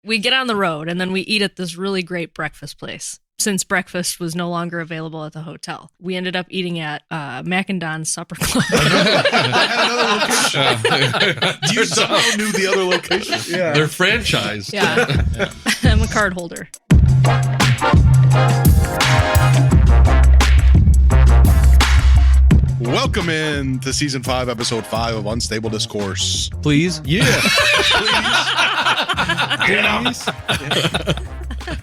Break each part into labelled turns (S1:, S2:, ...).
S1: We get on the road, and then we eat at this really great breakfast place. Since breakfast was no longer available at the hotel, we ended up eating at Mac and Don's Supper Club.
S2: I had another location. You somehow knew the other location.
S3: Yeah.
S4: They're franchised.
S1: Yeah. I'm a card holder.
S2: Welcome in to season 5, episode 5 of Unstable Discourse.
S3: Please?
S2: Yeah. Please.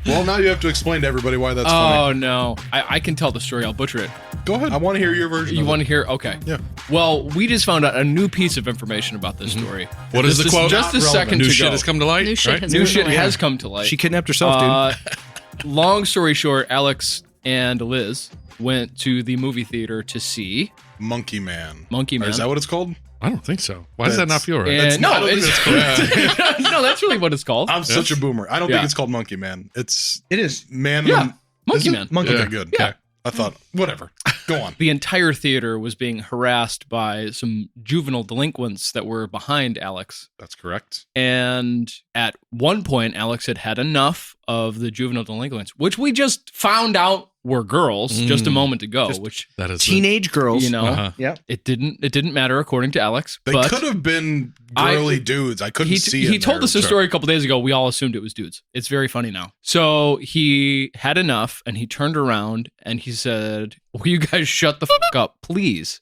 S2: Well, now you have to explain to everybody why that's funny.
S3: Oh, no. I can tell the story. I'll butcher it.
S2: Go ahead. I want to hear your version.
S3: You
S2: of
S3: want
S2: it.
S3: to hear? Okay.
S2: Yeah.
S3: Well, we just found out a new piece of information about this story.
S4: What is the quote?
S3: Just a
S2: Not
S3: second
S4: New
S3: to
S4: shit
S3: go.
S4: has come to light.
S1: New shit
S4: right?
S1: has
S3: New
S1: come
S3: shit
S1: to light.
S3: has come to light.
S5: She kidnapped herself, dude.
S3: Long story short, Alex and Liz went to the movie theater to see
S2: Monkey Man.
S3: Monkey
S2: Or
S3: Man.
S2: is that what it's called?
S4: I don't think so. Why does that not feel right?
S3: And
S2: That's-
S3: no,
S2: I don't think
S3: it's
S2: that's
S3: no, that's really what it's called.
S2: I'm such a boomer. I don't
S3: Yeah.
S2: think it's called Monkey Man. It's
S5: It is.
S2: Man.
S3: Yeah. Monkey
S2: Is it?
S3: Man.
S5: Monkey
S2: Okay,
S5: Man.
S2: good.
S3: Yeah.
S2: Okay. I thought, whatever. Go on.
S3: The entire theater was being harassed by some juvenile delinquents that were behind Alex.
S2: That's correct.
S3: And at one point, Alex had had enough of the juvenile delinquents, which we just found out were girls just a moment ago.
S5: Just
S3: which
S4: That is
S5: Teenage girls.
S3: you know,
S4: Uh-huh.
S5: Yep.
S3: it didn't matter according to Alex.
S2: They
S3: but
S2: could have been girly dudes. I couldn't see it.
S3: he told us a story a couple days ago. We all assumed it was dudes. It's very funny now. So he had enough, and he turned around and he said, "Will you guys shut the fuck up, please?"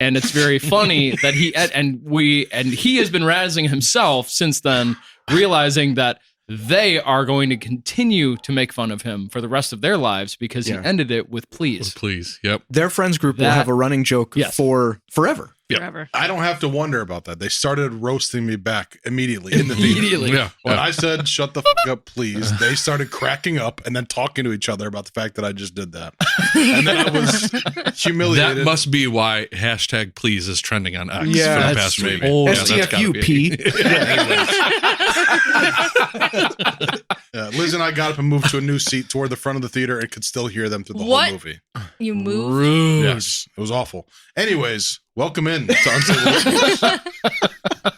S3: And it's very funny that he has been razzing himself since then, realizing that they are going to continue to make fun of him for the rest of their lives because he
S5: Yeah.
S3: ended it with "please."
S4: Please. Yep.
S5: Their friends group will
S3: That-
S5: have a running joke
S3: Yes.
S5: for forever.
S4: Yep.
S1: Forever.
S2: I don't have to wonder about that. They started roasting me back immediately in the theater.
S3: Immediately.
S4: Yeah.
S2: When I said, shut the fuck up, please, they started cracking up and then talking to each other about the fact that I just did that. And then I was humiliated.
S4: That must be why hashtag please is trending on X
S5: Yeah,
S4: for the
S5: that's
S4: past week.
S3: old.
S4: Yeah, that's gotta
S5: STFU,
S4: be.
S2: Liz and I got up and moved to a new seat toward the front of the theater and could still hear them through the
S1: What?
S2: whole movie.
S1: You move.
S3: Rude.
S2: Yes, it was awful. Anyways, welcome in to Unstable Discourse.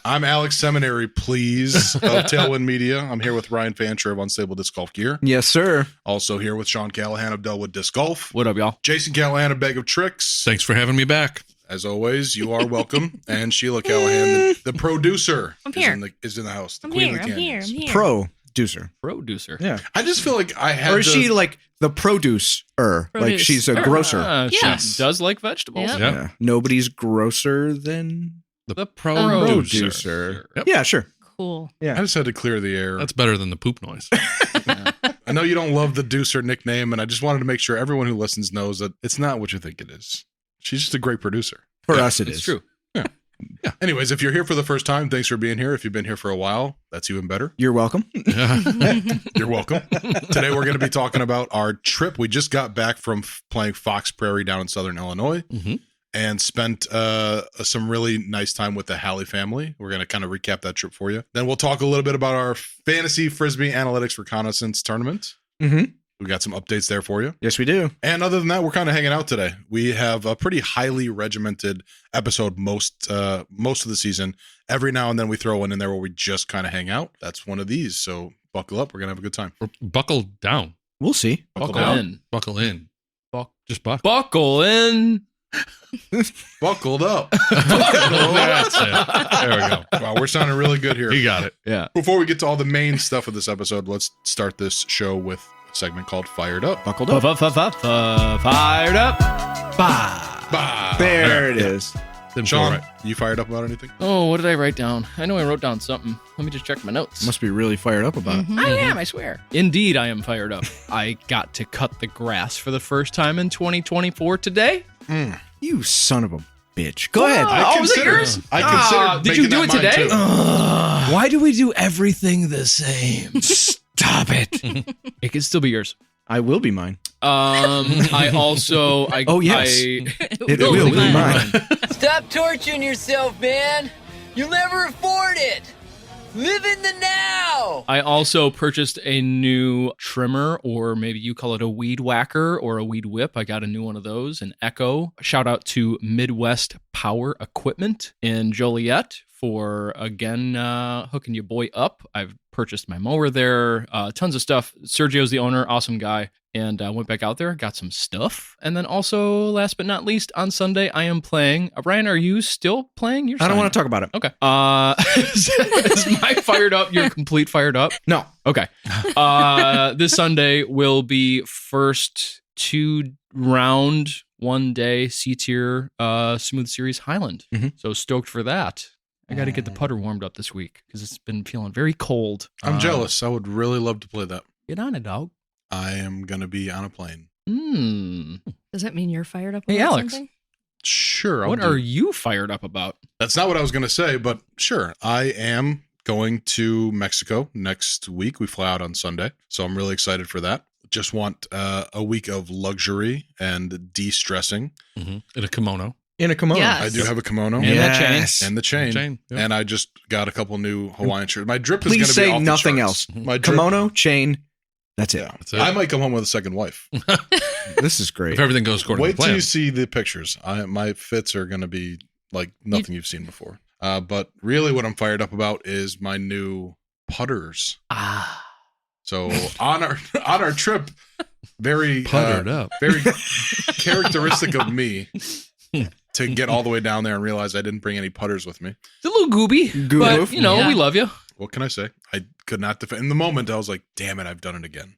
S2: I'm Alex Seminary, please, of Tailwind Media. I'm here with Ryan Fancher of Unstable Disc Golf Gear.
S5: Yes, sir.
S2: Also here with Sean Callahan of Delwood Disc Golf.
S3: What up, y'all?
S2: Jason Callahan of Bag of Tricks.
S4: Thanks for having me back.
S2: As always, you are welcome. And Sheila Callahan, the producer,
S1: I'm here.
S2: is in the house. The
S1: I'm
S2: Queen
S1: here.
S2: of the
S1: I'm here. I'm
S2: Canyons.
S1: here.
S5: Producer.
S3: Producer.
S5: Yeah.
S2: I just feel like I had
S5: Or is
S2: to,
S5: she like the producer? Like she's a
S1: Producer.
S5: grocer.
S1: Yeah.
S3: She does like vegetables.
S1: Yep.
S4: Yeah.
S5: Yeah. Nobody's grosser than
S3: The
S5: producer.
S4: Yep.
S5: Yeah, sure.
S1: Cool.
S2: I just had to clear the air.
S4: That's better than the poop noise.
S2: I know you don't love the Deucer nickname, and I just wanted to make sure everyone who listens knows that it's not what you think it is. She's just a great producer.
S5: For
S4: Yeah,
S5: us, it
S3: It's
S5: is.
S3: true.
S2: Yeah. Anyways, if you're here for the first time, thanks for being here. If you've been here for a while, that's even better.
S5: You're welcome.
S2: You're welcome. Today we're going to be talking about our trip. We just got back from playing Fox Prairie down in Southern Illinois and spent some really nice time with the Halley family. We're going to kind of recap that trip for you. Then we'll talk a little bit about our Fantasy Frisbee Analytics Reconnaissance Tournament.
S5: Mm-hmm.
S2: We got some updates there for you.
S5: Yes, we do.
S2: And other than that, we're kind of hanging out today. We have a pretty highly regimented episode most of the season. Every now and then we throw one in there where we just kind of hang out. That's one of these. So buckle up. We're going to have a good time.
S4: Or buckle down.
S5: We'll see.
S3: Buckle
S2: down.
S3: in.
S4: Buckle in. Just
S3: Buckle in.
S2: Buckled up.
S4: That's it. There we go.
S2: Wow, we're sounding really good here.
S4: You got it.
S3: Yeah.
S2: Before we get to all the main stuff of this episode, let's start this show with a segment called Fired Up.
S5: Buckled up.
S3: Fired up.
S5: Bah.
S2: Bah.
S5: There it is.
S4: Didn't feel
S2: Sean,
S4: right.
S2: you fired up about anything?
S3: Oh, what did I write down? I know I wrote down something. Let me just check my notes.
S5: Must be really fired up about it.
S1: Mhm.
S3: I am, I swear. Indeed, I am fired up. I got to cut the grass for the first time in 2024 today.
S5: You son of a bitch. Go ahead.
S3: Oh, was it yours?
S2: I considered
S3: did you
S2: making
S3: do
S2: that
S3: it
S2: mine,
S3: today?
S2: too.
S3: Why do we do everything the same? Stop it. It can still be yours.
S5: I will be mine.
S3: I also,
S5: Oh, yes. It will be mine.
S6: Stop torturing yourself, man. You'll never afford it. Live in the now.
S3: I also purchased a new trimmer, or maybe you call it a weed whacker or a weed whip. I got a new one of those, an Echo. Shout out to Midwest Power Equipment in Joliet for, again, hooking your boy up. I've purchased my mower there, tons of stuff. Sergio's the owner, awesome guy. And went back out there, got some stuff. And then also, last but not least, on Sunday, I am playing. Brian, are you still playing?
S5: I don't want to talk about it.
S3: Okay. Is my fired up? You're complete fired up?
S5: No.
S3: Okay. This Sunday will be first 2-round, 1-day C-tier Smooth Series Highland.
S5: Mhm.
S3: So stoked for that. I got to get the putter warmed up this week because it's been feeling very cold.
S2: I'm jealous. I would really love to play that.
S3: Get on it, dog.
S2: I am going to be on a plane.
S1: Does that mean you're fired up about
S3: Hey, Alex.
S1: something?
S2: Sure.
S3: What are you fired up about?
S2: That's not what I was going to say, but sure. I am going to Mexico next week. We fly out on Sunday, so I'm really excited for that. Just want a week of luxury and de-stressing.
S4: In a kimono.
S5: In a kimono.
S1: Yes.
S2: I do have a kimono.
S3: And that chain.
S2: And the chain.
S4: Yep.
S2: And I just got a couple new Hawaiian shirts. My drip is going
S5: Please
S2: to be
S5: say
S2: off the
S5: nothing
S2: charts.
S5: else.
S2: My drip,
S5: Kimono, chain. That's it.
S2: Yeah.
S4: That's it.
S2: I might come home with a second wife.
S5: This is great.
S4: If everything goes according
S2: Wait
S4: to
S2: till
S4: plan.
S2: you see the pictures. My fits are going to be like nothing you've seen before. But really what I'm fired up about is my new putters. So on our trip, very
S4: Puttered up.
S2: very characteristic of me to get all the way down there and realize I didn't bring any putters with me.
S3: It's a little gooby, but, you know,
S1: Yeah.
S3: we love you.
S2: What can I say? I could not defend. In the moment, I was like, damn it, I've done it again.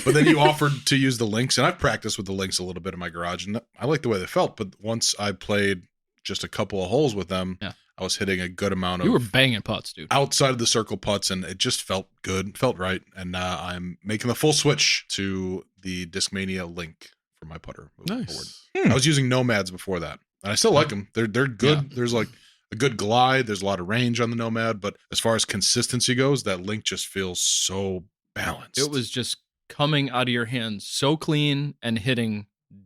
S2: But then you offered to use the links, and I've practiced with the links a little bit in my garage, and I like the way they felt. But once I played just a couple of holes with them,
S3: Yeah.
S2: I was hitting a good amount
S3: You were
S2: of
S3: banging putts, dude.
S2: outside of the circle putts, and it just felt good, felt right. And I'm making the full switch to the Discmania link for my putter moving forward.
S4: Nice.
S2: I was using Nomads before that, and I still like them. They're good.
S3: Yeah.
S2: There's like a good glide. There's a lot of range on the Nomad, but as far as consistency goes, that link just feels so balanced.
S3: It was just coming out of your hands so clean and hitting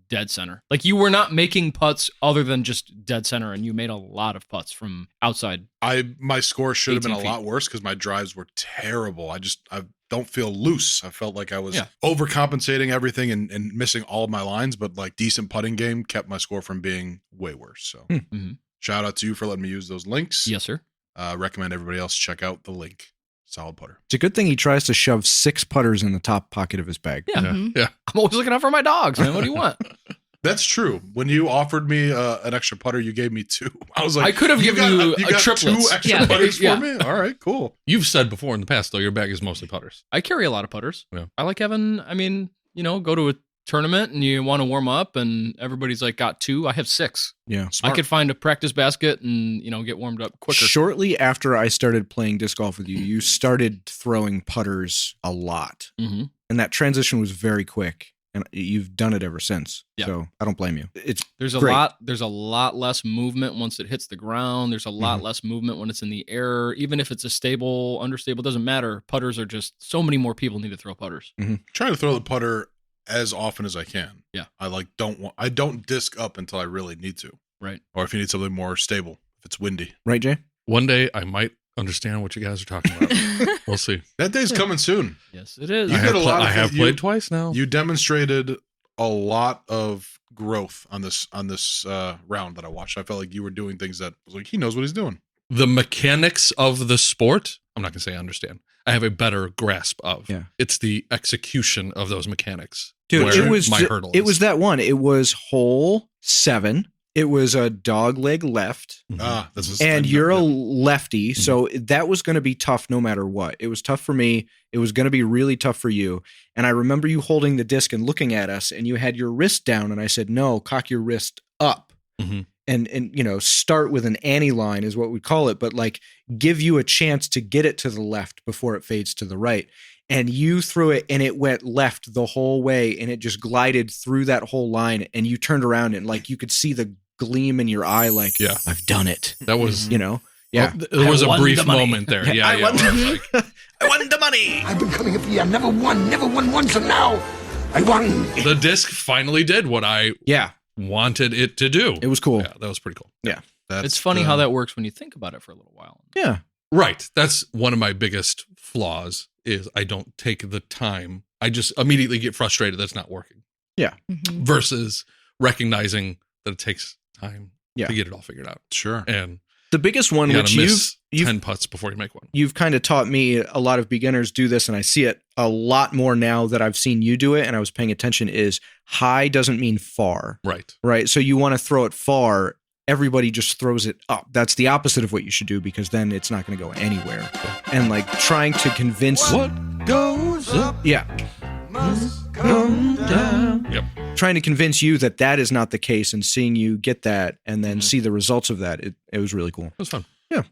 S3: dead center. Like you were not making putts other than just dead center, and you made a lot of putts from outside.
S2: My score should have been a
S3: 18 feet.
S2: lot worse because my drives were terrible. I don't feel loose. I felt like I was
S3: Yeah.
S2: overcompensating everything and missing all of my lines, but like decent putting game kept my score from being way worse. So
S3: Mhm.
S2: shout out to you for letting me use those links.
S3: Yes, sir.
S2: Recommend everybody else check out the link. Solid putter.
S5: It's a good thing he tries to shove 6 putters in the top pocket of his bag.
S3: Yeah.
S1: Mhm.
S4: Yeah.
S3: I'm always looking out for my dogs, man. What do you want?
S2: That's true. When you offered me an extra putter, you gave me 2. I was like,
S3: I could have given you a
S2: got
S3: triplets.
S2: 2 extra
S1: Yeah.
S2: putters for
S3: Yeah.
S2: me. All right, cool.
S4: You've said before in the past, though, your bag is mostly putters.
S3: I carry a lot of putters.
S4: Yeah.
S3: I like having, go to a tournament and you want to warm up and everybody's like got 2. I have 6.
S5: Yeah.
S2: Smart.
S3: I could find a practice basket and, get warmed up quicker.
S5: Shortly after I started playing disc golf with you, you started throwing putters a lot.
S3: Mm-hmm.
S5: And that transition was very quick. And you've done it ever since.
S3: Yeah.
S5: So I don't blame you. It's
S3: There's a
S5: Great.
S3: lot less movement once it hits the ground. There's a lot less movement when it's in the air. Even if it's a stable, understable, doesn't matter. Putters are just so many more people need to throw putters.
S2: Try to throw the putter as often as I can.
S3: Yeah.
S2: I don't disc up until I really need to.
S3: Right.
S2: Or if you need something more stable, if it's windy.
S5: right, Jay?
S4: One day I might understand what you guys are talking about. We'll see.
S2: That day's coming soon.
S3: Yes, it is.
S2: You
S4: I
S2: did
S4: have,
S2: a lot of
S4: I have
S2: things.
S4: played twice now.
S2: You demonstrated a lot of growth on this round that I watched. I felt like you were doing things that was like he knows what he's doing.
S4: The mechanics of the sport, I'm not going to say I understand. I have a better grasp of.
S5: Yeah.
S4: It's the execution of those mechanics.
S5: Dude,
S4: where
S5: it was
S4: my hurdle.
S5: It was that one. It was hole 7. It was a dog leg left.
S2: This is
S5: And you're a lefty, so that was going to be tough no matter what. It was tough for me. It was going to be really tough for you. And I remember you holding the disc and looking at us, and you had your wrist down, and I said, no, cock your wrist up.
S4: Mhm.
S5: And start with an Annie line is what we call it, but like give you a chance to get it to the left before it fades to the right. And you threw it, and it went left the whole way, and it just glided through that whole line, and you turned around, and like you could see the gleam in your eye, like,
S4: Yeah.
S5: I've done it.
S4: That was.
S5: Yeah.
S4: There was
S3: I
S4: a
S3: won
S4: brief
S3: the money.
S4: moment there. Yeah,
S5: I
S4: yeah.
S5: won
S4: where I was like,
S5: I won the money.
S7: I've been coming here for years. Never won once, and now I won.
S4: the disc finally did what I
S5: Yeah,
S4: wanted it to do.
S5: it was cool.
S4: Yeah, that was pretty cool.
S3: It's funny how that works when you think about it for a little while.
S5: Yeah.
S4: Right. That's one of my biggest flaws is I don't take the time. I just immediately get frustrated that's not working versus recognizing that it takes time
S5: Yeah.
S4: to get it all figured out.
S2: Sure.
S4: And
S5: The biggest one,
S4: You
S5: which
S4: gotta miss
S5: you've
S4: 10 putts before you make one.
S5: you've kind of taught me, a lot of beginners do this, and I see it a lot more now that I've seen you do it and I was paying attention, is high doesn't mean far,
S4: Right.
S5: right? So you want to throw it far. Everybody just throws it up. That's the opposite of what you should do, because then it's not going to go anywhere. And like trying to convince
S4: What goes up?
S5: yeah,
S7: Must come down.
S4: Yep.
S5: trying to convince you that that is not the case, and seeing you get that and then see the results of that, it was really cool.
S4: It was fun.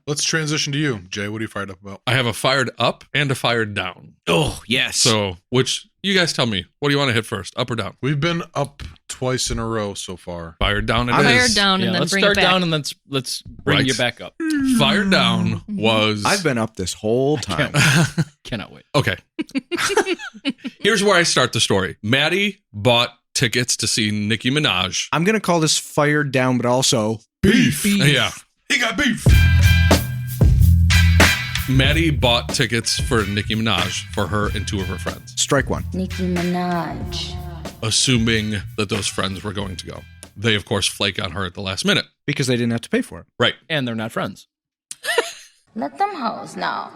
S2: Let's transition to you, Jay. What are you fired up about?
S4: I have a fired up and a fired down.
S5: Oh, yes.
S4: So, which you guys tell me, what do you want to hit first, up or down?
S2: We've been up twice in a row so far.
S4: Fired down it is.
S1: Fired down and then
S3: let's
S1: bring
S3: start
S1: it back.
S3: down and let's bring
S4: Right.
S3: you back up.
S4: Fired down was
S5: I've been up this whole time.
S3: Cannot wait.
S4: okay. Here's where I start the story. Maddie bought tickets to see Nicki Minaj.
S5: I'm going to call this fired down, but also
S2: Beef.
S4: Yeah.
S2: He got beef.
S4: Maddie bought tickets for Nicki Minaj for her and two of her friends,
S5: strike one.
S8: Nicki Minaj.
S4: assuming that those friends were going to go. They, of course, flake on her at the last minute.
S5: Because they didn't have to pay for it.
S4: Right.
S3: And they're not friends.
S8: Let them hoes know.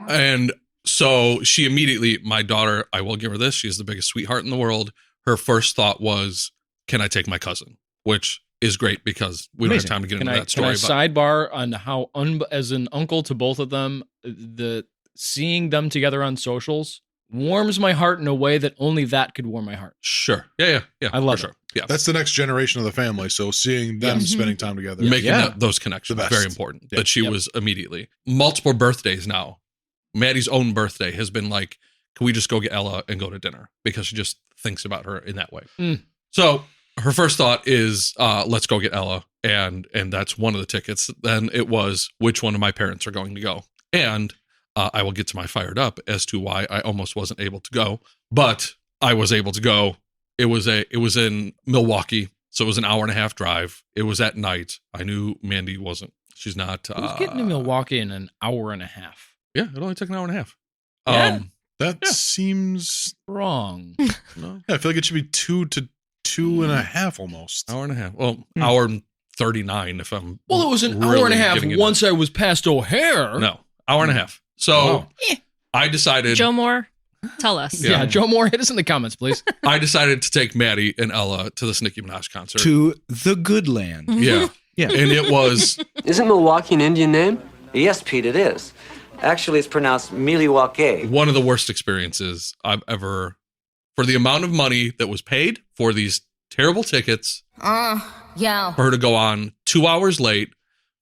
S4: And so she immediately, my daughter, I will give her this, she is the biggest sweetheart in the world. Her first thought was, can I take my cousin? Which is great because we don't have time to get into that story.
S3: Can I sidebar on how, as an uncle to both of them, the seeing them together on socials warms my heart in a way that only that could warm my heart.
S4: Sure. Yeah.
S3: I love
S4: for
S3: it.
S4: sure. Yeah.
S2: That's the next generation of the family. So seeing them spending time together.
S4: Making
S5: Yeah.
S4: those connections
S2: The
S4: is
S2: best.
S4: very important.
S2: Yeah.
S4: That she was immediately. Multiple birthdays now. Maddie's own birthday has been like, can we just go get Ella and go to dinner? Because she just thinks about her in that way. So her first thought is, let's go get Ella. And that's one of the tickets. Then it was, which one of my parents are going to go? And I will get to my fired up as to why I almost wasn't able to go. But I was able to go. It was in Milwaukee. So it was an hour and a half drive. It was at night. I knew Mandy wasn't. She's not.
S3: Who's getting to Milwaukee in an hour and a half?
S4: Yeah, it only took an hour and a half.
S3: Yeah.
S2: That seems
S3: Wrong.
S4: No,
S2: yeah, I feel like it should be 2 to 2.5 almost.
S4: hour and a half. Well, hour and 39 if I'm.
S3: Well, it was an
S4: really
S3: hour and a half
S4: getting into
S3: once I was past O'Hare.
S4: No, hour and a half. So
S3: Oh.
S4: I decided.
S1: Joe Moore, tell us.
S3: Yeah, Joe Moore, hit us in the comments, please.
S4: I decided to take Maddie and Ella to this Nicki Minaj concert.
S5: To the good land.
S4: Yeah,
S5: Yeah.
S4: and it was
S9: Isn't Milwaukee an Indian name? Yes, Pete, it is. Actually, it's pronounced Milwaukee.
S4: one of the worst experiences I've ever. For the amount of money that was paid for these terrible tickets,
S8: Yeah.
S4: for her to go on 2 hours late,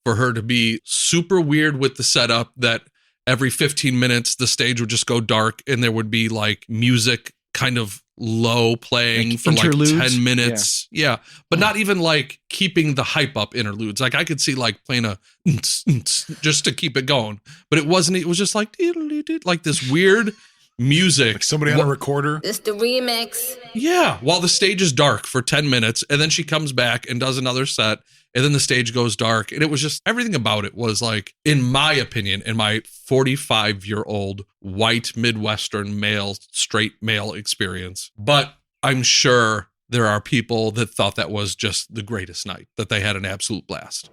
S4: for her to be super weird with the setup that every 15 minutes the stage would just go dark and there would be like music kind of low playing
S5: Like
S4: for
S5: interludes?
S4: like 10 minutes. Yeah. But not even like keeping the hype up interludes. Like I could see like playing a just to keep it going. But it wasn't, it was just like this weird music.
S2: Like somebody on a recorder.
S8: It's the remix.
S4: Yeah, while the stage is dark for 10 minutes, and then she comes back and does another set, and then the stage goes dark. And it was just, everything about it was like, in my opinion, in my 45-year-old white Midwestern male, straight male experience. But I'm sure there are people that thought that was just the greatest night, that they had an absolute blast.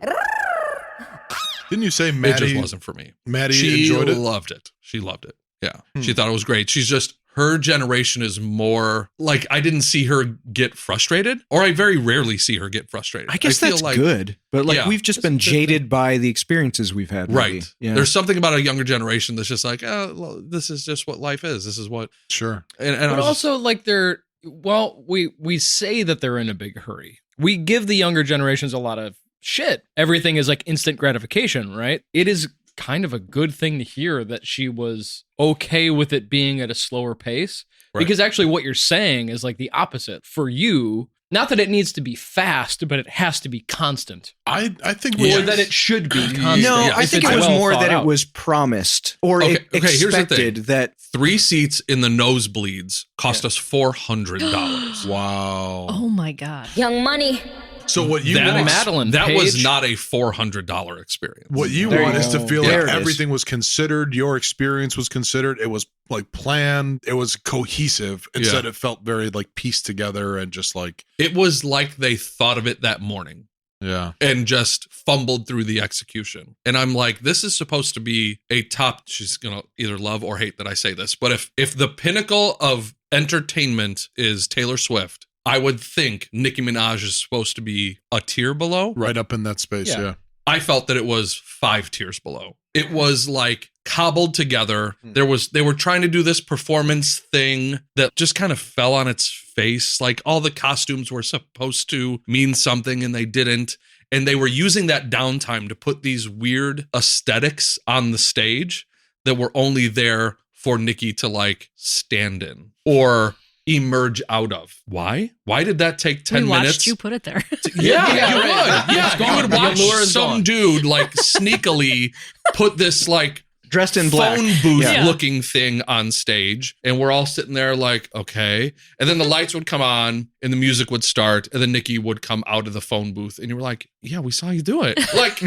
S2: Didn't you say
S4: It
S2: Maddie?
S4: just wasn't for me.
S2: Maddie
S4: She
S2: enjoyed it.
S4: loved it. She loved it. Yeah. She thought it was great. She's just, her generation is more like, I didn't see her get frustrated, or I very rarely see her get frustrated.
S5: I guess
S4: feel
S5: that's good. But like
S4: Yeah.
S5: we've just been jaded by the experiences we've had. maybe.
S4: Right.
S5: Yeah.
S4: There's something about a younger generation that's just like, oh, well, this is just what life is. This is what,
S2: Sure.
S4: and I
S3: But
S4: was
S3: also, like, we say that they're in a big hurry. We give the younger generations a lot of shit. Everything is like instant gratification, right? It is kind of a good thing to hear that she was okay with it being at a slower pace.
S4: Right.
S3: Because actually what you're saying is like the opposite. For you, not that it needs to be fast, but it has to be constant.
S2: I think
S3: Or
S2: we
S3: that it should be constant.
S5: No,
S4: Yeah,
S5: I
S3: if
S5: think
S3: it's
S5: it was
S3: well
S5: more
S3: thought
S5: that
S3: out.
S5: it was promised or
S4: Okay, here's the
S5: expected
S4: thing.
S5: that
S4: 3 seats in the nosebleeds cost us $400.
S2: Wow.
S1: Oh my God.
S8: Young Money.
S2: So what you
S3: That
S2: want,
S3: Madeline
S4: That was
S3: Page.
S4: not a $400 experience.
S2: what you
S5: There
S2: want
S5: you
S2: is to
S5: go.
S2: feel
S5: There
S2: like
S5: it is.
S2: everything was considered. Your experience was considered. It was like planned. It was cohesive. Instead, it felt very like pieced together and just like
S4: It was like they thought of it that morning.
S2: Yeah.
S4: and just fumbled through the execution. And I'm like, this is supposed to be a top, she's going to either love or hate that I say this, but if the pinnacle of entertainment is Taylor Swift, I would think Nicki Minaj is supposed to be a tier below.
S2: Right up in that space, yeah.
S4: I felt that it was 5 tiers below. It was like cobbled together. They were trying to do this performance thing that just kind of fell on its face. Like all the costumes were supposed to mean something and they didn't. And they were using that downtime to put these weird aesthetics on the stage that were only there for Nicki to like stand in or emerge out of. Why did that take 10
S1: we
S4: minutes?
S1: Watched you put it there.
S4: Yeah,
S3: Yeah,
S4: you
S3: right.
S4: would. Yeah, you would watch
S3: allure is
S4: some
S3: gone.
S4: dude like sneakily put this like
S5: Dressed in black.
S4: phone booth
S1: Yeah.
S4: looking thing on stage, and we're all sitting there like, okay. And then the lights would come on and the music would start, and then Nicki would come out of the phone booth, and you were like, yeah, we saw you do it. Like,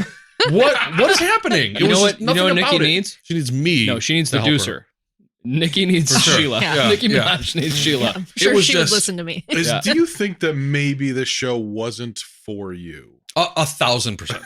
S4: what is happening?
S3: You know what Nicki needs?
S4: She needs me.
S3: No, she needs
S4: to
S3: the
S4: help
S3: deucer.
S4: her.
S3: Nikki needs
S4: For sure.
S3: Sheila.
S1: Yeah.
S3: Nicki
S4: Yeah.
S3: Minaj needs Sheila.
S1: I'm sure
S4: was
S1: she would
S4: just-
S1: listen to me.
S3: Yeah.
S2: Do you think that maybe this show wasn't for you?
S4: 1,000%.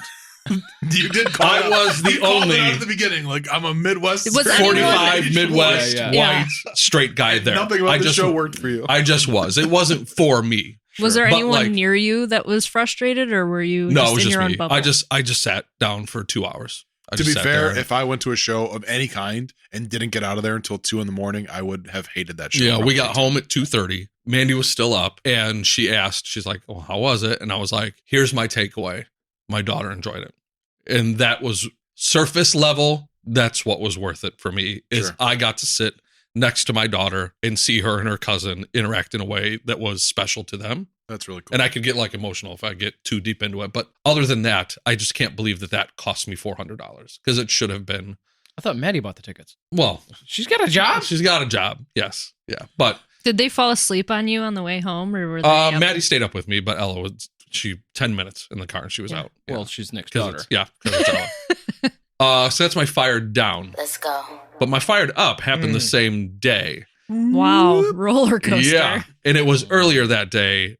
S2: You did call
S4: I
S2: it out.
S4: was the
S2: You called it
S4: only-
S2: out at the beginning. Like, I'm a Midwest.
S1: Was anyone-
S4: 45 Midwest
S3: Yeah,
S1: yeah.
S4: white straight guy there.
S2: Nothing about
S4: I
S2: the
S4: just
S2: show worked for you.
S4: I just was. It wasn't for me.
S1: Was there
S4: But,
S1: anyone
S4: like-
S1: near you that was frustrated, or were you
S4: No,
S1: just
S4: it was
S1: in
S4: just
S1: your own
S4: me.
S1: bubble?
S4: I just sat down for 2 hours. I
S2: To
S4: just
S2: be
S4: sat
S2: fair,
S4: there and-
S2: if I went to a show of any kind and didn't get out of there until 2 a.m, I would have hated that show.
S4: yeah, we
S2: probably.
S4: got home at 2:30. Mandy was still up, and she asked, she's like, "Well, how was it?" And I was like, "Here's my takeaway. My daughter enjoyed it," and that was surface level. That's what was worth it for me. Is
S2: Sure.
S4: I got to sit next to my daughter and see her and her cousin interact in a way that was special to them.
S2: That's really cool.
S4: And I could get like emotional if I get too deep into it. But other than that, I just can't believe that cost me $400 because it should have been.
S3: I thought Maddie bought the tickets.
S4: Well,
S3: She's got a job.
S4: she's got a job. Yes. Yeah. But
S1: Did they fall asleep on you on the way home, or were they? up?
S4: Maddie stayed up with me, but Ella was 10 minutes in the car and she was
S1: Yeah.
S4: out.
S3: Well, she's Nick's
S4: 'Cause
S3: daughter.
S4: it's- yeah. 'Cause it's Ella. So that's my fired down.
S8: Let's go.
S4: But my fired up happened the same day.
S1: Wow, roller coaster.
S4: Yeah. And it was earlier that day.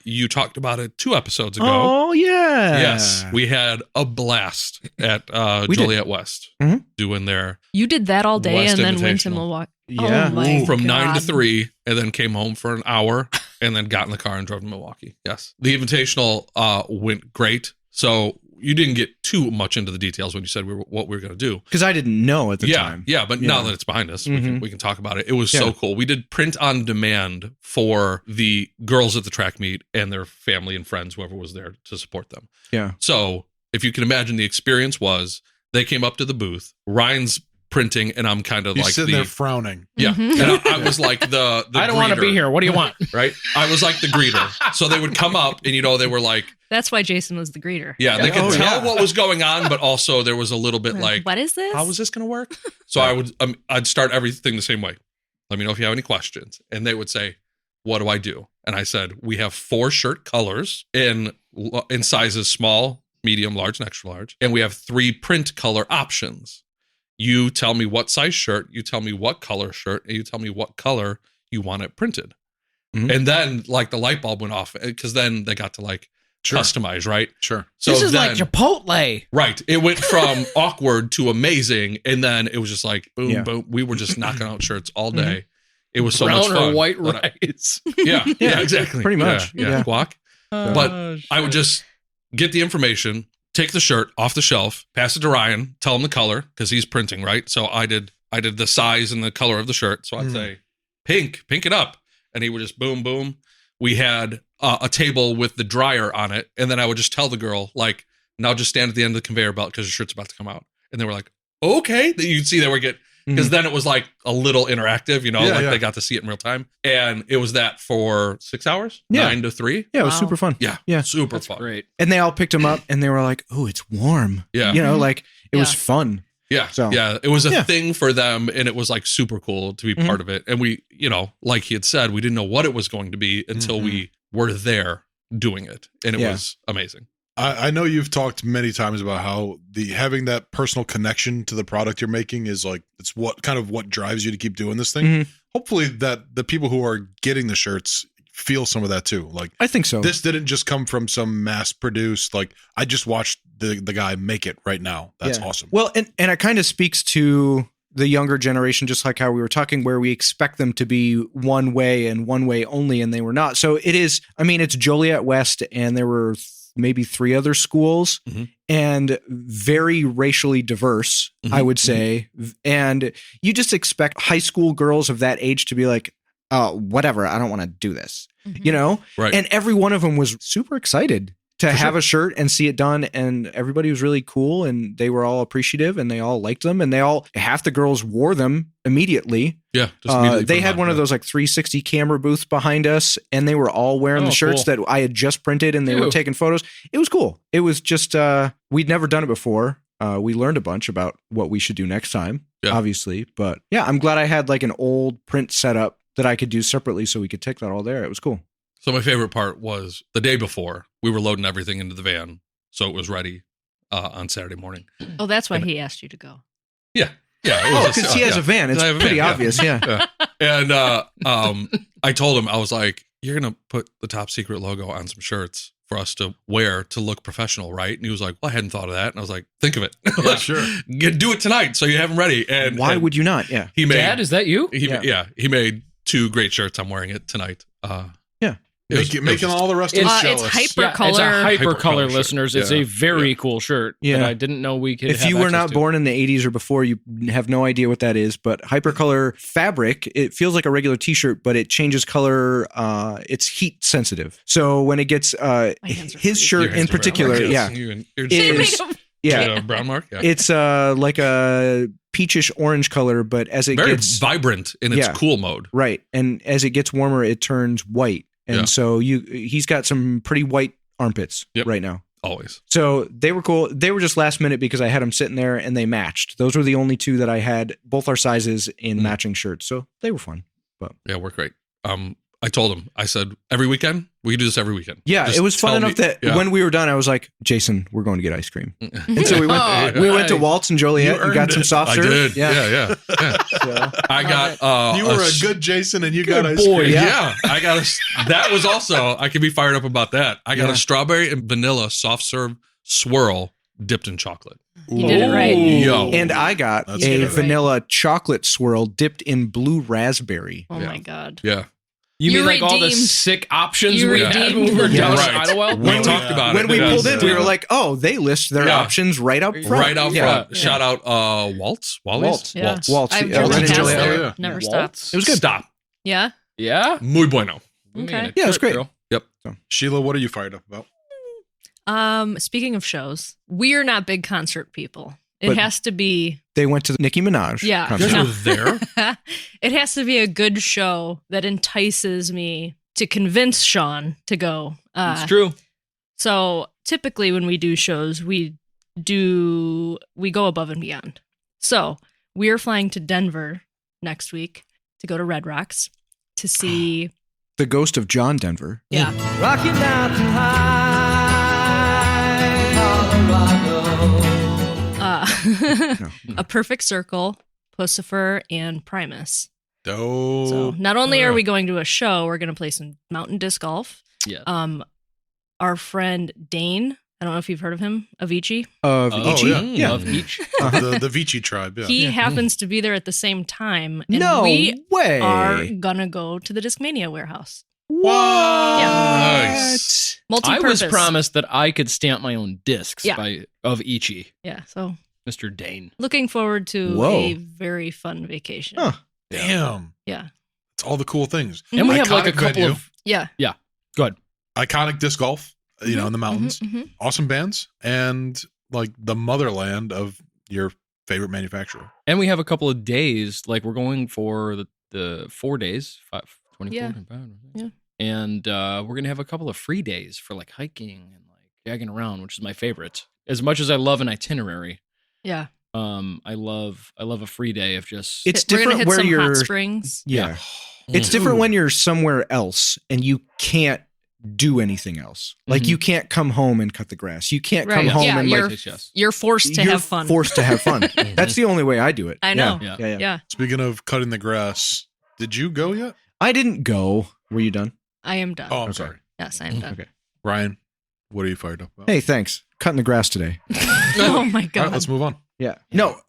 S4: You talked about it 2 episodes ago.
S5: Oh yeah.
S4: Yes, we had a blast at
S5: We did.
S4: Joliet West
S5: Mhm.
S4: doing their
S1: You did that all day
S4: West
S1: and then went to
S4: Invitational.
S1: Milwaukee.
S5: Yeah.
S1: Oh my
S4: from 9 to
S1: God.
S4: 3, and then came home for an hour, and then got in the car and drove to Milwaukee. Yes, the Invitational went great. So you didn't get too much into the details when you said what we were going to do.
S5: Because I didn't know at the
S4: yeah,
S5: time.
S4: yeah, but now
S5: Yeah.
S4: that it's behind us,
S5: Mhm.
S4: we can talk about it. It was
S5: Yeah.
S4: so cool. We did print on demand for the girls at the track meet and their family and friends, whoever was there to support them.
S5: Yeah.
S4: So if you can imagine, the experience was they came up to the booth. Ryan's printing, and I'm kind of
S2: You're
S4: like
S2: sitting
S4: the
S2: there frowning.
S4: yeah.
S1: Mhm.
S4: And I was like the
S3: I don't want to
S4: greeter,
S3: be here. What do you want?
S4: right? I was like the greeter. So they would come up, and they were like,
S1: That's why Jason was the greeter.
S4: yeah, they could
S5: Oh,
S4: tell
S5: yeah.
S4: what was going on, but also there was a little bit like,
S1: what is this?
S4: how is this going to work? So I'd start everything the same way. Let me know if you have any questions. And they would say, what do I do? And I said, we have 4 shirt colors in sizes small, medium, large, and extra large. And we have 3 print color options. You tell me what size shirt, you tell me what color shirt, and you tell me what color you want it printed.
S5: Mhm.
S4: And then like the light bulb went off because then they got to like
S2: Sure.
S4: customize, right?
S2: Sure.
S4: So
S3: This is
S4: then,
S3: like Chipotle.
S4: right. It went from awkward to amazing. And then it was just like, boom,
S5: Yeah.
S4: boom. We were just knocking out shirts all day. It was so
S3: Brown
S4: much fun.
S3: or white
S4: But
S3: rice.
S4: yeah, yeah, exactly.
S5: pretty much.
S4: Yeah,
S5: Yeah.
S4: Guac. But I would just get the information, take the shirt off the shelf, pass it to Ryan, tell him the color because he's printing, right? So I did the size and the color of the shirt. So I'd say pink it up, and he would just boom, boom. We had a table with the dryer on it, and then I would just tell the girl like, now just stand at the end of the conveyor belt because your shirt's about to come out. And they were like, okay. You'd see they were because then it was like a little interactive,
S2: Yeah.
S4: they got to see it in real time, and it was that for 6 hours,
S5: Yeah.
S4: 9 to 3.
S5: Yeah, it was
S1: Wow.
S5: super fun.
S4: Yeah,
S5: Yeah.
S4: super
S3: That's
S4: fun.
S3: great.
S5: And they all picked them up and they were like, "Oh, it's warm."
S4: Yeah.
S5: Like it was
S1: Yeah.
S5: fun.
S4: Yeah.
S5: So-
S4: yeah. It was a
S5: Yeah.
S4: thing for them, and it was like super cool to be
S5: Mhm.
S4: part of it. And we, like he had said, we didn't know what it was going to be until we were there doing it. And it
S5: Yeah.
S4: was amazing.
S2: I know you've talked many times about how having that personal connection to the product you're making is like, it's what drives you to keep doing this thing.
S5: Mhm.
S2: Hopefully that the people who are getting the shirts feel some of that too. Like
S5: I think so.
S2: this didn't just come from some mass produced, like I just watched the guy make it right now. That's awesome.
S5: Well, and it kind of speaks to the younger generation, just like how we were talking, where we expect them to be one way and one way only, and they were not. So it is, I mean, it's Joliet West, and there were maybe 3 other schools, and very racially diverse, I would say. And you just expect high school girls of that age to be like, oh, whatever, I don't want to do this, you know?
S4: Right.
S5: And every one of them was super excited to have a shirt and see it done. And everybody was really cool, and they were all appreciative, and they all liked them, and half the girls wore them immediately.
S4: Yeah. Just immediately
S5: They
S4: put
S5: had
S4: them
S5: one
S4: on,
S5: of those like 360 camera booths behind us, and they were all wearing the shirts that I had just printed, and they were taking photos. It was cool. It was just, we'd never done it before. We learned a bunch about what we should do next time, obviously. But yeah, I'm glad I had like an old print setup that I could do separately so we could take that all there. It was cool.
S4: So my favorite part was the day before we were loading everything into the van, so it was ready on Saturday morning.
S1: Oh, that's why he asked you to go.
S4: Yeah. Yeah.
S5: Oh, because he has a van. It's pretty obvious. Yeah.
S4: And I told him, I was like, you're going to put the Top Secret logo on some shirts for us to wear to look professional, right? And he was like, well, I hadn't thought of that. And I was like, think of it.
S2: Yeah, sure.
S4: Do it tonight so you have them ready. And
S5: why would you not? Yeah.
S4: He made,
S3: Dad, is that you?
S4: He made 2 great shirts. I'm wearing it tonight.
S2: Making all the rest of us jealous.
S1: It's hypercolor.
S3: It's a hypercolor,
S4: Hypercolor
S3: listeners.
S4: shirt.
S3: It's a very cool shirt.
S5: Yeah.
S3: That I didn't know we could.
S5: If
S3: have
S5: you were
S3: access
S5: not
S3: to.
S5: born in the 80s or before, you have no idea what that is. But hypercolor fabric, it feels like a regular t-shirt, but it changes color. It's heat sensitive. So when it gets his shirt in particular,
S4: Brown mark. Yeah.
S5: it's like a peachish orange color, but as it
S4: Very
S5: gets
S4: vibrant in its cool mode.
S5: right, and as it gets warmer, it turns white. And so he's got some pretty white armpits right now.
S4: Always.
S5: So they were cool. They were just last minute because I had them sitting there and they matched. Those were the only 2 that I had, both our sizes in matching shirts. So they were fun. But
S4: Yeah, we're great. I told him, I said, every weekend, we do this every weekend.
S5: yeah,
S4: Just
S5: it was fun
S4: tell
S5: enough
S4: me-
S5: that when we were done, I was like, Jason, we're going to get ice cream. And so we went to Waltz and Joliet and got some soft
S4: I
S5: serve.
S4: did. Yeah.
S5: So,
S4: I got
S2: You were a good Jason, and you got ice
S4: boy.
S2: cream.
S4: Yeah. I got that was also, I can be fired up about that. I got a strawberry and vanilla soft serve swirl dipped in chocolate.
S1: You did it right.
S4: Yo.
S5: and I got
S2: That's
S5: a
S2: good.
S5: vanilla chocolate swirl dipped in blue raspberry.
S1: Oh my God.
S4: Yeah.
S3: You
S1: You
S3: mean like all the
S1: redeemed-
S3: sick options
S1: you
S3: we had when we
S1: redeemed
S3: were
S1: them.
S3: down
S4: Right.
S3: at Idlewild?
S4: We talked about
S5: When
S4: it.
S5: we
S4: Yeah.
S5: pulled in, we were like, oh, they list their options right up front.
S4: Right out
S5: Yeah.
S4: front. Shout out Waltz. Wally's?
S5: Waltz.
S1: Yeah.
S5: Waltz.
S1: I've
S5: Yeah,
S1: driven
S5: right in
S1: past
S5: Joliet.
S1: there.
S2: Yeah.
S1: Never
S3: Waltz?
S1: stopped.
S4: It was good. Stop.
S1: Yeah.
S3: Yeah.
S4: Muy bueno.
S3: We
S1: Okay.
S3: made a
S5: Yeah, it was
S3: trip,
S5: great.
S3: girl.
S4: Yep.
S2: Sheila, what are you fired up about?
S1: Speaking of shows, we're not big concert people. It
S5: But-
S1: has to be,
S5: They went to the Nicki Minaj
S1: Yeah.
S5: concert.
S4: You
S1: No.
S4: guys were there?
S1: it has to be a good show that entices me to convince Sean to go.
S3: It's true.
S1: So typically when we do shows, we go above and beyond. So we are flying to Denver next week to go to Red Rocks to see.
S5: The ghost of John Denver.
S1: Yeah.
S6: Rocky Mountain High, Colorado.
S1: A Perfect Circle, Pussifer, and Primus.
S2: Oh,
S1: So not only are we going to a show, we're going to play some mountain disc golf.
S3: Yeah.
S1: Our friend Dane, I don't know if you've heard of him, Avicii.
S5: Of
S2: Oh,
S5: Ichi?
S2: yeah.
S5: Yeah.
S3: Of each.
S2: the Vici tribe. Yeah.
S1: He happens to be there at the same time. And
S5: No
S1: we
S5: way.
S1: are gonna go to the Discmania warehouse.
S5: What?
S4: Nice.
S3: I
S1: Multi-purpose.
S3: was promised that I could stamp my own discs
S1: Yeah.
S3: of Ichi,
S1: Yeah, so
S3: Mr. Dane.
S1: looking forward to
S5: Whoa.
S1: a very fun vacation.
S5: Huh.
S2: Damn.
S1: Yeah.
S2: It's all the cool things.
S3: And we have like a
S2: Iconic
S3: couple
S2: venue.
S3: of.
S1: Yeah.
S3: Go ahead.
S2: Iconic disc golf, you know, in the mountains.
S1: Mhm.
S2: Awesome bands, and like the motherland of your favorite manufacturer.
S3: And we have a couple of days, like we're going for the 4 days, 24,
S1: Yeah.
S3: 25,
S1: Yeah.
S3: And we're going to have a couple of free days for like hiking and like gagging around, which is my favorite. As much as I love an itinerary,
S1: Yeah.
S3: I love a free day of just.
S5: It's
S1: We're gonna
S5: different
S1: hit
S5: where
S1: some
S5: you're.
S1: hot springs.
S5: Yeah. It's different when you're somewhere else and you can't do anything else. Like
S3: Mhm.
S5: you can't come home and cut the grass. You can't come
S1: Right.
S5: home
S1: Yeah,
S5: and
S1: you're-
S5: like
S1: You're forced to
S5: you're
S1: have fun.
S5: forced to have fun. That's the only way I do it.
S1: I know.
S5: Yeah.
S3: Yeah.
S1: Yeah.
S2: Speaking of cutting the grass, did you go yet?
S5: I didn't go. Were you done?
S1: I am done.
S2: Oh, I'm
S5: Okay.
S2: sorry.
S1: Yes, I am done.
S5: Okay.
S2: Ryan, what are you fired up about?
S5: Hey, thanks. Cutting the grass today.
S1: Oh my
S2: All
S1: god.
S2: right, let's move on.
S5: Yeah. No,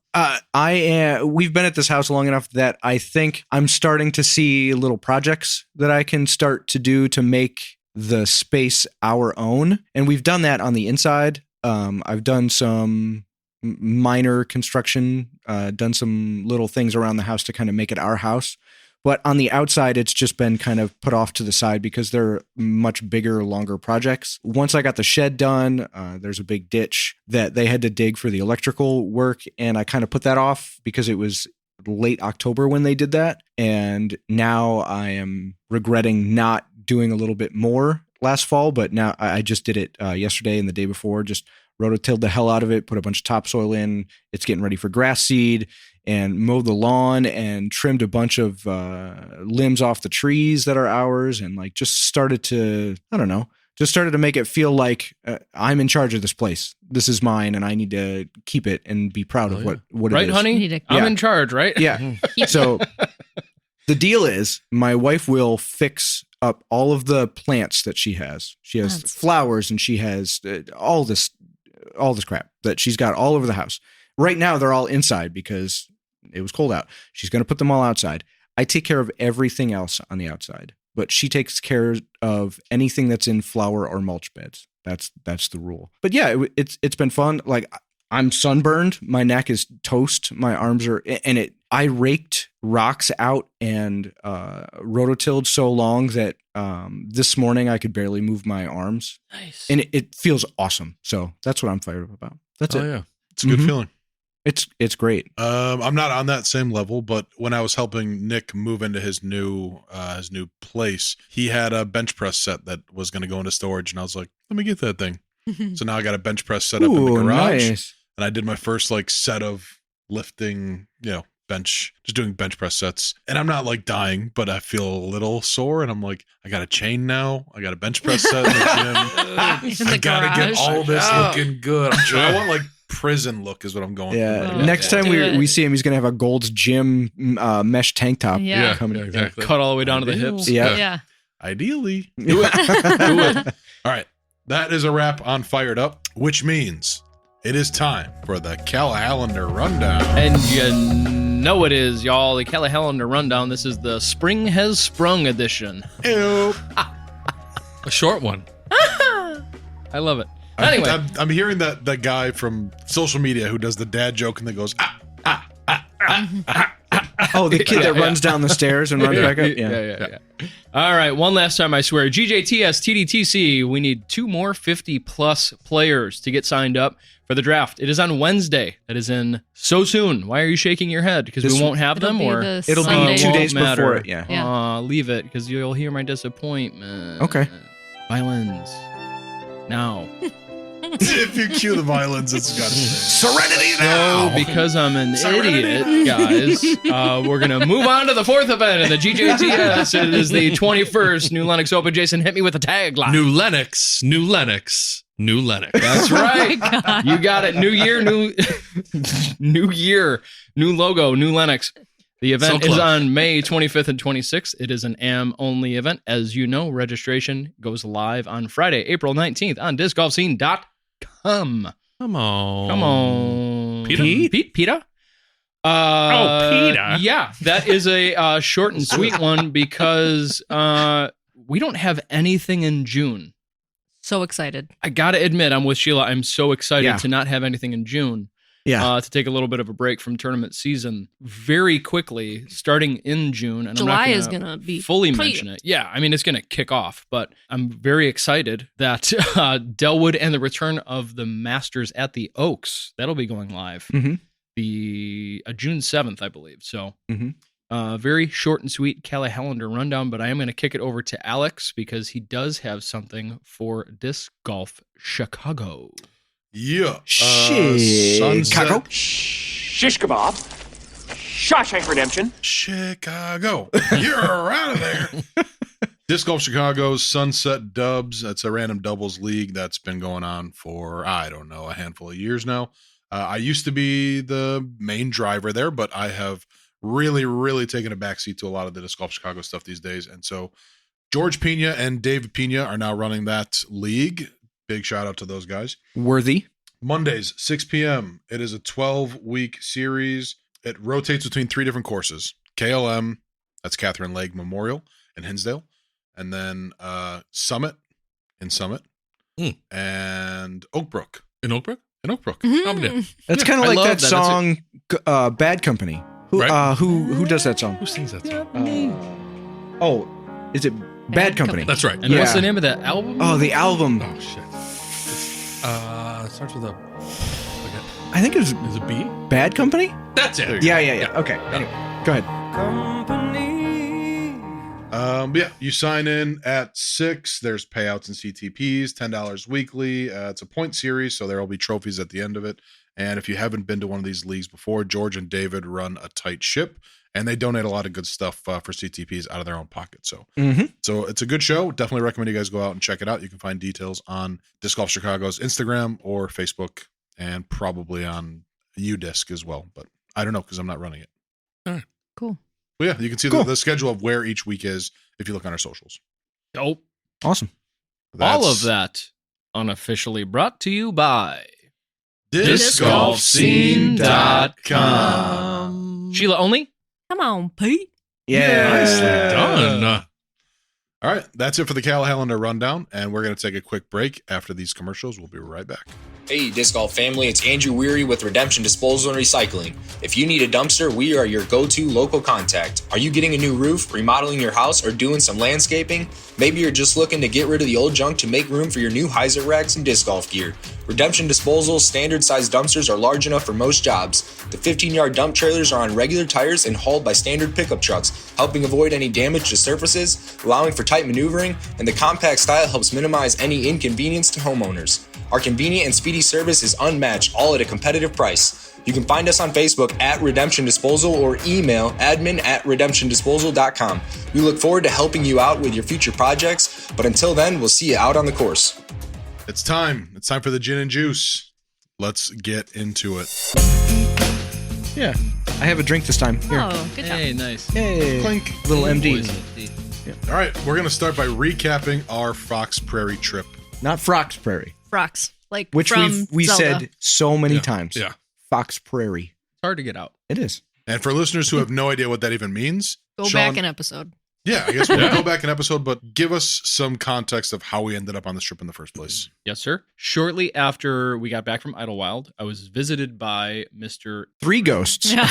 S5: we've been at this house long enough that I think I'm starting to see little projects that I can start to do to make the space our own. And we've done that on the inside. I've done some minor construction, done some little things around the house to kind of make it our house. But on the outside, it's just been kind of put off to the side because they're much bigger, longer projects. Once I got the shed done, there's a big ditch that they had to dig for the electrical work. And I kind of put that off because it was late October when they did that. And now I am regretting not doing a little bit more last fall. But now I just did it yesterday and the day before, just rototilled the hell out of it, put a bunch of topsoil in. It's getting ready for grass seed. And mowed the lawn and trimmed a bunch of limbs off the trees that are ours, and like just started to, I don't know, just started to make it feel like I'm in charge of this place. This is mine, and I need to keep it and be proud of what it
S3: Right,
S5: is.
S3: honey?
S1: Need to-
S3: I'm
S5: Yeah.
S3: in charge, right?
S5: Yeah. So the deal is, my wife will fix up all of the plants that she has. She has
S1: That's-
S5: flowers, and she has all this crap that she's got all over the house. Right now, they're all inside because it was cold out. She's going to put them all outside. I take care of everything else on the outside, but she takes care of anything that's in flower or mulch beds. That's the rule. But yeah, it's been fun. Like, I'm sunburned. My neck is toast. My arms are, and I raked rocks out and rototilled so long that this morning I could barely move my arms.
S3: Nice.
S5: And it feels awesome. So that's what I'm fired up about. That's it.
S4: Yeah.
S2: It's a good
S5: Mhm.
S2: feeling.
S5: It's great.
S2: I'm not on that same level, but when I was helping Nick move into his new place, he had a bench press set that was going to go into storage, and I was like, "Let me get that thing." So now I got a bench press set up in the
S5: Ooh,
S2: garage,
S5: nice.
S2: and I did my first like set of lifting, bench, just doing bench press sets, and I'm not like dying, but I feel a little sore, and I'm like, I got a chain now, I got a bench press set in the gym.
S1: In
S2: I
S1: the
S2: gotta get
S1: garage.
S2: all this
S4: Yeah.
S2: looking good. I want like prison look is what I'm going
S5: Yeah.
S2: for.
S1: Oh,
S5: Next time
S1: do it.
S5: we see him, he's gonna have a Gold's Gym mesh tank top.
S1: Yeah.
S5: coming.
S4: Yeah, exactly.
S3: Cut all the way down to the hips.
S5: Yeah.
S1: Yeah.
S2: Ideally.
S3: Do it.
S2: All right. That is a wrap on Fired Up, which means it is time for the Callahan Rundown.
S3: And you know it is, y'all. The Callahan Rundown. This is the Spring Has Sprung edition.
S2: Ew.
S4: A short one.
S3: I love it. Anyway,
S2: I'm hearing that guy from social media who does the dad joke and then goes,
S5: Oh, the kid that runs down the stairs and runs back up.
S3: Yeah. All right, one last time, I swear. GJTS, TDTC, we need 2 more 50-plus players to get signed up for the draft. It is on Wednesday. That is in so soon. Why are you shaking your head? Because we won't have them? Or
S5: It'll
S1: Sunday.
S5: be 2 days
S3: Won't matter.
S5: before it. Yeah.
S1: Yeah.
S3: Leave it, because you'll hear my disappointment.
S5: Okay.
S3: Violins. Now.
S2: if you cue the violins, it's got to
S7: Serenity
S3: So,
S7: now.
S3: because I'm an idiot, guys, we're going to move on to the 4th event in the GJTS. It is the 21st New Lennox Open. Jason, hit me with a tagline.
S4: New Lennox.
S3: That's right.
S1: God.
S3: You got it. New year, new year, new logo, new Lennox. The event
S4: So
S3: is
S4: close.
S3: on May 25th and 26th. It is an AM-only event. As you know, registration goes live on Friday, April 19th on discgolfscene.com.
S4: Come on.
S3: Peter? Peter?
S4: Peter.
S3: Yeah, that is a short and sweet one because we don't have anything in June.
S1: So excited.
S3: I got to admit, I'm with Sheila. I'm so excited
S5: Yeah.
S3: to not have anything in June.
S5: Yeah.
S3: To take a little bit of a break from tournament season very quickly, starting in June. And
S1: July
S3: I'm not
S1: is gonna be
S3: fully
S1: tight.
S3: mention it. Yeah, I mean, it's going to kick off, but I'm very excited that Delwood and the return of the Masters at the Oaks, that'll be going live
S5: Mhm.
S3: the June 7th, I believe. So
S5: Mhm.
S3: very short and sweet Callahan rundown, but I am going to kick it over to Alex because he does have something for Disc Golf Chicago.
S2: Yeah.
S5: Chicago.
S2: Sunset
S10: Shish kebab, Shawshank Redemption.
S2: Chicago. You're out of there. Disc Golf Chicago's Sunset Dubs. That's a random doubles league that's been going on for, I don't know, a handful of years now. I used to be the main driver there, but I have really, really taken a backseat to a lot of the Disc Golf Chicago stuff these days. And so George Pena and David Pena are now running that league. Big shout out to those guys.
S5: Worthy.
S2: Mondays, 6 p.m. It is a 12-week series. It rotates between 3 different courses. KLM, that's Catherine Legge Memorial in Hinsdale. And then Summit in Summit. And Oakbrook.
S4: In Oakbrook?
S2: In Oakbrook.
S5: That's kind of like that song, Bad Company. Who does that song?
S4: Who sings that song?
S5: Is it Bad Company?
S4: That's right.
S3: And what's the name of that album?
S5: Oh, the album.
S4: Oh, shit. It starts with a...
S5: I think it was...
S4: Is it B?
S5: Bad Company?
S4: That's it.
S5: Yeah. Okay. Anyway, go ahead.
S2: You sign in at 6. There's payouts and CTPs, $10 weekly. It's a point series, so there will be trophies at the end of it. And if you haven't been to one of these leagues before, George and David run a tight ship, and they donate a lot of good stuff for CTPs out of their own pocket. So, so it's a good show. Definitely recommend you guys go out and check it out. You can find details on Disc Golf Chicago's Instagram or Facebook, and probably on UDisc as well. But I don't know because I'm not running it.
S4: All right.
S1: Cool.
S2: Well, yeah, you can see the schedule of where each week is if you look on our socials.
S3: Oh,
S5: awesome.
S3: All of that unofficially brought to you by
S2: DiscGolfScene.com.
S3: Sheila only?
S1: Come on, Pete.
S5: Yeah.
S4: Nicely done.
S2: All right, that's it for the Callahan rundown, and we're going to take a quick break. After these commercials, we'll be right back.
S11: Hey, Disc Golf family, it's Andrew Weary with Redemption Disposal and Recycling. If you need a dumpster, we are your go-to local contact. Are you getting a new roof, remodeling your house, or doing some landscaping? Maybe you're just looking to get rid of the old junk to make room for your new hyzer racks and disc golf gear. Redemption Disposal's standard-sized dumpsters are large enough for most jobs. The 15-yard dump trailers are on regular tires and hauled by standard pickup trucks, helping avoid any damage to surfaces, allowing for tight maneuvering, and the compact style helps minimize any inconvenience to homeowners. Our convenient and speedy service is unmatched, all at a competitive price. You can find us on Facebook at Redemption Disposal or email admin@redemptiondisposal.com. We look forward to helping you out with your future projects, but until then, we'll see you out on the course.
S2: It's time. It's time for the gin and juice. Let's get into it.
S5: Yeah. I have a drink this time. Here.
S1: Oh, good job.
S3: Hey, nice.
S5: Hey.
S2: Clink.
S5: Little MD.
S2: All right, we're going to start by recapping our Fox Prairie trip.
S5: Not Fox Prairie.
S1: Frocks. Like
S5: Which
S1: from
S5: we
S1: Zelda.
S5: said so many times.
S4: Yeah.
S5: Fox Prairie.
S3: It's hard to get out.
S5: It is.
S2: And for listeners who have no idea what that even means,
S1: Go
S2: Sean,
S1: back an episode.
S2: Yeah, I guess we'll go back an episode, but give us some context of how we ended up on this trip in the first place.
S3: Yes, sir. Shortly after we got back from Idlewild, I was visited by Mr.
S5: Three ghosts.
S1: Yeah.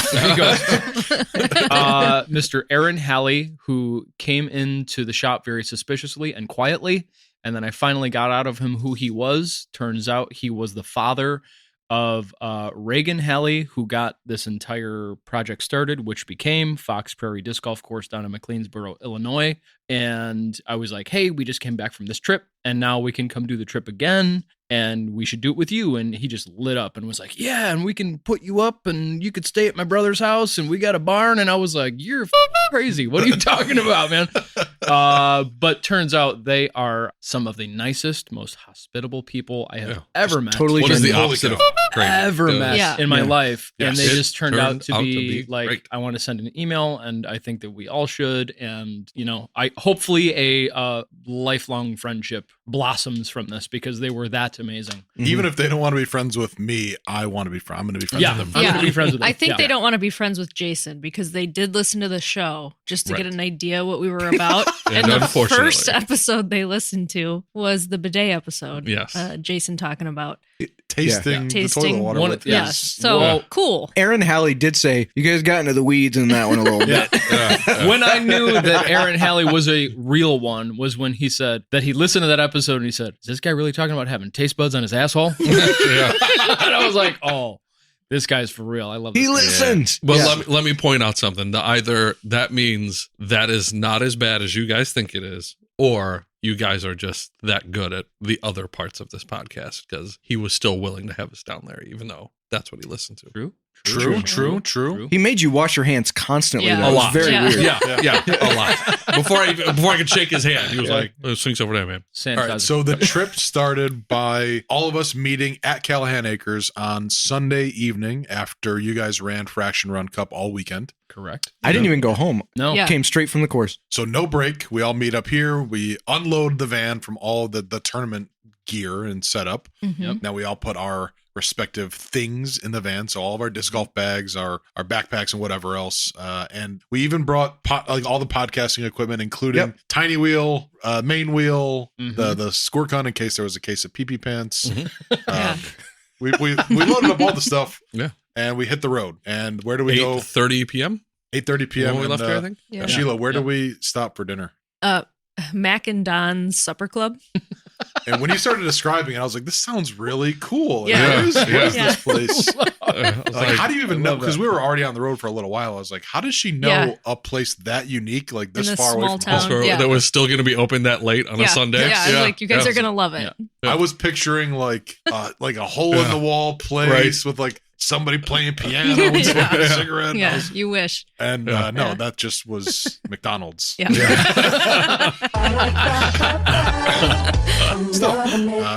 S3: Mr. Aaron Halley, who came into the shop very suspiciously and quietly. And then I finally got out of him who he was. Turns out he was the father of Reagan Halley, who got this entire project started, which became Fox Prairie Disc Golf Course down in McLeansboro, Illinois. And I was like, hey, we just came back from this trip, and now we can come do the trip again, and we should do it with you. And he just lit up and was like, yeah, and we can put you up, and you could stay at my brother's house, and we got a barn. And I was like, you're crazy. What are you talking about, man? But turns out they are some of the nicest, most hospitable people I have ever met.
S5: Totally.
S4: What is the opposite of crazy?
S3: Ever met in my life.
S4: Yes.
S3: And they just turned out to be like,
S4: great.
S3: I want to send an email, and I think that we all should. And, you know, hopefully a lifelong friendship blossoms from this, because they were that amazing.
S2: Even if they don't want to be friends with me, I want to be friends. I'm going to be friends with them.
S3: I'm going to be friends with them.
S1: I think they don't want to be friends with Jason, because they did listen to the show just to get an idea what we were about. And the first episode they listened to was the bidet episode.
S4: Yes.
S1: Jason talking about
S2: tasting the toilet water.
S1: Yes. So cool.
S5: Aaron Halley did say, you guys got into the weeds in that one a little bit.
S3: When I knew that Aaron Halley was a real one was when he said that he listened to that episode and he said, is this guy really talking about having taste buds on his asshole? And I was like, oh, this guy's for real. I love this.
S5: He listened.
S4: Well, let me point out something. Either that means that is not as bad as you guys think it is, or you guys are just that good at the other parts of this podcast, because he was still willing to have us down there, even though that's what he listened to.
S2: True.
S5: He made you wash your hands constantly.
S1: Yeah.
S5: That
S4: A
S5: was
S4: lot.
S5: very weird.
S4: Yeah, a lot. Before I could shake his hand, he was like, "This thing's over there, man."
S2: All right, so the trip started by all of us meeting at Callahan Acres on Sunday evening after you guys ran Fraction Run Cup all weekend.
S3: Correct.
S5: I didn't even go home.
S3: No.
S1: Yeah.
S5: Came straight from the course.
S2: So no break. We all meet up here. We unload the van from all the tournament gear and setup.
S1: Mhm.
S2: Now we all put our respective things in the van. So all of our disc golf bags, our backpacks, and whatever else. And we even brought all the podcasting equipment, including tiny wheel, main wheel, the squirt gun in case there was a case of pee-pee pants. We loaded up all the stuff.
S4: Yeah.
S2: And we hit the road. And where do we go?
S4: 8:30 p.m.
S2: 8:30 p.m.
S4: When we left here, I think.
S1: Yeah.
S2: Sheila, where do we stop for dinner?
S1: Mac and Don's Supper Club.
S2: And when you started describing it, I was like, this sounds really cool.
S1: Yeah.
S2: Where is
S1: Yeah.
S2: this place?
S4: Like,
S2: how do you even know? Because we were already on the road for a little while. I was like, how does she know a place that unique, like this
S1: In a
S2: far away
S1: small
S2: from home?
S1: town. Yeah.
S4: That was still going to be open that late on a Sunday.
S1: Yeah, I was like, you guys are gonna love it.
S2: I was picturing like a hole in the wall place with like somebody playing piano and smoking a cigarette.
S1: Yeah, you wish.
S2: And no, that just was McDonald's.
S1: Yeah.
S2: Still,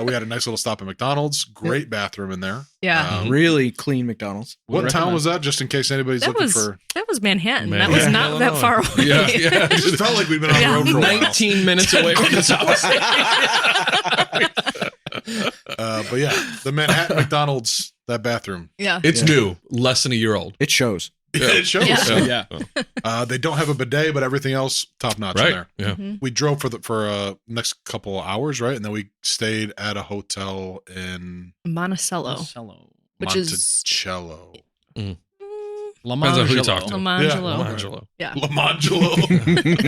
S2: we had a nice little stop at McDonald's. Great bathroom in there.
S1: Yeah.
S5: Really clean McDonald's.
S2: What town was that? Just in case anybody's
S1: That
S2: looking
S1: was
S2: for.
S1: that was Manhattan.
S4: Man.
S1: That was not that far away.
S4: Yeah.
S2: It just felt like we've been on the road for a while.
S3: 19 minutes away from this house.
S2: But yeah, the Manhattan McDonald's, that bathroom.
S1: Yeah.
S4: It's new, less than a year old.
S5: It shows.
S2: It shows.
S1: Yeah.
S3: Yeah.
S2: They don't have a bidet, but everything else top notch in
S4: Right.
S2: there.
S4: Yeah.
S1: Mhm.
S2: We drove for next couple of hours, right? And then we stayed at a hotel in
S1: Monticello, which is
S2: Monticello.
S4: Depends on who you talk to.
S1: Lamangelo.
S4: Lamangelo.
S1: Yeah.
S2: Lamangelo.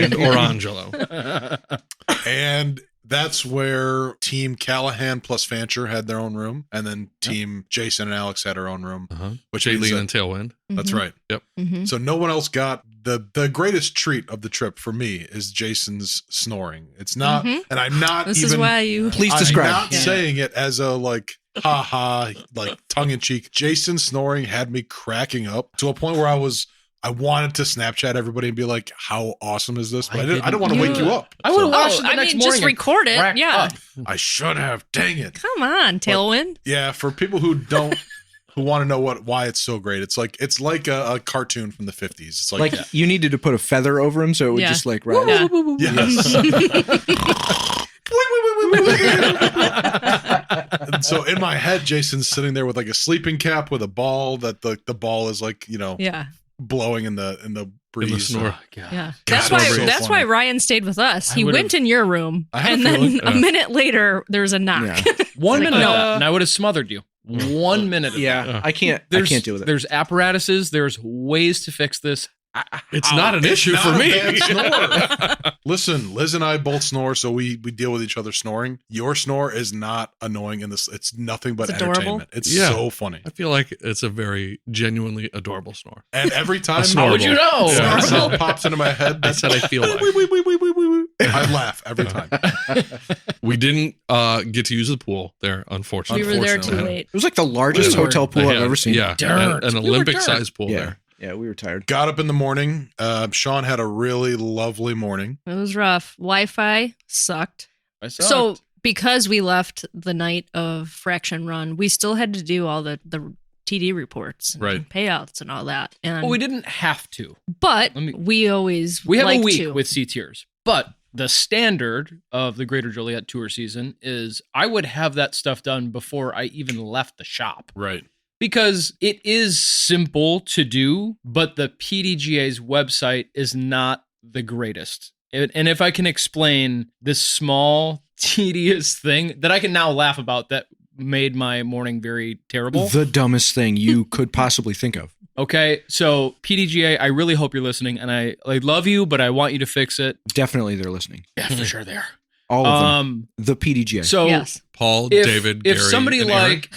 S4: And Orangelo.
S2: And that's where Team Callahan plus Fancher had their own room. And then Team Jason and Alex had their own room. Which means
S4: Lean
S2: that-
S4: and Tailwind.
S2: That's right.
S4: Yep.
S2: So no one else got the greatest treat of the trip for me is Jason's snoring. It's not, and I'm not
S1: This
S2: even.
S1: is why you.
S5: Please
S2: I'm
S5: describe.
S2: not saying it as a like, ha ha, like tongue in cheek. Jason's snoring had me cracking up to a point where I wanted to Snapchat everybody and be like, how awesome is this? But I don't want to wake you up.
S3: I would have
S1: Oh,
S3: watched it the
S1: I
S3: next
S1: mean,
S3: morning.
S1: just record it.
S3: crack
S1: Yeah.
S3: up.
S2: I should have. Dang it.
S1: Come on, Tailwind.
S2: Yeah, for people who don't. Who want to know why it's so great? It's like a cartoon from the 50s. It's like,
S5: Like you needed to put a feather over him so it would
S1: Yeah.
S5: just like ride.
S1: Yeah.
S2: yes. And so in my head, Jason's sitting there with like a sleeping cap with a ball that the ball is like,
S1: Yeah.
S2: blowing in the
S4: In the
S2: breeze.
S4: snore.
S1: Yeah.
S2: God,
S1: That's
S2: so
S1: why
S2: funny.
S1: that's why Ryan stayed with us. He
S3: would've-
S1: went in your room
S2: I had a
S1: and then
S2: feeling.
S1: a minute later there was a knock.
S5: Yeah.
S3: 1
S1: Like,
S3: minute,
S1: no.
S3: and I would have smothered you. 1 minute. Of
S5: Yeah,
S3: that.
S5: I can't
S3: There's,
S5: deal with it.
S3: There's apparatuses. There's ways to fix this.
S4: It's not an issue
S2: Not
S4: for
S2: a
S4: me.
S2: bad snore. Listen, Liz and I both snore, so we deal with each other snoring. Your snore is not annoying in this. It's nothing but
S1: It's adorable.
S2: entertainment. It's
S4: Yeah.
S2: so funny.
S4: I feel like it's a very genuinely adorable snore.
S2: And every time
S4: How would you
S3: know?
S2: that sound pops into my head,
S4: That's what I feel like.
S2: I laugh every time.
S4: We didn't get to use the pool there, unfortunately.
S1: We were there too
S2: Unfortunately.
S1: late.
S5: It was like the largest
S3: We were-
S5: hotel pool
S4: They
S5: I've
S4: had-
S5: ever seen.
S4: Yeah,
S3: Dirt.
S4: an
S3: We were
S4: Olympic-sized pool
S5: Yeah.
S4: there.
S5: Yeah, we were tired.
S2: Got up in the morning. Sean had a really lovely morning.
S1: It was rough. Wi-Fi sucked.
S3: I
S1: So
S3: sucked.
S1: because we left the night of Fraction Run, we still had to do all the TD reports, and
S2: Right.
S1: payouts, and all that. And
S3: Well, we didn't have to.
S1: but
S3: Let me-
S1: we always
S3: We have
S1: like
S3: a week
S1: to.
S3: with C tiers, but the standard of the Greater Joliet tour season is I would have that stuff done before I even left the shop.
S2: Right.
S3: Because it is simple to do, but the PDGA's website is not the greatest. And if I can explain this small, tedious thing that I can now laugh about that made my morning very terrible.
S5: The dumbest thing you could possibly think of.
S3: Okay, so PDGA, I really hope you're listening, and I love you, but I want you to fix it.
S5: Definitely they're listening.
S3: Yeah, for sure they are.
S5: All of them. The PDGA.
S3: So
S1: yes.
S4: Paul,
S3: if,
S4: David,
S3: if
S4: Gary,
S3: somebody
S4: and Aaron.
S3: like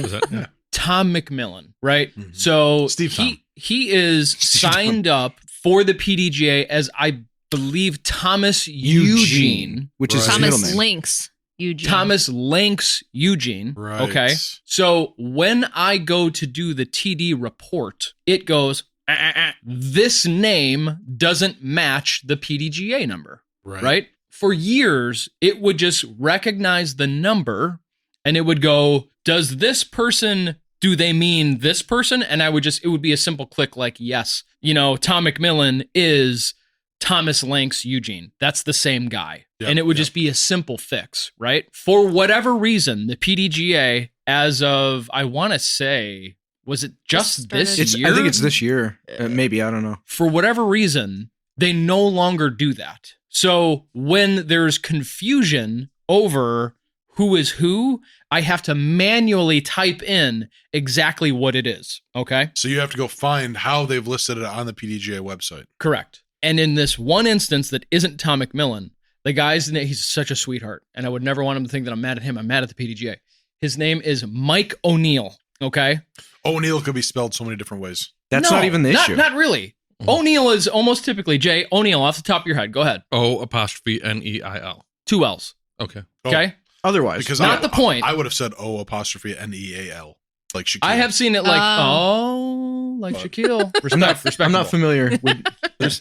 S4: Was that-
S3: Tom McMillan, right? So
S2: Steve Tom.
S3: he is signed up for the PDGA as I believe Thomas Eugene,
S5: which is his
S1: Thomas
S5: middle name.
S1: Links Eugene.
S3: Thomas Lanks Eugene.
S2: Right.
S3: Okay. So when I go to do the TD report, it goes, this name doesn't match the PDGA number, right? For years, it would just recognize the number and it would go, does this person do they mean this person? And it would be a simple click like, yes, Tom McMillan is Thomas Lanks Eugene. That's the same guy.
S2: Yep,
S3: and it would just be a simple fix, right? For whatever reason, the PDGA, as of, I want to say, was it just this year?
S5: I think it's this year. Maybe, I don't know.
S3: For whatever reason, they no longer do that. So when there's confusion over who is who, I have to manually type in exactly what it is. Okay.
S2: So you have to go find how they've listed it on the PDGA website.
S3: Correct. And in this one instance that isn't Tom McMillan, the guy's name, he's such a sweetheart, and I would never want him to think that I'm mad at him. I'm mad at the PDGA. His name is Mike O'Neill. Okay.
S2: O'Neill could be spelled so many different ways.
S5: That's not even the issue.
S3: Not really. O'Neill is almost typically Jay O'Neill off the top of your head. Go ahead.
S4: O''Neil.
S3: 2 L's.
S4: Okay.
S3: Okay.
S5: Otherwise,
S2: because
S3: not the point.
S2: I would have said O''Neal, like Shaquille.
S3: I have seen it like like Shaquille. Respect.
S5: I'm not familiar with.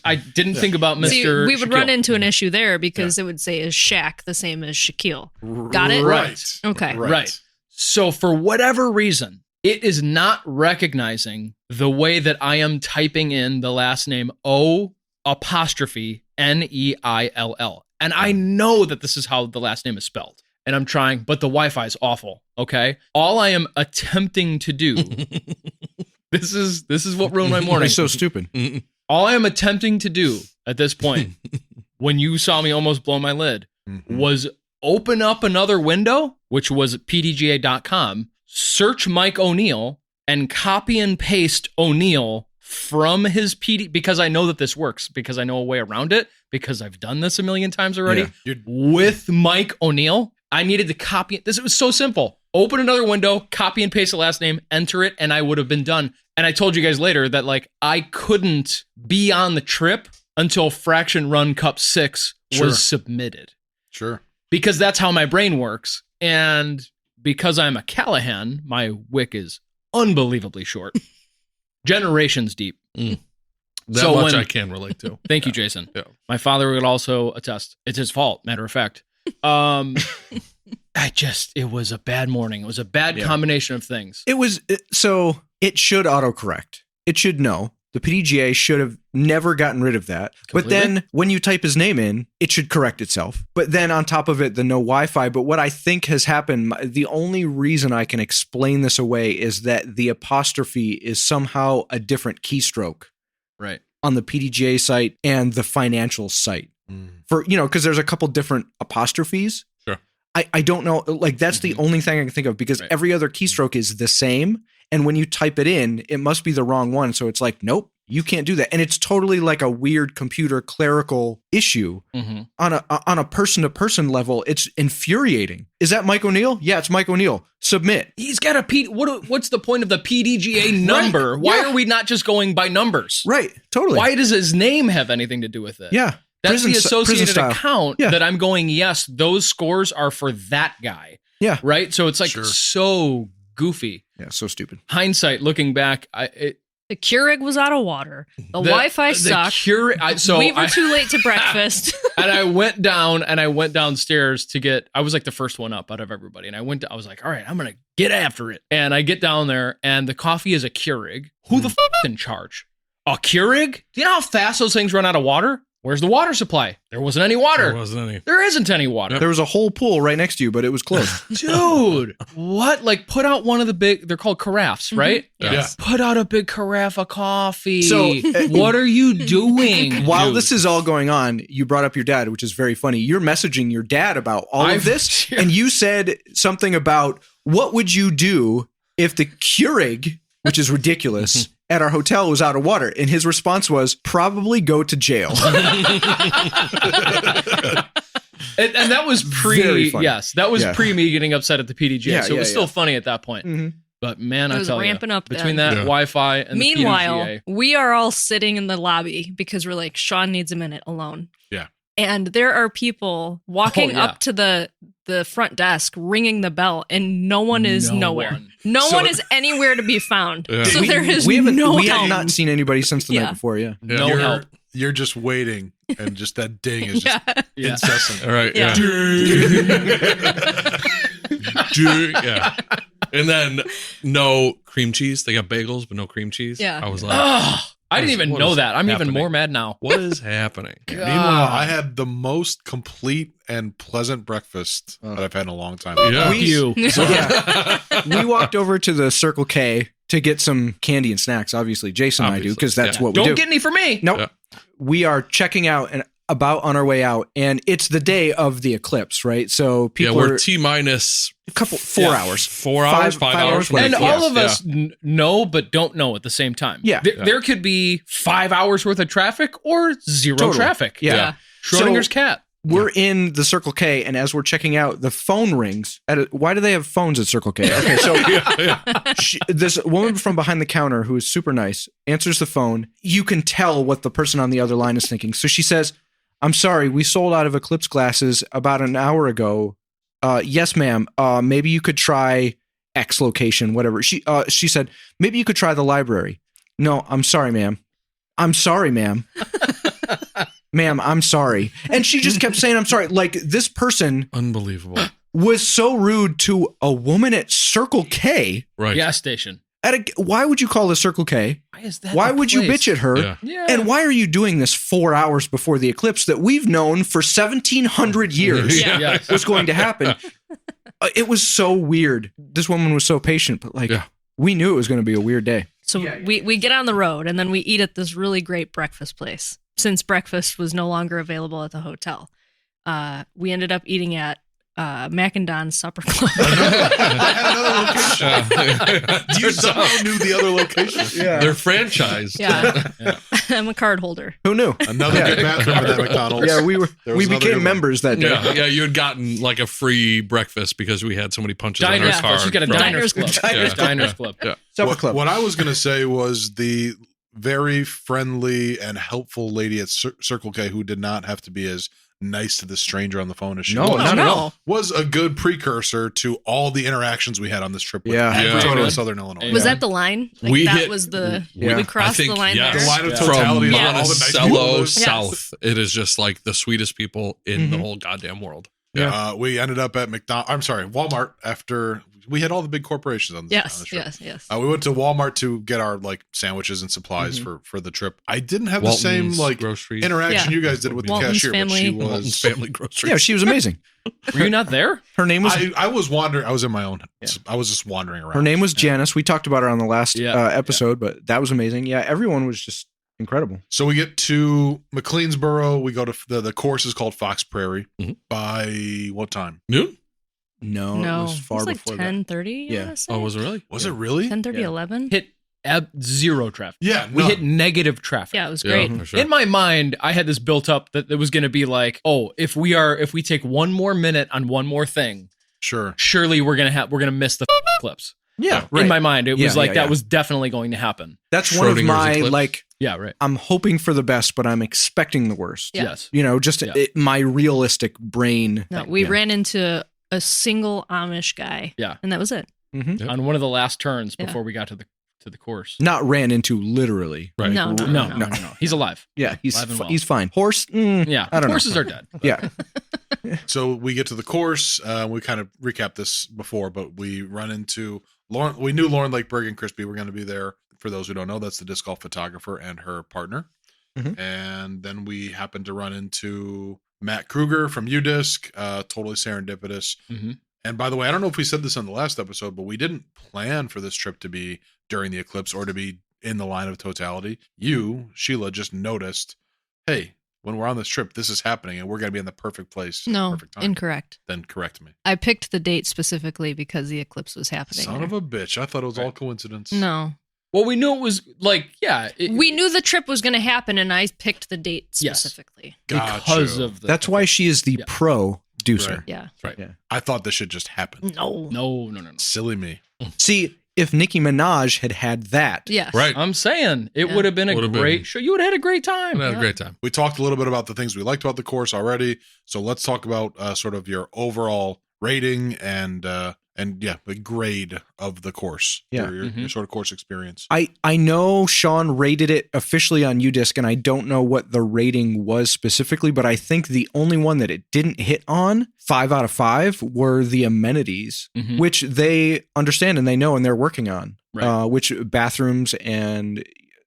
S3: I didn't think about Mr.
S1: See, we would
S3: Shaquille.
S1: run into an issue there because it would say is Shaq the same as Shaquille. Got it?
S3: Right.
S1: Okay.
S3: Right. So for whatever reason, it is not recognizing the way that I am typing in the last name O''Neil. And I know that this is how the last name is spelled. And I'm trying, but the Wi-Fi is awful. Okay. All I am attempting to do. This is what ruined my morning.
S5: It's so stupid.
S3: All I am attempting to do at this point, when you saw me almost blow my lid, was open up another window, which was pdga.com, search Mike O'Neill, and copy and paste O'Neill from his PD, because I know that this works, because I know a way around it, because I've done this a million times already with Mike O'Neill. I needed to copy it. This was so simple. Open another window, copy and paste the last name, enter it, and I would have been done. And I told you guys later that like I couldn't be on the trip until Fraction Run Cup 6 was submitted.
S2: Sure.
S3: Because that's how my brain works. And because I'm a Callahan, my wick is unbelievably short. Generations deep.
S4: That much I can relate to.
S3: Thank you, Jason.
S4: Yeah.
S3: My father would also attest. It's his fault, matter of fact. It was a bad morning. It was a bad combination of things.
S5: So it should autocorrect. It should know. The PDGA should have never gotten rid of that.
S3: Completely?
S5: But then when you type his name in, it should correct itself. But then on top of it, the no Wi-Fi. But what I think has happened, the only reason I can explain this away is that the apostrophe is somehow a different keystroke.
S3: Right.
S5: On the PDGA site and the financial site. For, because there's a couple different apostrophes.
S4: Sure.
S5: I don't know. Like, that's the only thing I can think of, because every other keystroke is the same. And when you type it in, it must be the wrong one. So it's like, nope, you can't do that. And it's totally like a weird computer clerical issue on a person-to-person level. It's infuriating. Is that Mike O'Neill? Yeah, it's Mike O'Neill. Submit.
S3: He's got a what's the point of the PDGA number?
S5: Right.
S3: Why are we not just going by numbers?
S5: Right. Totally.
S3: Why does his name have anything to do with it?
S5: Yeah.
S3: That's the associated
S5: style.
S3: account that I'm going, yes, those scores are for that guy.
S5: Yeah.
S3: Right? So it's like so goofy.
S5: Yeah, so stupid.
S3: Hindsight, looking back,
S1: the Keurig was out of water. The Wi-Fi sucked. We were too late to breakfast.
S3: And I went downstairs to get, I was like the first one up out of everybody. And I was like, all right, I'm going to get after it. And I get down there and the coffee is a Keurig. Who the f*** in charge? A Keurig? Do you know how fast those things run out of water? Where's the water supply? There wasn't any water.
S4: There wasn't any.
S3: There isn't any water.
S5: There was a whole pool right next to you, but it was closed.
S3: Dude, what? Like, put out one of the big, they're called carafes, right?
S2: Yes.
S3: Put out a big carafe of coffee.
S5: So,
S3: what are you doing?
S5: While this is all going on, you brought up your dad, which is very funny. You're messaging your dad about all of this, and you said something about, what would you do if the Keurig, which is ridiculous, at our hotel was out of water? And his response was, probably go to jail.
S3: And that was pre me getting upset at the PDGA. So it was still funny at that point. But man, I tell you,
S1: ramping up
S3: between
S1: then.
S3: that Wi-Fi and
S1: Meanwhile,
S3: the PDGA.
S1: we are all sitting in the lobby because we're like, Sean needs a minute alone.
S2: Yeah.
S1: And there are people walking up to the front desk, ringing the bell, and no one is nowhere. No one is anywhere to be found.
S2: Yeah.
S1: So there is
S5: we
S1: no help.
S5: have not seen anybody since the night before. Yeah.
S3: No help.
S2: You're just waiting, and just that ding is just incessant.
S4: All right.
S1: Yeah.
S4: Yeah. And then no cream cheese. They got bagels, but no cream cheese.
S1: Yeah.
S4: I was like,
S3: I didn't even know that. I'm even more mad now.
S4: What is happening?
S2: Meanwhile, I had the most complete and pleasant breakfast that I've had in a long time.
S4: Yeah.
S5: We walked over to the Circle K to get some candy and snacks. Obviously, Jason and I do, because that's what we do.
S3: Don't get any for me.
S5: Nope.
S4: Yeah.
S5: We are checking out and about on our way out, and it's the day of the eclipse, right? So people
S4: we're
S5: are
S4: T-minus
S5: a couple 4 hours.
S4: 4 hours, 5 hours.
S5: whatever.
S3: And
S5: Yeah.
S3: all of us know, but don't know at the same time.
S5: Yeah.
S3: There could be 5 hours worth of traffic or zero
S5: Totally.
S3: traffic.
S5: Yeah.
S3: Schrodinger's cat.
S5: We're in the Circle K, and as we're checking out, the phone rings. Why do they have phones at Circle K? Okay, so this woman from behind the counter, who is super nice, answers the phone. You can tell what the person on the other line is thinking. So she says, "I'm sorry, we sold out of eclipse glasses about an hour ago. Yes, ma'am. Maybe you could try X location, whatever." She said, "Maybe you could try the library." "No, I'm sorry, ma'am. I'm sorry, ma'am." "Ma'am, I'm sorry." And she just kept saying, "I'm sorry." Like, this person
S4: Unbelievable.
S5: was so rude to a woman at Circle K.
S4: Right.
S3: Gas station.
S5: Why would you call the Circle K? Why would you bitch at her?
S3: Yeah.
S5: And why are you doing this 4 hours before the eclipse that we've known for 1,700 years
S3: Yeah.
S5: was going to happen? It was so weird. This woman was so patient, but we knew it was going to be a weird day.
S1: So we get on the road and then we eat at this really great breakfast place. Since breakfast was no longer available at the hotel, we ended up eating at Mac and Don's Supper Club.
S2: I had another location. You somehow knew the other location.
S5: Yeah.
S4: They're franchised.
S1: Yeah. I'm a card holder.
S5: Who knew?
S2: Another good bathroom at that McDonald's.
S5: Yeah,
S2: There was
S5: we
S2: another
S5: became
S2: good
S5: members that day.
S4: Yeah, you had gotten like a free breakfast because we had so many punches on
S3: Diners
S4: our
S3: Club.
S4: card.
S3: She's got a
S4: from-
S3: Diners Club.
S5: Diners Club.
S3: Diners Club.
S4: Yeah.
S5: Supper Club.
S2: What I was going to say was the very friendly and helpful lady at Circle K who did not have to be as nice to the stranger on the phone as she
S5: No,
S2: was,
S5: not at all.
S2: was a good precursor to all the interactions we had on this trip with everyone
S4: totally.
S2: in Southern Illinois.
S1: Was that the line? Like
S4: We
S1: that
S4: hit-
S1: was the
S4: Yeah.
S1: we
S4: I
S1: crossed
S4: think,
S1: the line
S4: yes.
S1: there.
S2: The line of
S4: From
S2: totality, all the nice people.
S4: Monticello
S2: Yes.
S4: south, it is just like the sweetest people in the whole goddamn world.
S2: We ended up at Walmart after we had all the big corporations on this.
S1: Yes.
S2: We went to Walmart to get our sandwiches and supplies for the trip. I didn't have
S4: Walton's
S2: the same
S4: groceries.
S2: interaction you guys did with
S1: Walton's
S2: the cashier,
S1: family.
S2: but she
S4: Walton's
S2: was
S4: family groceries.
S5: Yeah, she was amazing.
S3: Were you not there?
S5: Her name was
S2: I was wandering. I was in my own. I was just wandering around.
S5: her name was Janice. We talked about her on the last
S3: Yeah.
S5: episode, but that was amazing. Yeah, everyone was just incredible.
S2: So we get to McLeansboro. We go to the course is called Fox Prairie. By what time?
S4: Noon?
S5: No,
S1: No,
S5: it was far
S1: like
S5: before
S1: 10:30.
S5: Yeah.
S4: Oh, was it really?
S2: Was it really?
S1: 10:30, 11.
S3: Hit zero traffic.
S2: Yeah,
S3: We
S2: no.
S3: hit negative traffic.
S1: Yeah, it was great.
S4: for sure.
S3: In my mind, I had this built up that it was going to be like, oh, if we take one more minute on one more thing,
S2: Sure.
S3: surely we're gonna miss the clips.
S5: Yeah, right.
S3: In my mind, it
S5: Yeah,
S3: was like
S5: yeah,
S3: that
S5: yeah.
S3: was definitely going to happen.
S5: That's one of
S4: Schrodinger's
S5: my
S4: eclipse.
S3: Yeah, right.
S5: I'm hoping for the best, but I'm expecting the worst.
S1: Yeah.
S3: Yes.
S5: You know, just
S3: Yeah.
S5: my realistic brain.
S1: No,
S5: thing.
S1: we
S5: Yeah.
S1: ran into a single Amish guy.
S3: Yeah.
S1: And that was it.
S5: Mhm.
S3: On one of the last turns
S1: Yeah.
S3: before we got to the course.
S5: Not ran into literally.
S4: Right.
S1: No.
S3: No. He's alive.
S5: Yeah, he's
S3: Alive and well.
S5: he's fine. Horse.
S3: Yeah.
S5: I don't know.
S3: Horses are dead.
S5: Yeah.
S2: So we get to the course. We kind of recapped this before, but we run into Lauren. We knew Lauren Lakeberg and Crispy were going to be there. For those who don't know, that's the disc golf photographer and her partner.
S5: Mhm.
S2: And then we happened to run into Matt Kruger from UDisc. Totally serendipitous.
S3: Mhm.
S2: And by the way, I don't know if we said this on the last episode, but we didn't plan for this trip to be during the eclipse or to be in the line of totality. You, Sheila, just noticed, hey, when we're on this trip, this is happening and we're going to be in the perfect place. at the
S1: No,
S2: perfect time.
S1: incorrect.
S2: Then correct me.
S1: I picked the date specifically because the eclipse was happening.
S2: Son of a bitch. I thought it was all coincidence.
S1: No.
S3: Well, we knew it was like, yeah.
S1: We knew the trip was going to happen, and I picked the date
S3: Yes.
S1: specifically.
S3: because of the.
S5: That's why she is the pro deucer.
S2: Right.
S1: Yeah.
S2: Right.
S5: Yeah.
S2: I thought this should just happen.
S1: No.
S3: No.
S2: Silly me.
S5: See, if Nicki Minaj had had that,
S1: Yes.
S4: Right.
S3: I'm saying it
S1: Yeah.
S3: would have been a
S4: Would've been-
S3: great show. You would have had a great time.
S4: I had a great time.
S2: We talked a little bit about the things we liked about the course already. So let's talk about sort of your overall rating and and the grade of the course.
S5: Yeah.
S2: Your sort of course experience.
S5: I know Sean rated it officially on UDisc, and I don't know what the rating was specifically, but I think the only one that it didn't hit on 5 out of 5 were the amenities, which they understand and they know and they're working on, which bathrooms and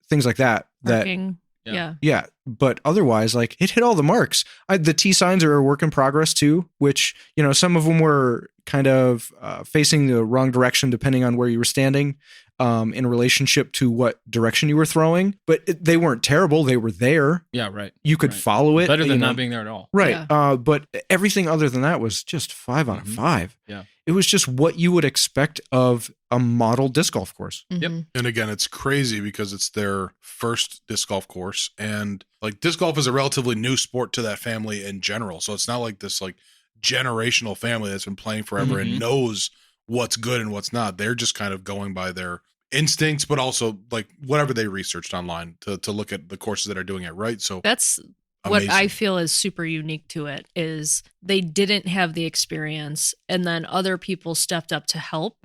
S5: things like that.
S1: Parking.
S5: Yeah. But otherwise, like, it hit all the marks. The T signs are a work in progress too, which, some of them were kind of facing the wrong direction depending on where you were standing in relationship to what direction you were throwing. But they weren't terrible. They were there.
S3: Yeah, right.
S5: You could follow it.
S3: Better than not being there at all.
S5: Right. Yeah. But everything other than that was just 5 out of 5.
S3: Yeah.
S5: It was just what you would expect of a model disc golf course.
S3: Yep.
S2: And again, it's crazy because it's their first disc golf course. And like, disc golf is a relatively new sport to that family in general. So it's not like this like generational family that's been playing forever and knows what's good and what's not. They're just kind of going by their instincts, but also like whatever they researched online to look at the courses that are doing it right. So
S1: that's
S2: amazing.
S1: What I feel is super unique to it is they didn't have the experience, and then other people stepped up to help,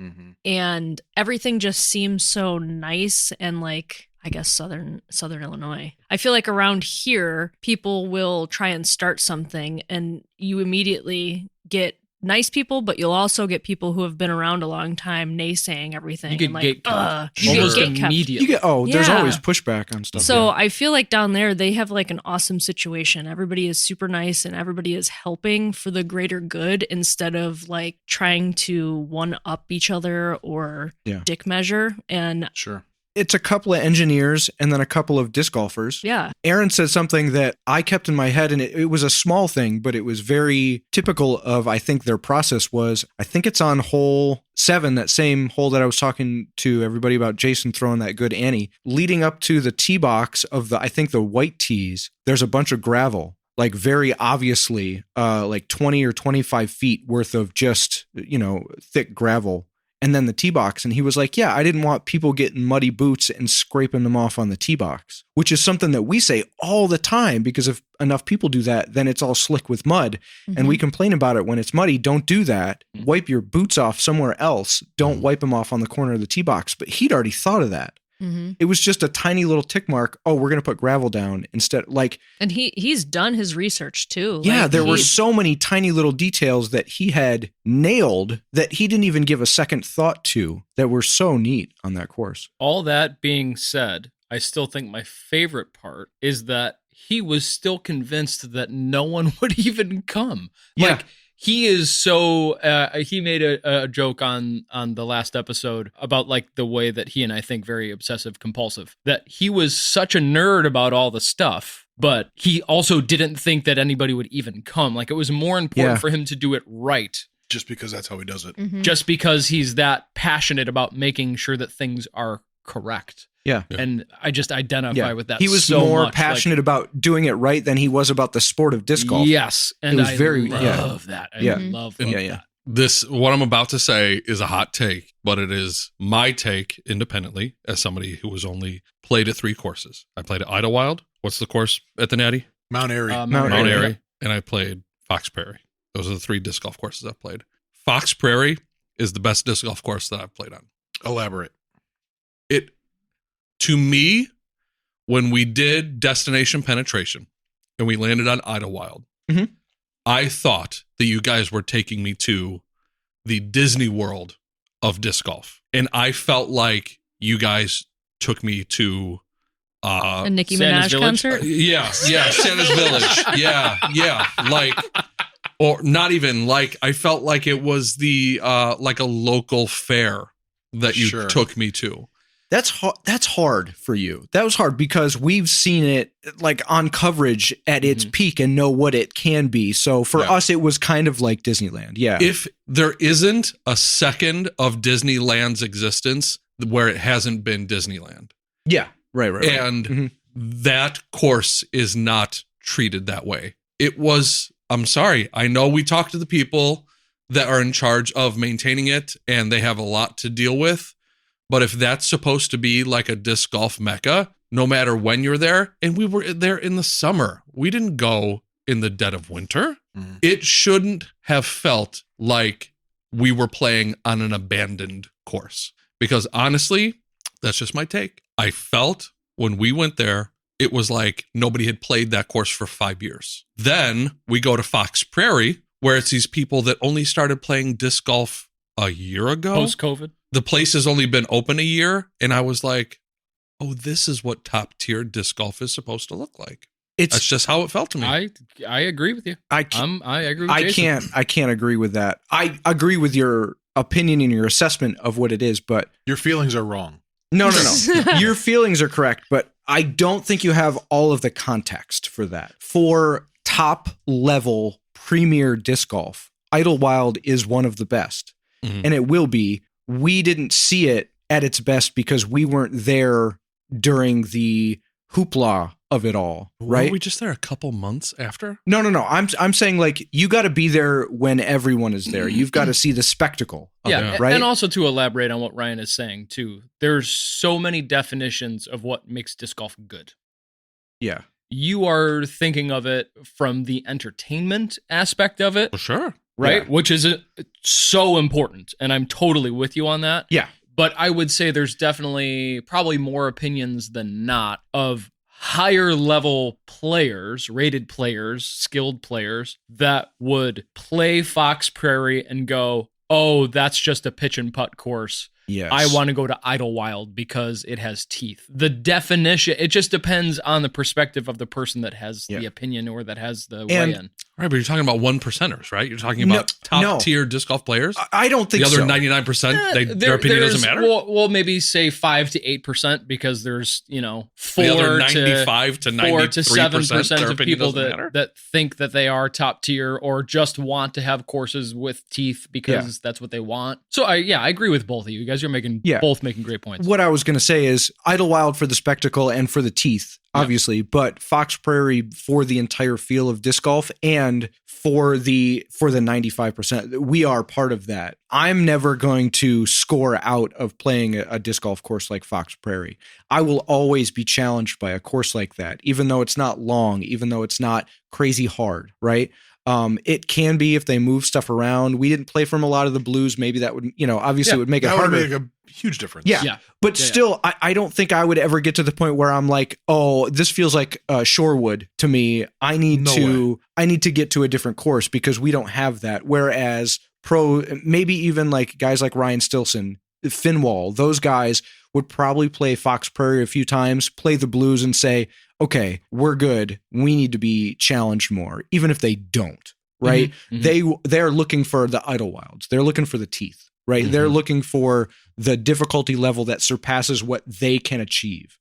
S1: and everything just seems so nice and like, I guess Southern Illinois. I feel like around here, people will try and start something, and you immediately get nice people, but you'll also get people who have been around a long time naysaying everything.
S3: You get
S1: and like,
S3: gatekept.
S1: you
S3: Almost
S1: get gatekept.
S3: immediately.
S5: There's always pushback on stuff.
S1: So I feel like down there, they have like an awesome situation. Everybody is super nice and everybody is helping for the greater good instead of like trying to one up each other or dick measure. And
S2: sure.
S5: It's a couple of engineers and then a couple of disc golfers.
S1: Yeah.
S5: Aaron said something that I kept in my head, and it was a small thing, but it was very typical of, I think, their process was, I think it's on hole 7, that same hole that I was talking to everybody about, Jason throwing that good Annie. Leading up to the tee box of the white tees, there's a bunch of gravel. Like very obviously, like 20 or 25 feet worth of just, thick gravel. And then the tee box. And he was like, yeah, I didn't want people getting muddy boots and scraping them off on the tee box, which is something that we say all the time, because if enough people do that, then it's all slick with mud. And we complain about it when it's muddy. Don't do that. Wipe your boots off somewhere else. Don't wipe them off on the corner of the tee box. But he'd already thought of that. It was just a tiny little tick mark. Oh, we're going to put gravel down instead. Like,
S1: and he's done his research too.
S5: Yeah,
S1: like,
S5: there were so many tiny little details that he had nailed that he didn't even give a second thought to, that were so neat on that course.
S3: All that being said, I still think my favorite part is that he was still convinced that no one would even come.
S5: Yeah.
S3: Like, he is so, he made a joke on the last episode about like the way that he and I think very obsessive compulsive, that he was such a nerd about all the stuff, but he also didn't think that anybody would even come. Like, it was more important for him to do it right.
S2: Just because that's how he does it.
S3: Just because he's that passionate about making sure that things are correct.
S5: Yeah.
S3: And I just identify with that.
S5: He was
S3: so
S5: more
S3: much.
S5: passionate about doing it right than he was about the sport of disc golf.
S3: Yes. And
S5: it was
S3: I
S5: very,
S3: love that. I love that.
S4: This, what I'm about to say is a hot take, but it is my take independently as somebody who has only played at 3 courses. I played at Idlewild. What's the course at the Natty?
S2: Mount Airy.
S5: Mount
S4: Airy. And I played Fox Prairie. Those are the 3 disc golf courses I've played. Fox Prairie is the best disc golf course that I've played on.
S2: Elaborate.
S4: To me, when we did destination penetration and we landed on Idlewild, I thought that you guys were taking me to the Disney World of disc golf. And I felt like you guys took me to
S1: a Nicki
S3: Santa's
S1: Minaj
S3: Village?
S1: concert.
S4: Yeah, Santa's Village. Yeah. Like, or not even like, I felt like it was the like a local fair that you took me to.
S5: That's hard for you. That was hard because we've seen it like on coverage at its peak and know what it can be. So for us, it was kind of like Disneyland. Yeah.
S4: If there isn't a second of Disneyland's existence where it hasn't been Disneyland.
S5: Yeah. Right.
S4: And that course is not treated that way. It was, I'm sorry. I know we talked to the people that are in charge of maintaining it and they have a lot to deal with. But if that's supposed to be like a disc golf mecca, no matter when you're there, and we were there in the summer, we didn't go in the dead of winter. It shouldn't have felt like we were playing on an abandoned course. Because honestly, that's just my take. I felt when we went there, it was like nobody had played that course for 5 years. Then we go to Fox Prairie, where it's these people that only started playing disc golf a year ago.
S3: Post-COVID.
S4: The place has only been open a year. And I was like, oh, this is what top tier disc golf is supposed to look like. That's just how it felt to me.
S3: I agree with you.
S5: I
S3: agree with Jason.
S5: I can't agree with that. I agree with your opinion and your assessment of what it is, but
S2: your feelings are wrong.
S5: No. Your feelings are correct, but I don't think you have all of the context for that. For top level premier disc golf, Idlewild is one of the best, and it will be. We didn't see it at its best because we weren't there during the hoopla of it all, right?
S4: Were we just there a couple months after?
S5: No. I'm saying like you got to be there when everyone is there. You've got to see the spectacle.
S3: Yeah,
S5: right.
S3: And also to elaborate on what Ryan is saying too, there's so many definitions of what makes disc golf good.
S5: Yeah.
S3: You are thinking of it from the entertainment aspect of it.
S4: Well, sure.
S3: Right?
S5: Yeah.
S3: Which is so important. And I'm totally with you on that.
S5: Yeah.
S3: But I would say there's definitely probably more opinions than not of higher level players, rated players, skilled players that would play Fox Prairie and go, oh, that's just a pitch and putt course.
S5: Yes.
S3: I want to go to Idlewild because it has teeth. The definition, it just depends on the perspective of the person that has the opinion or that has the weigh-in.
S4: Right, but you're talking about 1%ers, right? You're talking about top tier disc golf players.
S5: I don't think
S4: the other
S5: so.
S4: 99%, their opinion doesn't matter.
S3: Well, maybe say 5 to 8% because there's 4
S4: the other 95 to
S3: 4 to 7% of people
S4: matter.
S3: that think that they are top tier or just want to have courses with teeth because that's what they want. So I agree with both of you guys. You're both making great points.
S5: What I was going to say is Idlewild for the spectacle and for the teeth, obviously, but Fox Prairie for the entire feel of disc golf and for the 95%. We are part of that. I'm never going to score out of playing a disc golf course like Fox Prairie. I will always be challenged by a course like that, even though it's not long, even though it's not crazy hard, right? It can be if they move stuff around. We didn't play from a lot of the blues. Maybe that would, obviously it would make it harder.
S2: That would make a huge difference.
S5: Yeah. But still, I don't think I would ever get to the point where I'm like, oh, this feels like Shorewood to me. I need to get to a different course because we don't have that. Whereas maybe even like guys like Ryan Stilson, Finwall, those guys would probably play Fox Prairie a few times, play the blues and say, okay, we're good. We need to be challenged more, even if they don't, right? They're looking for the Idlewilds. They're looking for the teeth, right? They're looking for the difficulty level that surpasses what they can achieve,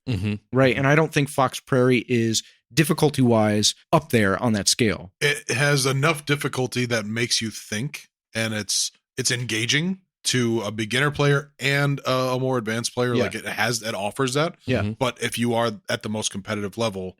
S5: right? And I don't think Fox Prairie is difficulty-wise up there on that scale.
S2: It has enough difficulty that makes you think, and it's engaging to a beginner player and a more advanced player. Like it offers that. But if you are at the most competitive level,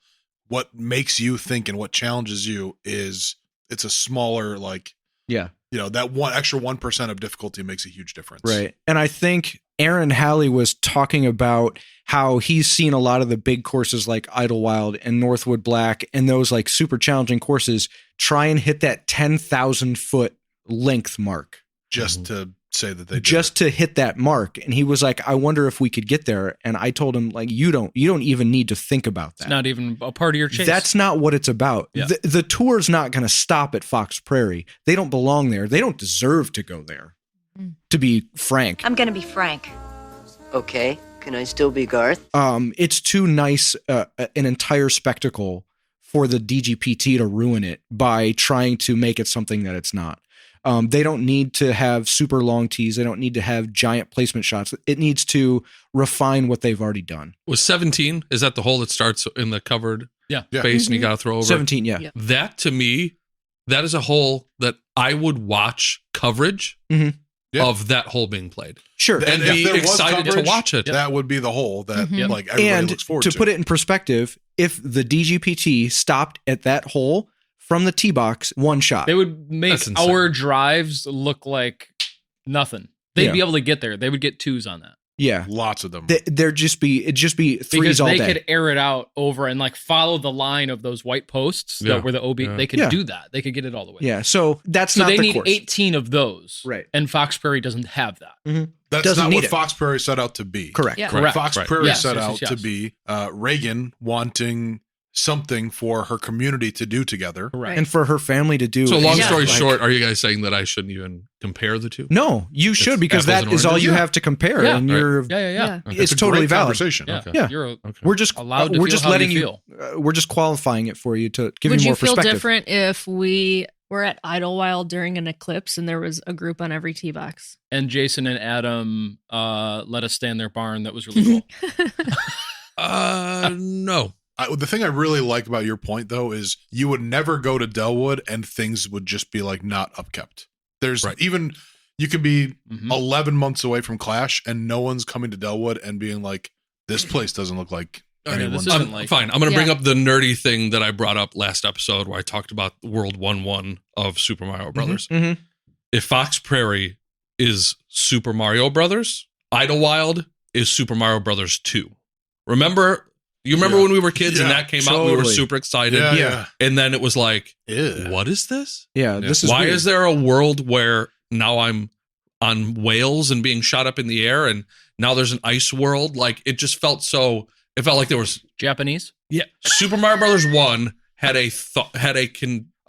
S2: what makes you think and what challenges you is it's a smaller, that one extra 1% of difficulty makes a huge difference.
S5: Right. And I think Aaron Halley was talking about how he's seen a lot of the big courses like Idlewild and Northwood Black and those like super challenging courses try and hit that 10,000 foot length mark.
S2: Just to say that they
S5: to hit that mark. And he was like, I wonder if we could get there. And I told him, like, you don't even need to think about that.
S3: It's not even a part of your chase.
S5: That's not what it's about.
S3: Yeah.
S5: The tour's not going to stop at Fox Prairie. They don't belong there. They don't deserve to go there, to be frank.
S12: I'm going to be frank.
S6: Okay, can I still be Garth?
S5: It's too nice an entire spectacle for the DGPT to ruin it by trying to make it something that it's not. They don't need to have super long tees. They don't need to have giant placement shots. It needs to refine what they've already done.
S4: Was 17, is that the hole that starts in the covered
S5: and
S4: space and you got to throw over?
S5: 17, yeah.
S4: That to me, that is a hole that I would watch coverage of that hole being played.
S5: Sure.
S4: And be excited to watch it.
S2: That would be the hole that like everybody looks forward to.
S5: To put it in perspective, if the DGPT stopped at that hole from the tee box, one shot.
S3: They would make our drives look like nothing. They'd be able to get there. They would get twos on that.
S5: Yeah.
S2: Lots of them.
S5: It'd just be threes
S3: because
S5: all
S3: they
S5: day.
S3: could air it out over and like follow the line of those white posts that were the OB.
S4: Yeah.
S3: They could do that. They could get it all the way.
S5: Yeah. So that's
S3: So
S5: not
S3: they
S5: the
S3: need
S5: course.
S3: 18 of those.
S5: Right.
S3: And Fox Prairie doesn't have that.
S5: Mm-hmm.
S2: That's
S5: Doesn't
S2: not
S5: need
S2: what
S5: it.
S2: Fox Prairie set out to be.
S5: Correct.
S1: Yeah.
S3: Correct.
S2: Fox
S4: Right.
S2: Prairie
S3: Yes,
S2: set
S3: yes,
S2: out
S3: yes,
S2: to
S3: yes.
S2: be Reagan wanting something for her community to do together.
S3: Correct.
S5: And for her family to do.
S4: So long
S1: Yeah.
S4: story
S5: Like-
S4: short, are you guys saying that I shouldn't even compare the two?
S5: No, you should, because
S4: apples
S5: that
S4: and
S5: is all
S4: oranges?
S5: you
S4: Yeah.
S5: have to compare.
S3: Yeah.
S5: And
S4: Right.
S5: you're,
S3: Yeah.
S2: It's
S5: it's
S2: a
S5: totally
S2: great
S5: valid.
S2: conversation.
S3: Yeah.
S4: Okay.
S5: Yeah.
S3: You're
S5: We're just
S3: allowed to
S5: we're
S3: feel
S5: just
S3: how
S5: letting
S3: you
S5: you.
S3: feel.
S5: We're just qualifying it for you to give
S1: Would
S5: you more
S1: you feel
S5: perspective.
S1: different if we were at Idlewild during an eclipse and there was a group on every tee box?
S3: And Jason and Adam let us stay in their barn. That was really cool.
S4: No.
S2: The thing I really like about your point, though, is you would never go to Delwood and things would just be like not upkept. There's
S4: Right.
S2: even you could be
S3: Mhm.
S2: 11 months away from Clash and no one's coming to Delwood and being like, this place doesn't look like
S3: Okay,
S2: anyone's.
S3: this isn't like-
S4: Fine. I'm going to bring
S1: Yeah.
S4: up the nerdy thing that I brought up last episode where I talked about World 1-1 of Super Mario Brothers.
S5: Mhm.
S4: If Fox Prairie is Super Mario Brothers, Idlewild is Super Mario Brothers 2. Remember? You remember
S2: Yeah.
S4: when we were kids and
S2: Yeah,
S4: that came out? We were
S5: totally.
S4: super excited.
S2: Yeah.
S4: And then it was like,
S2: Yeah.
S4: what is this?
S5: Yeah, this is
S4: Why
S5: weird.
S4: is there a world where now I'm on whales and being shot up in the air and now there's an ice world? Like it just felt so, it felt like there was,
S3: Japanese?
S4: yeah. Super Mario Brothers 1 had a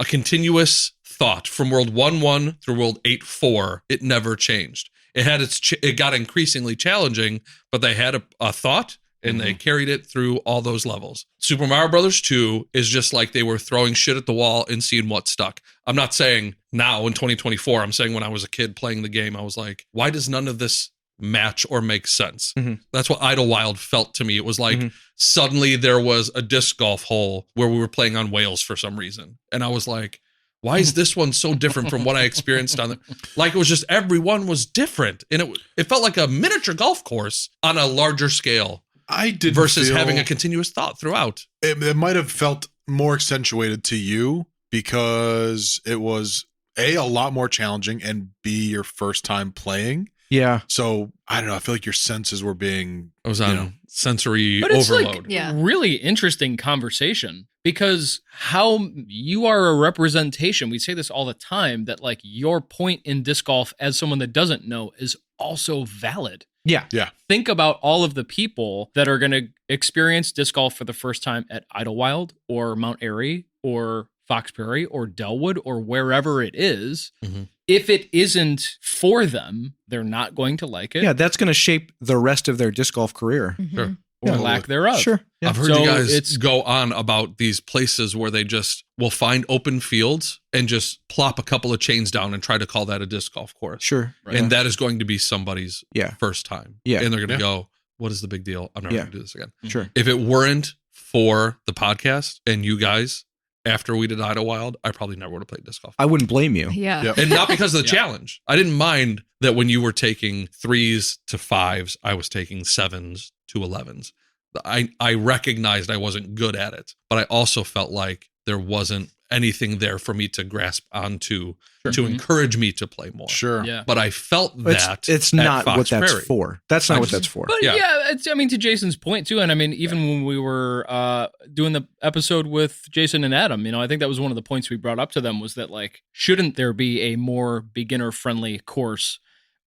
S4: continuous thought from World 1-1 through World 8-4. It never changed. It had it got increasingly challenging, but they had a thought and they carried it through all those levels. Super Mario Brothers 2 is just like they were throwing shit at the wall and seeing what stuck. I'm not saying now in 2024. I'm saying when I was a kid playing the game, I was like, why does none of this match or make sense?
S5: Mhm.
S4: That's what Idlewild felt to me. It was like suddenly there was a disc golf hole where we were playing on whales for some reason. And I was like, why is this one so different from what I experienced on the, like it was just everyone was different. And it felt like a miniature golf course on a larger scale.
S2: I did
S4: Versus
S2: feel
S4: having a continuous thought throughout.
S2: it might have felt more accentuated to you because it was a lot more challenging and B, your first time playing.
S5: Yeah.
S2: So I don't know. I feel like your senses were being.
S4: I was on sensory
S3: But it's
S4: overload.
S3: like
S1: Yeah.
S3: really interesting conversation because how you are a representation. We say this all the time that like your point in disc golf as someone that doesn't know is also valid.
S5: Yeah.
S2: Yeah.
S3: Think about all of the people that are going to experience disc golf for the first time at Idlewild or Mount Airy or Fox Prairie or Delwood or wherever it is.
S4: Mhm.
S3: If it isn't for them, they're not going to like it.
S5: Yeah, that's going to shape the rest of their disc golf career.
S4: Sure.
S3: Or
S5: Yeah.
S3: lack thereof.
S5: Sure. Yeah.
S4: I've heard
S3: So
S4: you guys
S3: it's-
S4: go on about these places where they just will find open fields and just plop a couple of chains down and try to call that a disc golf course.
S5: Sure.
S4: And that is going to be somebody's
S5: Yeah.
S4: first time.
S5: Yeah.
S4: And they're going to
S2: Yeah.
S4: go, what is the big deal? I'm never
S5: Yeah.
S4: going to do this again.
S5: Sure.
S4: If it weren't for the podcast and you guys, after we did Idlewild, I probably never would have played disc golf.
S5: I wouldn't blame you.
S1: Yeah.
S2: Yep.
S4: And not because of the
S3: Yeah.
S4: challenge. I didn't mind that when you were taking 3s to 5s, I was taking 7s to 11s. I recognized I wasn't good at it, but I also felt like there wasn't anything there for me to grasp onto to
S3: Mhm.
S4: encourage me to play more.
S2: Sure.
S3: Yeah.
S4: But I felt that
S5: It's
S4: at
S5: not
S4: Fox
S5: what that's
S4: Prairie.
S5: for. That's not
S4: I
S5: what
S4: just-
S5: that's for.
S3: But
S4: Yeah.
S3: yeah, it's, I mean, to Jason's point too, and I mean, even when we were doing the episode with Jason and Adam, you know, I think that was one of the points we brought up to them was that like, shouldn't there be a more beginner-friendly course?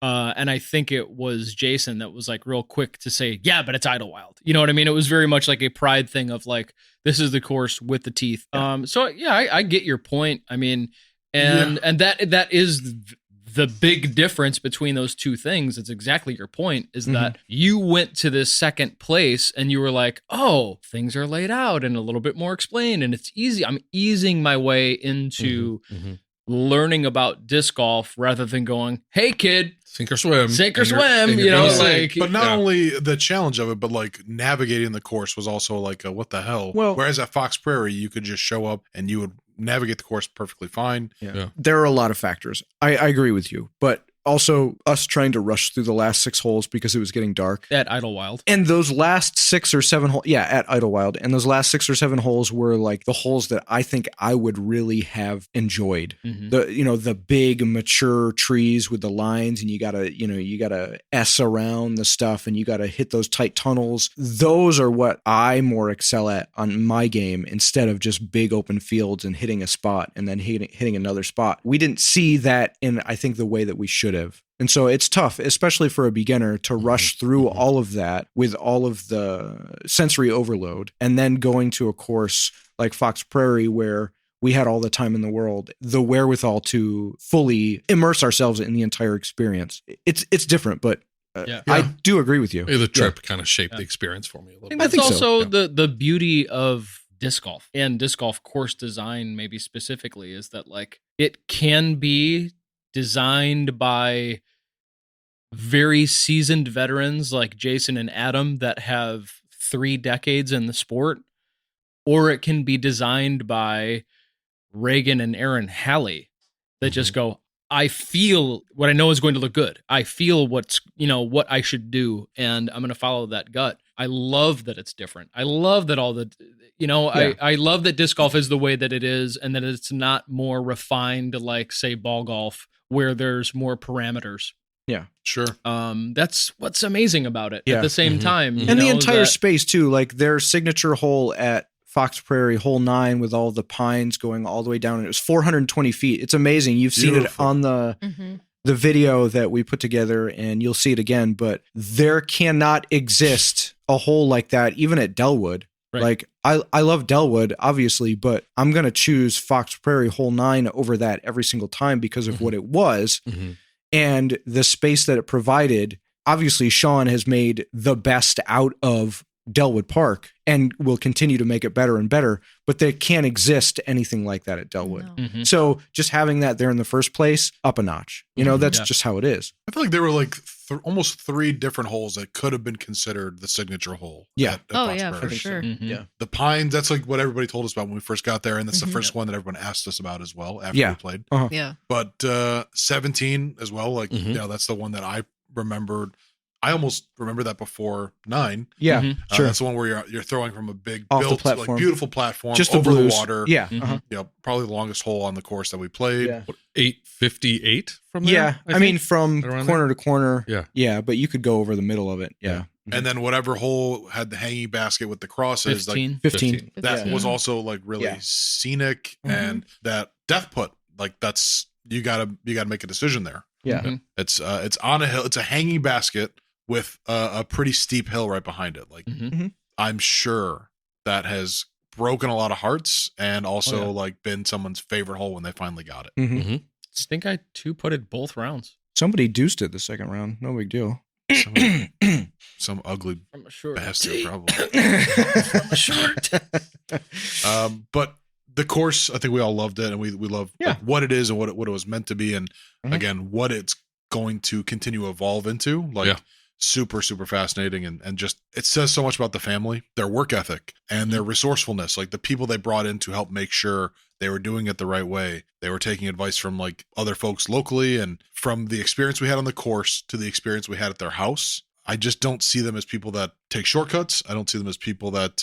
S3: And I think it was Jason that was like real quick to say, yeah, but it's Idlewild. You know what I mean? It was very much like a pride thing of like, this is the course with the teeth. So yeah, I get your point. I mean, and that is the big difference between those two things. It's exactly your point is that you went to this second place and you were like, oh, things are laid out and a little bit more explained and it's easy. I'm easing my way into learning about disc golf rather than going, hey kid,
S4: Sink or swim.
S3: sink or
S4: And you're-
S3: swim,
S4: and
S3: you
S4: you're
S3: know,
S4: gonna sink.
S3: like,
S2: But not
S4: Yeah.
S2: only the challenge of it, but like navigating the course was also like a what the hell.
S5: Well-
S2: Whereas at Fox Prairie, you could just show up and you would navigate the course perfectly fine.
S5: There are a lot of factors. I agree with you, but Also, us trying to rush through the last 6 holes because it was getting dark.
S3: At Idlewild.
S5: And those last 6 or 7 holes, at Idlewild. And those last 6 or 7 holes were like the holes that I think I would really have enjoyed. The big mature trees with the lines, and you gotta S around the stuff, and you gotta hit those tight tunnels. Those are what I more excel at on my game, instead of just big open fields and hitting a spot and then hitting another spot. We didn't see that in, I think, the way that we should have. And so it's tough, especially for a beginner, to rush through all of that with all of the sensory overload, and then going to a course like Fox Prairie where we had all the time in the world, the wherewithal to fully immerse ourselves in the entire experience. It's different, but I do agree with you.
S4: The trip kind of shaped the experience for me a little bit.
S3: I think that's also the beauty of disc golf and disc golf course design, maybe specifically, is that like it can be designed by very seasoned veterans like Jason and Adam that have 3 decades in the sport, or it can be designed by Reagan and Aaron Halley that just go, I feel what I know is going to look good. I feel what I should do, and I'm going to follow that gut. I love that it's different. I love that I love that disc golf is the way that it is, and that it's not more refined like, say, ball golf, where there's more parameters.
S5: Yeah,
S2: sure.
S3: That's what's amazing about it. At the same time,
S5: and the entire space too, like their signature hole at Fox Prairie, hole 9, with all the pines going all the way down. It was 420 feet. It's amazing. You've seen it on the video that we put together, and you'll see it again. But there cannot exist a hole like that, even at Delwood. Right. Like I love Delwood, obviously, but I'm going to choose Fox Prairie hole 9 over that every single time because of what it was. And the space that it provided. Obviously, Sean has made the best out of Delwood Park and will continue to make it better and better, but there can't exist anything like that at Delwood.
S1: No.
S5: So just having that there in the first place, up a notch. That's just how it is.
S2: I feel like there were like almost 3 different holes that could have been considered the signature hole.
S5: Yeah.
S2: At Fox Prairie.
S1: For sure.
S5: Yeah.
S2: The pines, that's like what everybody told us about when we first got there, and that's the first one that everyone asked us about as well after we played.
S1: Yeah.
S2: But 17 as well, like that's the one that I remembered. I almost remember that before 9.
S5: Yeah, sure.
S2: That's the one where you're throwing from a big
S5: off
S2: built,
S5: the platform.
S2: like beautiful platform,
S5: just
S2: over the
S5: blues.
S2: water.
S5: Yeah,
S2: probably the longest hole on the course that we played.
S5: Yeah.
S4: 858 from there.
S5: Yeah, I mean from corner to corner.
S4: Yeah,
S5: but you could go over the middle of it. Yeah.
S2: And then whatever hole had the hanging basket with the crosses,
S3: 15.
S2: that was also like really scenic, and that death put, like that's you gotta make a decision there.
S5: Yeah,
S2: it's on a hill. It's a hanging basket with a pretty steep hill right behind it. Like I'm sure that has broken a lot of hearts, and also like been someone's favorite hole when they finally got it.
S3: I think I 2-putted both rounds.
S5: Somebody deuced it the second round. No big deal.
S2: Some ugly bastard, probably.
S3: From a short.
S2: But the course, I think we all loved it, and we love like, what it is and what it was meant to be, and again, what it's going to continue to evolve into. Like super, super fascinating, and just it says so much about the family, their work ethic, and their resourcefulness. Like the people they brought in to help make sure they were doing it the right way. They were taking advice from like other folks locally, and from the experience we had on the course to the experience we had at their house. I just don't see them as people that take shortcuts. I don't see them as people that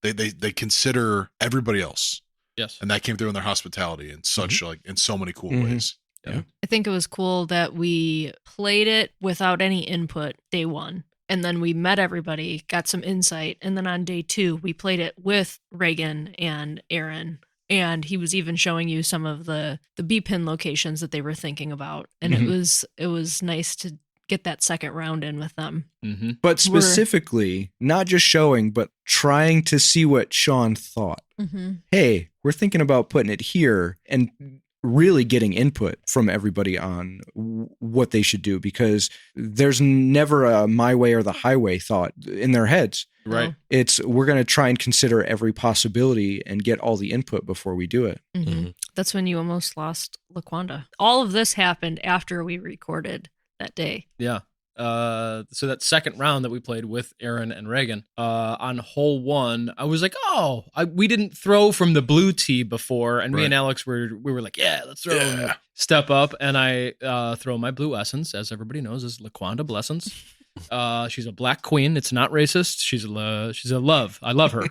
S2: they consider everybody else.
S3: Yes.
S2: And that came through in their hospitality in such like in so many cool ways.
S5: Yeah.
S1: I think it was cool that we played it without any input day 1. And then we met everybody, got some insight. And then on day 2, we played it with Reagan and Aaron. And he was even showing you some of the B-pin locations that they were thinking about. And it was nice to get that second round in with them.
S5: But specifically, not just showing, but trying to see what Sean thought. Hey, we're thinking about putting it here, and really getting input from everybody on what they should do, because there's never a my way or the highway thought in their heads.
S3: Right.
S5: It's we're going to try and consider every possibility and get all the input before we do it.
S1: That's when you almost lost LaQuanda. All of this happened after we recorded that day.
S3: Yeah. So that second round that we played with Aaron and Reagan, on hole 1, I was like, we didn't throw from the blue tee before, and me and Alex we were like, let's throw. step up and I throw my blue essence, as everybody knows, is LaQuanda Blessings. She's a black queen. It's not racist. She's a love. I love her.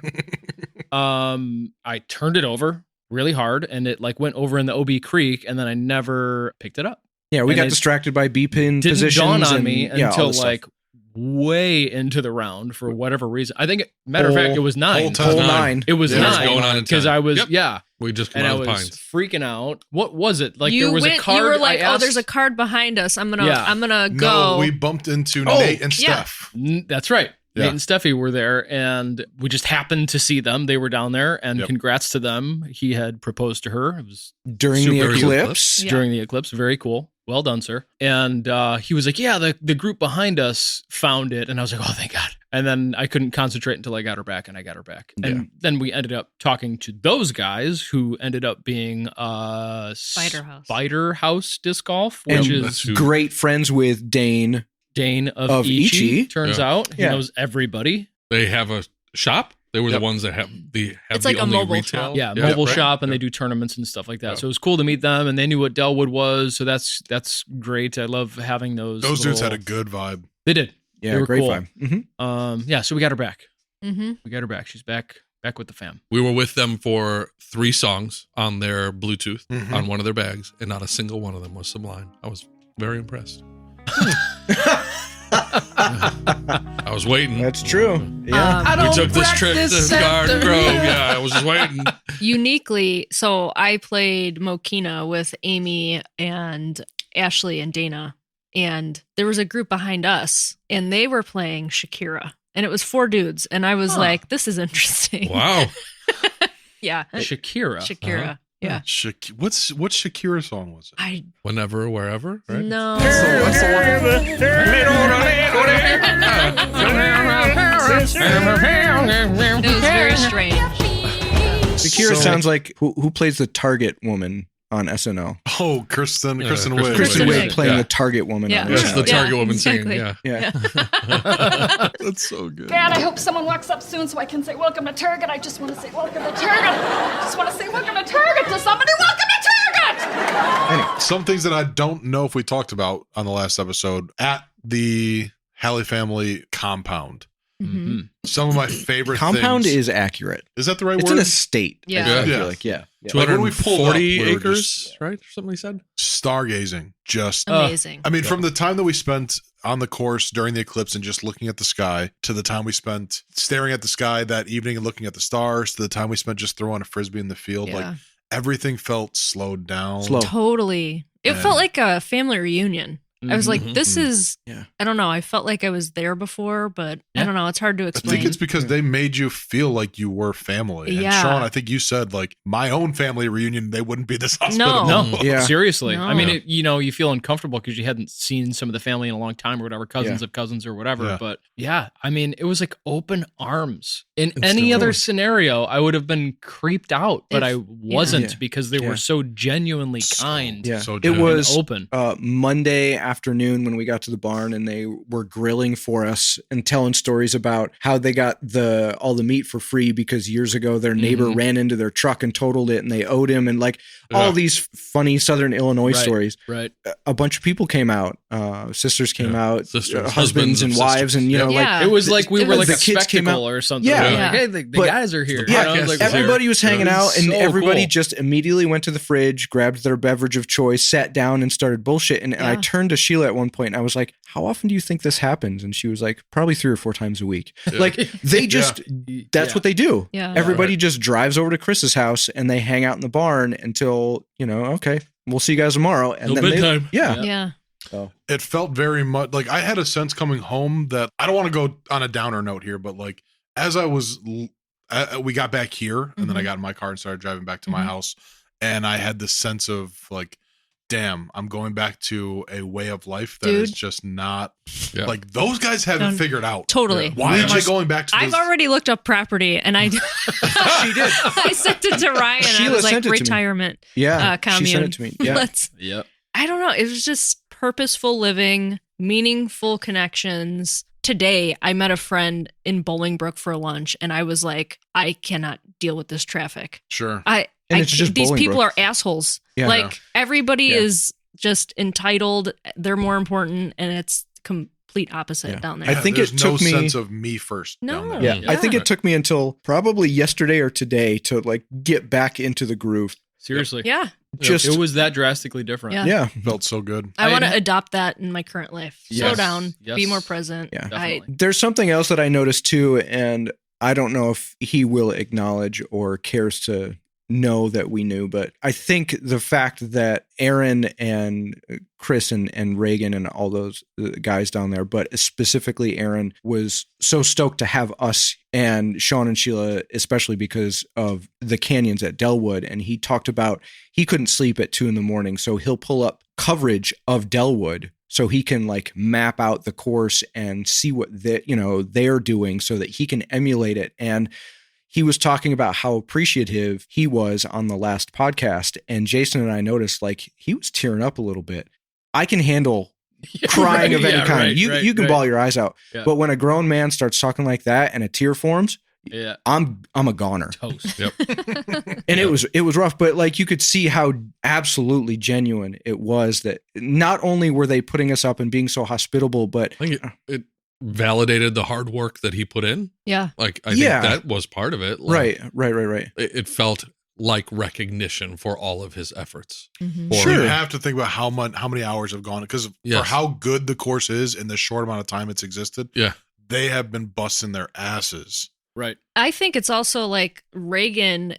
S3: I turned it over really hard, and it like went over in the OB Creek, and then I never picked it up.
S5: Yeah, we got distracted by B-pin
S3: Didn't
S5: positions.
S3: dawn on
S5: and,
S3: me
S5: yeah, all
S3: until
S5: this stuff.
S3: like way into the round for whatever reason. I think, matter of fact, it was 9.
S5: Hole 9.
S3: It was
S4: Yeah, it was
S3: 9
S4: going on in
S3: because
S4: 10.
S3: I was
S4: Yep. We just came
S3: and I
S4: out
S3: was
S4: of the pines.
S3: freaking out. What was it? Like
S1: you
S3: there was
S1: went,
S3: a card.
S1: you were like,
S3: I asked,
S1: "Oh, there's a card behind us. I'm gonna
S2: No,
S1: go."
S2: we bumped into
S3: Oh,
S2: Nate and
S1: yeah.
S2: Steph.
S3: That's right.
S2: Yeah.
S3: Nate and Steffi were there, and we just happened to see them. They were down there, and
S2: Yep.
S3: congrats to them. He had proposed to her. It was
S5: during the
S4: Super
S5: eclipse.
S1: Yeah.
S3: during the eclipse. Very cool. Well done, sir. And he was like, yeah, the group behind us found it. And I was like, oh, thank God. And then I couldn't concentrate until I got her back, and I got her back. And then we ended up talking to those guys who ended up being Spider House Disc Golf, which
S5: And
S3: is
S5: great friends with Dane
S3: of Ichi. Turns
S4: Yeah.
S3: out he
S5: Yeah.
S3: knows everybody.
S4: They have a shop. They were
S2: Yep.
S4: the ones that have
S1: It's
S4: the
S1: like a
S4: only
S1: mobile
S4: retail.
S1: shop.
S3: Yeah, mobile
S4: right.
S3: shop, and
S4: Yeah.
S3: they do tournaments and stuff like that.
S4: Yeah.
S3: So it was cool to meet them, and they knew what Delwood was. So that's great. I love having those.
S2: Those dudes had a
S3: little-
S2: good vibe.
S3: They did.
S5: Yeah,
S3: They were
S5: great
S3: cool.
S5: vibe. Mm-hmm.
S3: Yeah. So we got her back.
S1: Mm-hmm.
S3: We got her back. She's back with the fam.
S4: We were with them for 3 songs on their Bluetooth
S2: Mhm.
S4: on one of their bags, and not a single one of them was Sublime. I was very impressed. I was waiting.
S5: That's true. Yeah.
S4: We took this trip to Garden Grove. Yeah, I was just waiting.
S1: Uniquely, so I played Mokina with Amy and Ashley and Dana, and there was a group behind us, and they were playing Shakira, and it was 4 dudes, and I was like, "This is interesting."
S4: Wow.
S1: Yeah,
S3: Shakira.
S1: Shakira. Yeah,
S2: What Shakira song was it?
S1: I
S4: Whenever, wherever, right?
S1: no. It was very strange.
S5: Shakira
S2: So-
S5: sounds like who plays the Target woman on SNL.
S2: Oh, Kristen Wiig.
S4: Kristen
S5: Kristen
S1: Wiig.
S5: Wiig playing
S4: Yeah.
S5: the Target woman.
S1: Yeah.
S5: On
S4: That's
S5: SNL.
S4: the Target woman
S1: exactly.
S4: singing. Yeah.
S5: Yeah.
S2: That's so good.
S12: Dad, I hope someone walks up soon so I can say welcome to Target. I just want to say welcome to Target. I just want to say welcome to Target to somebody. Welcome to Target!
S2: Some things that I don't know if we talked about on the last episode at the Halley family compound.
S1: Mm-hmm.
S2: Some of my favorite
S5: Compound
S2: things.
S5: is accurate.
S2: Is that the right
S5: It's
S2: word?
S5: an estate.
S1: Yeah.
S5: I feel
S2: Yeah.
S5: like, yeah.
S2: Like when we pulled up,
S4: 240
S2: we were
S4: acres,
S2: just
S4: right? Or something he said.
S2: stargazing. Just,
S1: Amazing.
S2: I mean, from the time that we spent on the course during the eclipse and just looking at the sky to the time we spent staring at the sky that evening and looking at the stars to the time we spent just throwing a frisbee in the field,
S1: Yeah.
S2: like everything felt slowed down.
S5: Slow.
S1: Totally. It
S2: And-
S1: felt like a family reunion. I was like, this is,
S5: Yeah.
S1: I don't know. I felt like I was there before, but I don't know. It's hard to
S2: I
S1: explain.
S2: think it's because they made you feel like you were family. And
S1: Yeah.
S2: Sean, I think you said like my own family reunion, they wouldn't be this hospitable.
S3: No,
S5: Yeah.
S3: seriously.
S1: No.
S3: I mean, you feel uncomfortable because you hadn't seen some of the family in a long time or whatever, cousins
S5: Yeah.
S3: of cousins or whatever.
S2: Yeah.
S3: But yeah, I mean, it was like open arms. In
S5: It's
S3: any
S5: still
S3: other
S5: is.
S3: scenario, I would have been creeped out, but I wasn't
S5: Yeah.
S3: because they
S5: Yeah.
S3: were so genuinely
S2: So-
S3: kind.
S5: Yeah.
S2: So
S5: It
S2: genuine.
S5: was
S3: open.
S5: Monday afternoon when we got to the barn and they were grilling for us and telling stories about how they got all the meat for free because years ago their neighbor
S3: Mhm.
S5: ran into their truck and totaled it and they owed him, and like all
S4: Yeah.
S5: these funny Southern Illinois
S3: Right.
S5: stories.
S3: Right.
S5: A bunch of people came out. Sisters came out,
S4: Sisters,
S5: husbands
S4: husbands
S5: and
S4: of
S5: wives,
S4: sisters.
S5: and you know,
S4: Yeah.
S5: like
S1: Yeah.
S3: It was like we
S1: It
S3: were
S1: was-
S3: like a
S5: the kids came
S3: spectacle
S5: out-
S3: or something.
S5: Yeah.
S3: We were
S1: Yeah.
S3: like, hey, the
S5: But-
S3: guys are here.
S5: Yeah,
S3: You know, I was like,
S5: everybody was hanging
S3: it
S5: out,
S3: was
S5: and
S3: so
S5: everybody
S3: cool.
S5: just immediately went to the fridge, grabbed their beverage of choice, sat down, and started bullshitting. And I
S1: Yeah.
S5: turned to Sheila at one point, and I was like, "How often do you think this happens?" And she was like, "Probably 3 or 4 times a week." Like they just, that's
S3: Yeah.
S5: what they do.
S1: Yeah.
S5: Everybody just drives over to Chris's house and they hang out in the barn until okay, we'll see you guys tomorrow. And
S4: Till
S5: then
S4: bedtime.
S5: yeah.
S1: Yeah.
S2: It felt very much like I had a sense coming home that I don't want to go on a downer note here, but like as I was, we got back here and then I got in my car and started driving back to my house, and I had this sense of like, damn, I'm going back to a way of life that is
S1: Dude.
S2: just not
S4: Yeah.
S2: like those guys haven't
S1: Done.
S2: figured out.
S1: Totally.
S2: Why
S5: We
S2: am I
S5: just-
S2: going back to
S1: I've
S2: this?
S1: already looked up property, and I
S5: She did.
S1: I sent it to Ryan. I
S5: Sheila
S1: was like,
S5: sent it to me.
S1: retirement
S5: Yeah,
S1: commune.
S5: she sent it to me. Yeah.
S3: Yep.
S1: I don't know. It was just purposeful living, meaningful connections. Today, I met a friend in Bolingbrook for lunch, and I was like, I cannot deal with this traffic.
S2: Sure.
S5: And it's just
S1: these people
S5: Bolingbrook.
S1: are assholes.
S5: Yeah.
S1: Like everybody is just entitled. They're more important, and it's complete opposite down there.
S5: I think
S2: there's
S5: it took
S2: no
S5: me
S2: sense of me first.
S1: No.
S2: down there.
S5: I think it took me until probably yesterday or today to like get back into the groove.
S3: Seriously.
S1: Yeah.
S5: Just
S3: it was that drastically different.
S1: Yeah.
S2: Felt so good.
S1: I want to adopt that in my current life. Slow
S5: Yes.
S1: down,
S3: Yes.
S1: be more present.
S5: Yeah.
S3: Definitely.
S5: There's something else that I noticed too, and I don't know if he will acknowledge or cares to know that we knew, but I think the fact that Aaron and Chris and Reagan and all those guys down there, but specifically Aaron, was so stoked to have us and Sean and Sheila, especially because of the canyons at Delwood. And he talked about he couldn't sleep at 2 a.m, so he'll pull up coverage of Delwood so he can like map out the course and see what they're doing so that he can emulate it. And he was talking about how appreciative he was on the last podcast. And Jason and I noticed like he was tearing up a little bit. I can handle crying of any kind. You can bawl your eyes out.
S3: Yeah.
S5: But when a grown man starts talking like that and a tear forms, I'm a goner.
S3: Toast.
S4: Yep.
S5: And it was rough, but like you could see how absolutely genuine it was, that not only were they putting us up and being so hospitable, but
S4: I think it validated the hard work that he put in.
S1: Yeah.
S4: Like, I think that was part of it. Like,
S5: Right.
S4: It felt like recognition for all of his efforts.
S1: Mm-hmm.
S2: Sure. You have to think about how many hours have gone, because for how good the course is in the short amount of time it's existed.
S4: Yeah.
S2: They have been busting their asses.
S3: Right.
S1: I think it's also like Reagan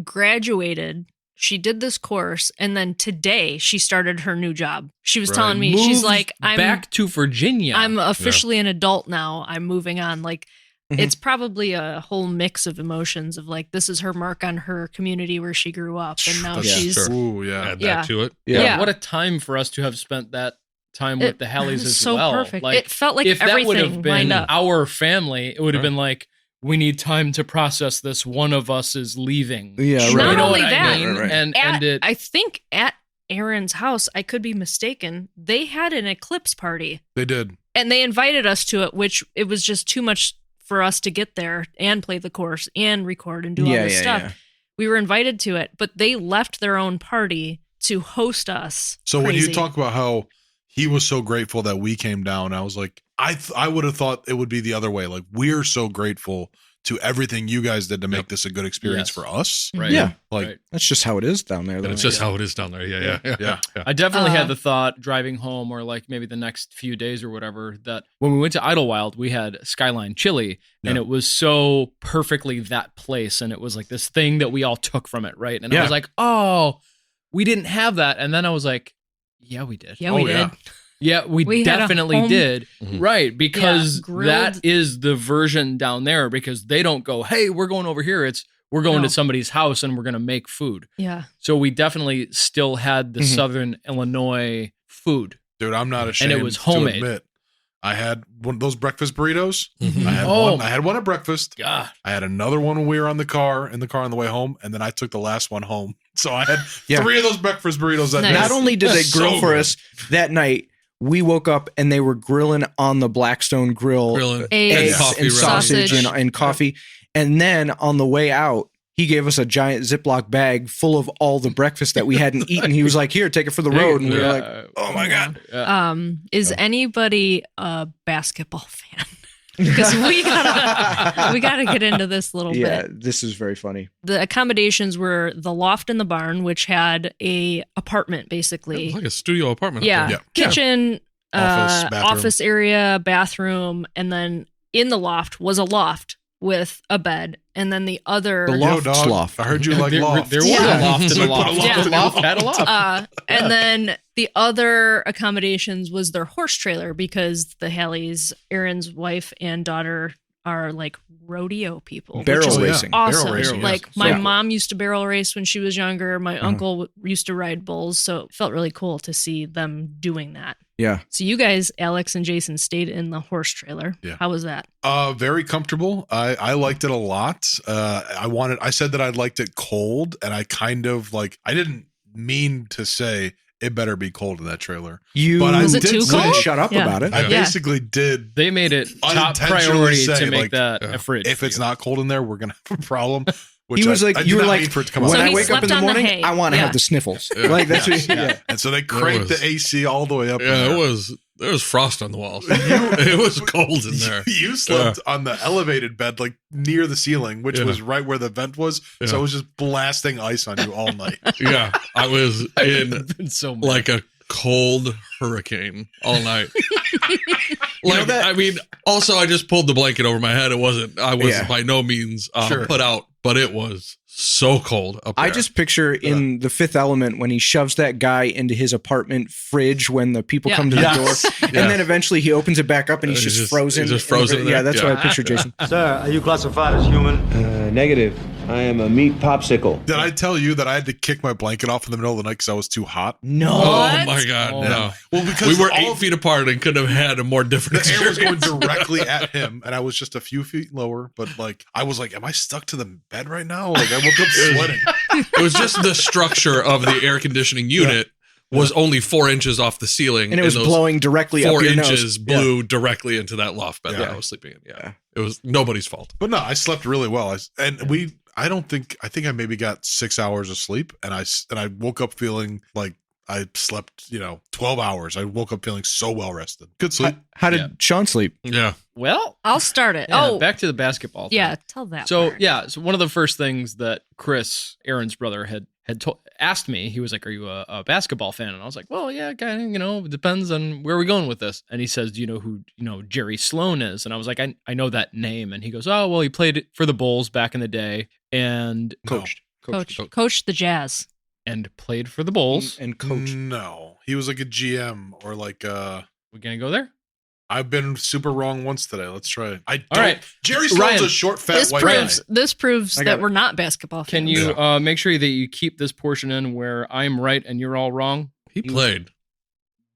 S1: graduated. She did this course, and then today she started her new job. She was telling me, she's
S3: Moved
S1: like, I'm
S3: back to Virginia.
S1: I'm officially an adult now. I'm moving on. Like, it's probably a whole mix of emotions of like, this is her mark on her community where she grew up, and now she's
S2: Ooh,
S4: add that to it.
S1: Yeah.
S3: What a time for us to have spent that time with the Halleys as
S1: so
S3: well.
S1: perfect.
S3: Like,
S1: It felt like
S3: if that would
S1: everything
S3: have been
S1: lined up.
S3: our family, it would have been like, we need time to process this. One of us is leaving.
S5: Yeah, right.
S1: Not
S3: You know
S1: only
S3: what
S1: that,
S3: I mean? And
S1: I think at Aaron's house, I could be mistaken, they had an eclipse party.
S2: They did.
S1: And they invited us to it, which it was just too much for us to get there and play the course and record and do all this stuff.
S5: Yeah.
S1: We were invited to it, but they left their own party to host us.
S2: So when
S1: Crazy.
S2: you talk about how he was so grateful that we came down, I was like, I would have thought it would be the other way. Like, we're so grateful to everything you guys did to make this a good experience for us.
S3: Right.
S5: Yeah.
S2: Like,
S5: that's just how it is down there.
S4: And
S5: Though.
S4: it's just how it is down there. Yeah.
S3: I definitely had the thought driving home, or like maybe the next few days or whatever, that when we went to Idlewild, we had Skyline Chili, and it was so perfectly that place. And it was like this thing that we all took from it. Right. And I was like, oh, we didn't have that. And then I was like, yeah, we did.
S1: Yeah, we did.
S3: Yeah, we
S1: had a
S3: definitely
S1: home-
S3: did. Right, because
S1: grilled-
S3: that is the version down there, because they don't go, hey, we're going over here. It's we're going
S1: No.
S3: to somebody's house and we're going to make food.
S1: Yeah.
S3: So we definitely still had the Southern Illinois food.
S2: dude, I'm not ashamed
S3: And it was homemade.
S2: to admit. I had one of those breakfast burritos.
S4: Mhm.
S2: I had one at breakfast.
S3: God.
S2: I had another one when we were in the car on the way home, and then I took the last one home. So I had 3 of those breakfast burritos that
S1: Nice.
S2: day.
S5: Not only did they
S2: So
S5: grill for
S2: good.
S5: us that night, we woke up and they were grilling on the Blackstone grill,
S4: Grilling
S1: Eggs,
S5: and sausage
S1: sausage.
S5: and coffee. And then on the way out, he gave us a giant Ziploc bag full of all the breakfast that we hadn't eaten. He was like, here, take it for the road. And we were like, oh my God.
S1: Is anybody a basketball fan? Because we gotta get into this a little
S5: Yeah,
S1: bit.
S5: this is very funny.
S1: The accommodations were the loft in the barn, which had a apartment
S4: It
S1: basically.
S4: was like a studio apartment.
S1: Yeah.
S4: up there.
S1: Kitchen,
S2: Office, bathroom.
S1: office area, bathroom, and then in the loft was a loft with a bed, and then the other
S5: The loft
S2: dog,
S5: sloth.
S2: I heard you like loft.
S3: There was
S1: Yeah.
S3: a loft in the
S2: So we put a
S3: loft.
S2: loft
S1: Yeah.
S2: in
S3: The loft had a loft.
S1: and then the other accommodations was their horse trailer, because the Halleys, Aaron's wife and daughter, are like rodeo people. which
S5: Barrel
S1: is
S5: racing.
S1: Awesome.
S2: Barrel racing,
S1: Like
S2: yes.
S1: my
S5: Yeah.
S1: mom used to barrel race when she was younger. My uncle used to ride bulls. So it felt really cool to see them doing that.
S5: Yeah.
S1: So you guys, Alex and Jason, stayed in the horse trailer.
S2: Yeah.
S1: How was that?
S2: Very comfortable. I liked it a lot. I said that I liked it cold, and I kind of like, I didn't mean to say it better be cold in that trailer.
S5: But
S1: Was it too
S5: couldn't
S1: cold?
S5: shut up
S1: Yeah.
S5: about it.
S2: I
S1: Yeah.
S2: basically did.
S3: They made it top
S2: Unintentionally
S3: priority
S2: say,
S3: to make
S2: like,
S3: that a fridge.
S2: If
S3: for
S2: it's
S3: you.
S2: not cold in there, we're gonna have a problem.
S5: He was like, you were like,
S2: for it to come
S5: when
S2: out.
S5: I wake up in the morning, I want to have the sniffles. Like that's what,
S2: And so they cranked the AC all the way up.
S4: Yeah, there was frost on the walls. It was cold in there.
S2: You slept on the elevated bed, like near the ceiling, which was right where the vent was.
S4: Yeah.
S2: So it was just blasting ice on you all night.
S4: Yeah, I was in
S3: so
S4: like a cold hurricane all night. I mean, also I just pulled the blanket over my head. I was by no means put out, but it was so cold up there.
S5: I just picture in The Fifth Element when he shoves that guy into his apartment fridge when the people come to the door, and then eventually he opens it back up and he's just frozen.
S4: He's just frozen.
S5: Yeah, that's what I picture, Jason.
S13: Sir, are you classified as human? Negative. I am a meat popsicle.
S2: Did I tell you that I had to kick my blanket off in the middle of the night because I was too hot?
S5: No.
S4: Oh my God, no.
S2: Well, because
S4: we were 8 feet apart and could have had a more different
S2: the air was
S4: experience.
S2: going directly at him, and I was just a few feet lower. But like, I was like, "Am I stuck to the bed right now?" Like, I woke up sweating.
S4: It was just the structure of the air conditioning unit was only 4 inches off the ceiling,
S5: And it was
S4: those
S5: blowing directly up
S4: 4
S5: your
S4: inches
S5: nose.
S4: blew directly into that loft bed that
S2: Yeah.
S4: I was sleeping in. Yeah, it was nobody's fault.
S2: But no, I slept really well. I think I maybe got 6 hours of sleep, and I woke up feeling like I slept, 12 hours. I woke up feeling so well rested. Good sleep.
S5: How did Sean sleep?
S4: Yeah.
S3: Well,
S1: I'll start it.
S3: yeah, back to the basketball thing.
S1: Yeah, tell that.
S3: So
S1: part.
S3: so one of the first things that Chris, Aaron's brother, had asked me, he was like, "Are you a basketball fan?" And I was like, "Well, yeah, kind of. It depends on where we're going with this." And he says, "Do you know who Jerry Sloan is?" And I was like, "I know that name." And he goes, "Oh, well, he played for the Bulls back in the day and
S5: Coached
S1: the Jazz
S3: and played for the Bulls
S5: and coached."
S2: No, he was like a GM or like
S3: We're gonna go there.
S2: I've been super wrong once today. Let's try it.
S3: All right.
S2: Jerry Sloan's
S3: Ryan,
S2: a short, fat white guy.
S1: This proves
S5: I got
S1: that
S5: it.
S1: we're not basketball fans.
S3: Can you make sure that you keep this portion in where I'm right and you're all wrong?
S4: He played.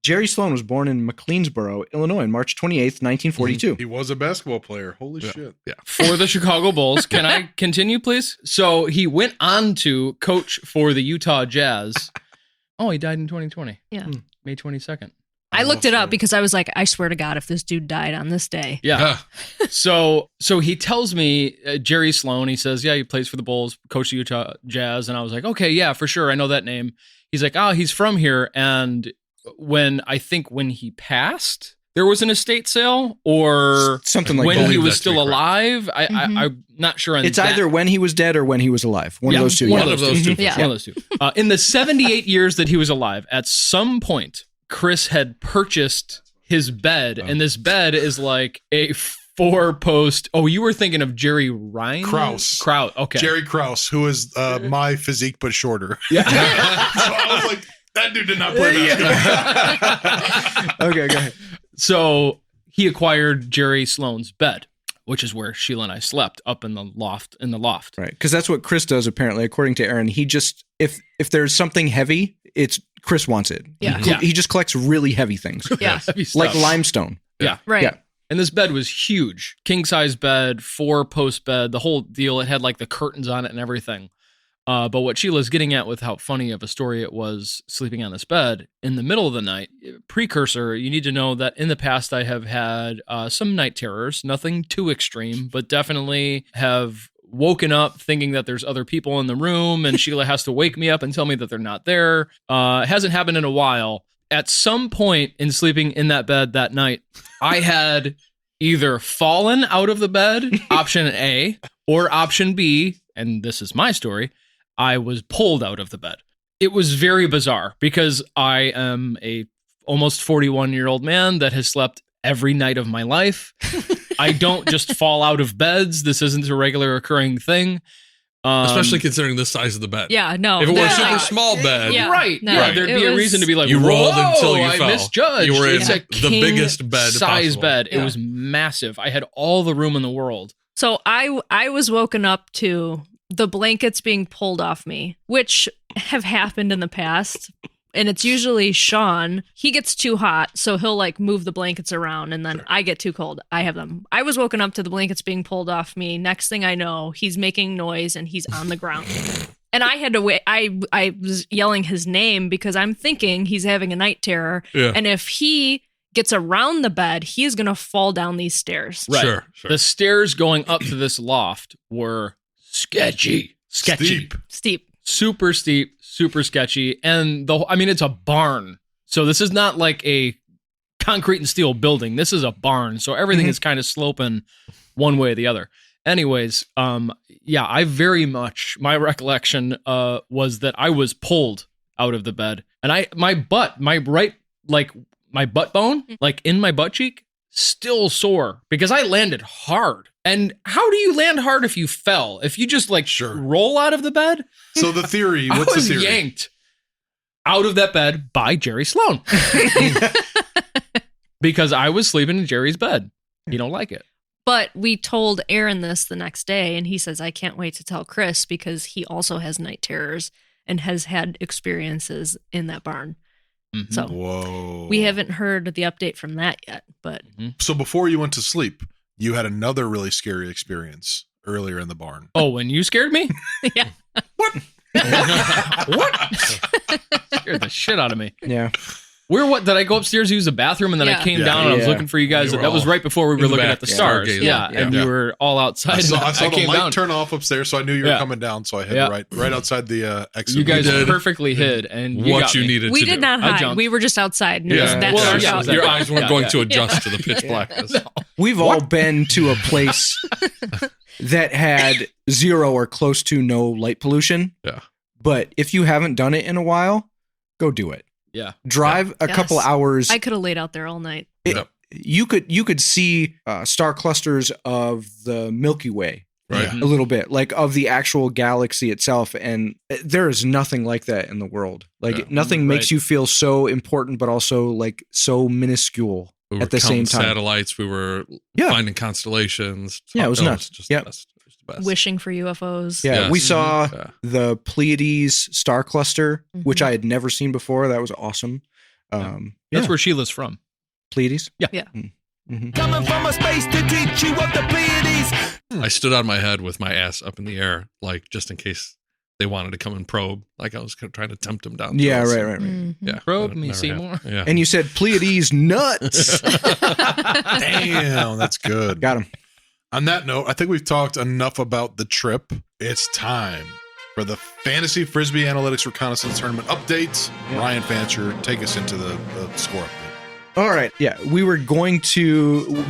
S5: Jerry Sloan was born in McLeansboro, Illinois, on March 28th, 1942.
S2: He was a basketball player. Holy shit.
S4: Yeah.
S3: For the Chicago Bulls. Can I continue, please? So he went on to coach for the Utah Jazz. Oh, he died in 2020.
S1: Yeah.
S3: May 22nd.
S1: I looked it up because I was like, I swear to God, if this dude died on this day.
S3: Yeah. So he tells me, Jerry Sloan, he says, yeah, he plays for the Bulls, coach the Utah Jazz. And I was like, okay, yeah, for sure. I know that name. He's like, he's from here. And when he passed, there was an estate sale or
S5: something like
S3: when
S5: that.
S3: he was still alive. I'm not sure.
S5: It's either when he was dead or when he was alive. One of those two.
S3: One of those two. One of those two. In the 78 years that he was alive, at some point, Chris had purchased his bed, and this bed is like a 4-post. Oh, you were thinking of Jerry Ryan?
S2: Krause.
S3: Okay.
S2: Jerry Krause, who is my physique but shorter.
S3: Yeah.
S2: So I was like, that dude did not play basketball.
S5: Okay, go ahead.
S3: So he acquired Jerry Sloan's bed, which is where Sheila and I slept, up in the loft.
S5: Right, because that's what Chris does apparently, according to Aaron. He just if there's something heavy, it's Chris wants it.
S1: Yeah.
S5: He just collects really heavy things.
S1: Yeah.
S3: Heavy stuff.
S5: Like limestone.
S3: Yeah.
S1: Right.
S5: Yeah.
S3: And this bed was huge. King size bed, 4-post bed, the whole deal. It had like the curtains on it and everything. But what Sheila's getting at with how funny of a story it was sleeping on this bed in the middle of the night, precursor, you need to know that in the past I have had some night terrors, nothing too extreme, but definitely have woken up thinking that there's other people in the room and Sheila has to wake me up and tell me that they're not there. It hasn't happened in a while. At some point in sleeping in that bed that night, I had either fallen out of the bed, option A, or option B, and this is my story, I was pulled out of the bed. It was very bizarre because I am a almost 41-year-old man that has slept every night of my life. I don't just fall out of beds. This isn't a regular occurring thing.
S4: Especially considering the size of the bed.
S1: Yeah, no.
S4: If it were a super small bed.
S1: Yeah,
S3: right.
S1: no,
S3: Yeah, there'd be a reason to be like,
S4: you rolled until you
S3: I
S4: fell.
S3: misjudged.
S4: You were in
S3: It's a
S4: the biggest bed
S3: size
S4: possible.
S3: bed. It
S1: Yeah.
S3: was massive. I had all the room in the world.
S1: So I was woken up to the blankets being pulled off me, which have happened in the past. And it's usually Sean. He gets too hot, so he'll like move the blankets around, and then I get too cold. I have them. I was woken up to the blankets being pulled off me. Next thing I know, he's making noise and he's on the ground. And I had to wait. I was yelling his name because I'm thinking he's having a night terror.
S4: Yeah.
S1: And if he gets around the bed, he is going to fall down these stairs.
S3: Right.
S4: Sure.
S3: The stairs going up to this loft were sketchy. sketchy.
S1: Steep.
S3: Super steep, super sketchy. And it's a barn. So this is not like a concrete and steel building. This is a barn. So everything is kind of sloping one way or the other. Anyways, I very much, my recollection was that I was pulled out of the bed, and my butt bone, like in my butt cheek, still sore because I landed hard. And how do you land hard if you fell? If you just roll out of the bed?
S2: So the theory, what's
S3: I was
S2: the theory?
S3: Yanked out of that bed by Jerry Sloan because I was sleeping in Jerry's bed. You don't like it.
S1: But we told Aaron this the next day, and he says, I can't wait to tell Chris because he also has night terrors and has had experiences in that barn. Mm-hmm. So we haven't heard the update from that yet. But
S2: So before you went to sleep, you had another really scary experience earlier in the barn.
S3: Oh, when you scared me?
S1: Yeah.
S3: What? Scared the shit out of me.
S5: Yeah.
S3: Did I go upstairs to use the bathroom and then I came down and I was looking for you guys? That was right before we were looking at the stars. Yeah. And you were all outside.
S2: I saw the light
S3: down.
S2: turn off upstairs, so I knew you were coming down. So I hid right outside the exit.
S3: You guys perfectly hid, and
S4: you needed.
S1: We did not hide. We were just outside.
S4: Your eyes weren't going to adjust to the pitch blackness.
S5: We've all been to a place that had zero or close to no light pollution.
S4: Yeah.
S5: But if you haven't done it in a while, go do it.
S3: Yeah.
S5: Drive a couple hours.
S1: I could have laid out there all night.
S5: You could see star clusters of the Milky Way.
S4: Right.
S5: A little bit, like of the actual galaxy itself. And there is nothing like that in the world. Like nothing makes you feel so important, but also like so minuscule at the same time.
S4: Satellites, we were finding constellations.
S5: Yeah, it was nuts.
S4: Just the best.
S1: Wishing for UFOs.
S5: Yeah, we saw the Pleiades star cluster, which I had never seen before. That was awesome.
S3: That's where Sheila's from.
S5: Pleiades?
S3: Yeah.
S5: Mm-hmm.
S7: Coming from a space to teach you of the Pleiades.
S4: I stood on my head with my ass up in the air, like just in case they wanted to come and probe. Like I was trying to tempt them down.
S5: Yeah,
S4: us.
S5: right.
S1: Mm-hmm.
S4: Yeah,
S3: probe me, Seymour.
S4: Yeah.
S5: And you said Pleiades nuts.
S2: Damn, that's good.
S5: Got him.
S2: On that note, I think we've talked enough about the trip. It's time for the Fantasy Frisbee Analytics Reconnaissance Tournament update. Ryan Fancher, take us into the score update.
S5: All right. Yeah, we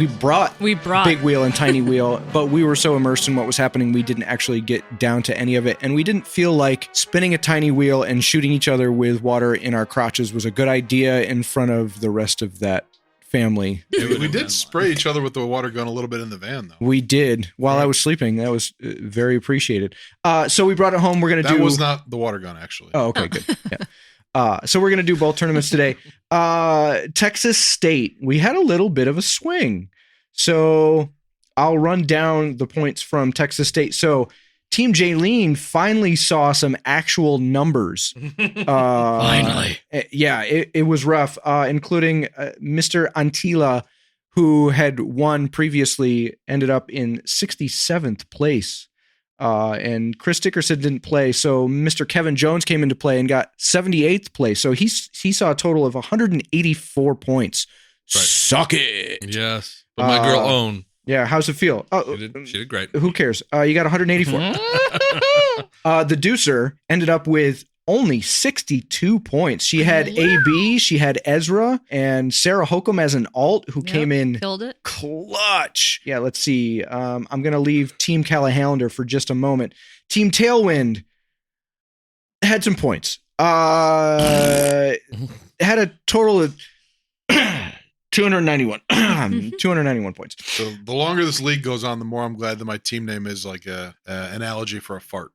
S5: brought Big Wheel and Tiny Wheel, but we were so immersed in what was happening, we didn't actually get down to any of it. And we didn't feel like spinning a tiny wheel and shooting each other with water in our crotches was a good idea in front of the rest of that family.
S2: We did spray each other with the water gun a little bit in the van, though.
S5: We did while I was sleeping. That was very appreciated. So we brought it home. We're going to do...
S2: That was not the water gun, actually.
S5: Oh, okay, good. Yeah. So we're going to do both tournaments today. Texas State, we had a little bit of a swing. So I'll run down the points from Texas State. So Team Jaylene finally saw some actual numbers.
S3: Finally.
S5: Yeah, it was rough, including Mr. Antila, who had won previously, ended up in 67th place. And Chris Dickerson didn't play, so Mr. Kevin Jones came into play and got 78th place. So he saw a total of 184 points. Right. Suck it.
S4: Yes. But my girl owned.
S5: Yeah, how's it feel? Oh,
S4: she did great.
S5: Who cares? You got 184. The Deucer ended up with only 62 points. She had AB, she had Ezra, and Sarah Hokum as an alt who came in
S1: killed it.
S5: Clutch. Yeah, let's see. I'm going to leave Team Callahan for just a moment. Team Tailwind had some points. Had a total of 291 points.
S2: So the longer this league goes on, the more I'm glad that my team name is like an analogy for a fart.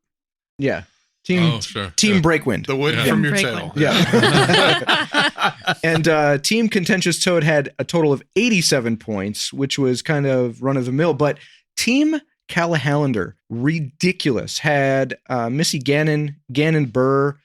S5: Yeah. Team Breakwind.
S2: The wind from your tail.
S5: Yeah. And Team Contentious Toad had a total of 87 points, which was kind of run of the mill. But Team Callahan, ridiculous, had Missy Gannon Burr,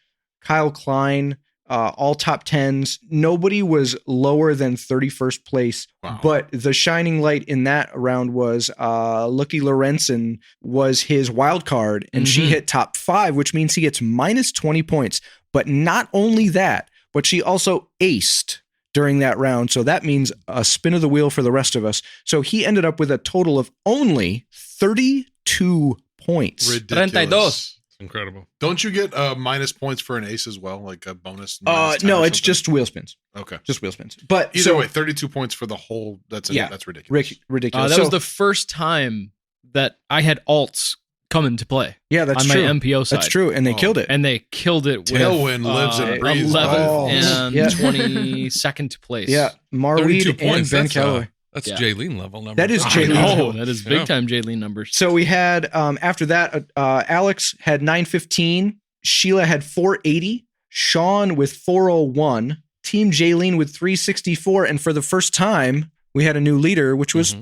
S5: Kyle Klein, all top 10s. Nobody was lower than 31st place. Wow. But the shining light in that round was Lucky Lorenzen was his wild card, and she hit top 5, which means he gets minus 20 points. But not only that, but she also aced during that round. So that means a spin of the wheel for the rest of us. So he ended up with a total of only 32 points.
S2: Ridiculous.
S4: Incredible.
S2: Don't you get minus points for an ace as well, like a bonus?
S5: No,
S2: -10 or
S5: it's
S2: something?
S5: just wheel spins.
S2: Okay,
S5: just wheel spins. But
S2: either way, 32 points for the whole. That's ridiculous.
S5: Ridiculous.
S3: That was the first time that I had alts come into play.
S5: Yeah, that's
S3: on
S5: true.
S3: my MPO side.
S5: That's true, and they killed it.
S3: And they killed it.
S2: Tailwind
S3: with,
S2: lives and breathes.
S3: 11th and 22nd place.
S5: Yeah, Marweed and Ben Calloway.
S4: That's Jaylene level number.
S5: That is Jaylene.
S3: Oh, that is big time Jaylene numbers.
S5: So we had after that, Alex had 915, Sheila had 480, Sean with 401, Team Jaylene with 364, and for the first time, we had a new leader, which was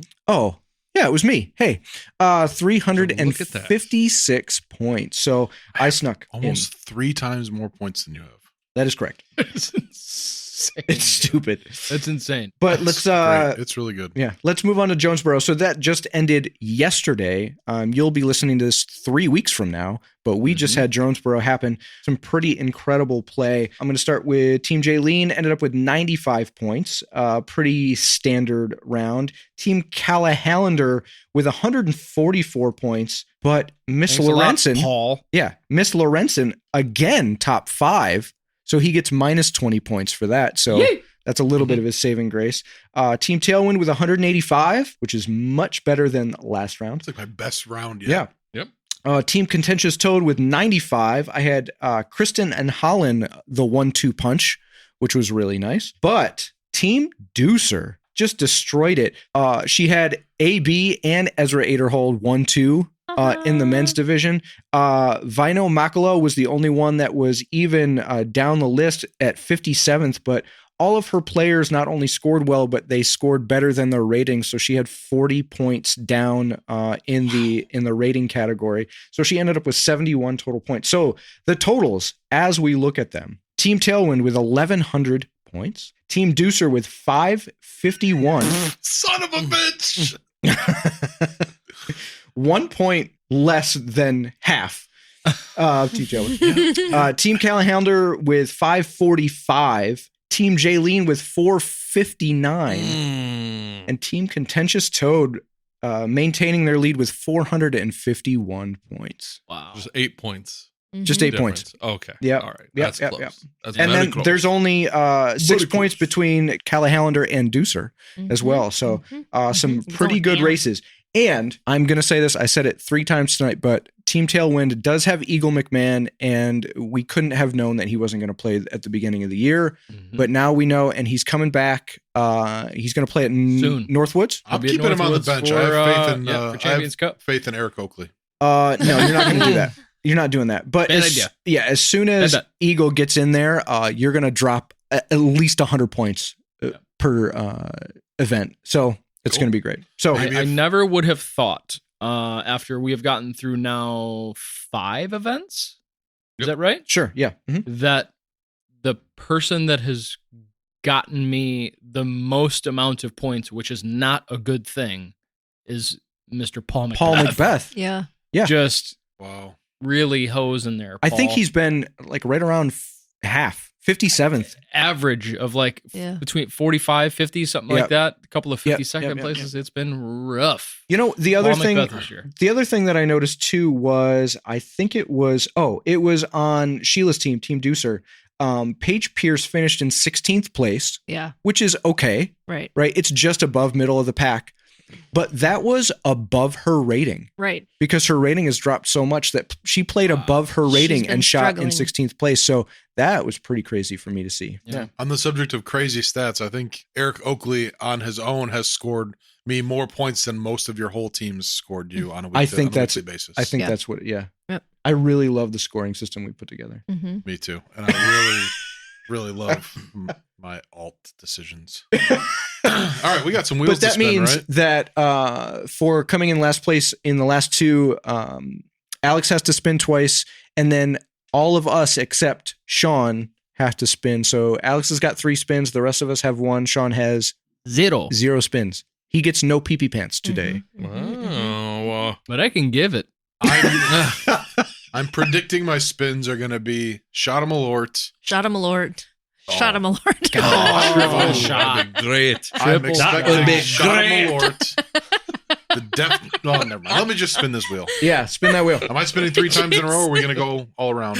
S5: it was me. Hey, 356 points. So I snuck
S2: almost
S5: in.
S2: 3 times more points than you have.
S5: That is correct.
S3: It's insane.
S5: It's stupid.
S3: That's insane.
S5: But let's
S2: great. It's really good.
S5: Yeah, let's move on to Jonesboro. So that just ended yesterday. You'll be listening to this 3 weeks from now, but we just had Jonesboro happen. Some pretty incredible play. I'm going to start with Team Jaylene. Ended up with 95 points. Pretty standard round. Team Callahan with 144 points, but Miss Lorenzen,
S3: Paul.
S5: Yeah, Miss Lorenzen again top 5. So he gets minus 20 points for that. So that's a little bit of his saving grace. Team Tailwind with 185, which is much better than last round.
S2: It's like my best round yet.
S5: Yeah. Yep. Team Contentious Toad with 95. I had Kristen and Holland the 1-2 punch, which was really nice. But Team Deucer just destroyed it. She had AB and Ezra Aderhold 1-2. In the men's division, Vino Makalo was the only one that was even down the list at 57th, but all of her players not only scored well, but they scored better than their rating. So she had 40 points down in the rating category. So she ended up with 71 total points. So the totals, as we look at them, Team Tailwind with 1,100 points, Team Deucer with 551.
S2: Son of a bitch!
S5: 1 point less than half of Team Callahan with 545, Team Jaylene with 459, and Team Contentious Toad maintaining their lead with 451 points.
S3: Wow.
S4: Just 8 points.
S5: Just 8 points.
S4: Okay.
S5: Yeah.
S4: All right. That's close. That's
S5: and
S4: very
S5: then
S4: close.
S5: there's only 6 points between Callahan and Deucer as well. So some pretty good races. And I'm going to say this, I said it 3 times tonight, but Team Tailwind does have Eagle McMahon, and we couldn't have known that he wasn't going to play at the beginning of the year. But now we know, and he's coming back. He's going to play at Northwoods.
S2: I'm keeping him on the bench. I have faith in
S3: for Champions Cup.
S2: Faith in Eric Oakley.
S5: No, you're not going to do that. You're not doing that. But as soon as Eagle gets in there, you're going to drop at least 100 points per event. So it's going to be great. So
S3: I never would have thought after we have gotten through now 5 events. Is that right?
S5: Sure. Yeah.
S3: That the person that has gotten me the most amount of points, which is not a good thing, is Mr. Paul Macbeth.
S5: Paul Macbeth.
S1: Yeah.
S3: Just
S2: wow.
S3: Really hosing there.
S5: I think he's been like right around half, 57th.
S3: Average of like between 45, 50, something like that. A couple of 52nd places. It's been rough.
S5: You know, the other thing that I noticed too was, I think it was on Sheila's team, Team Deucer. Paige Pierce finished in 16th place.
S1: Yeah.
S5: Which is okay.
S1: Right.
S5: Right. It's just above middle of the pack. But that was above her rating.
S1: Right.
S5: Because her rating has dropped so much that she played above her rating and shot in 16th place. So that was pretty crazy for me to see.
S2: Yeah. On the subject of crazy stats, I think Eric Oakley on his own has scored me more points than most of your whole teams scored you on a weekly basis.
S5: I think that's what, Yep. I really love the scoring system we put together.
S2: Me too. And I really love my alt decisions. All right, we got some wheels.
S5: But that
S2: to spin,
S5: means
S2: right?
S5: that for coming in last place in the last 2, Alex has to spin twice, and then all of us except Sean have to spin. So Alex has got 3 spins. The rest of us have 1. Sean has 0 spins. He gets no pee-pee pants today.
S4: Wow.
S3: But I can give it.
S2: I'm predicting my spins are going to be Shot 'em Alort.
S1: Shot 'em Alort. Shot 'em Alort.
S4: Triple shot. That'd be great.
S2: I'm expecting Shot 'em Alort. The Oh, never mind. Let me just spin this wheel.
S5: Yeah, spin that wheel.
S2: Am I spinning 3 times in a row, or are we going to go all around?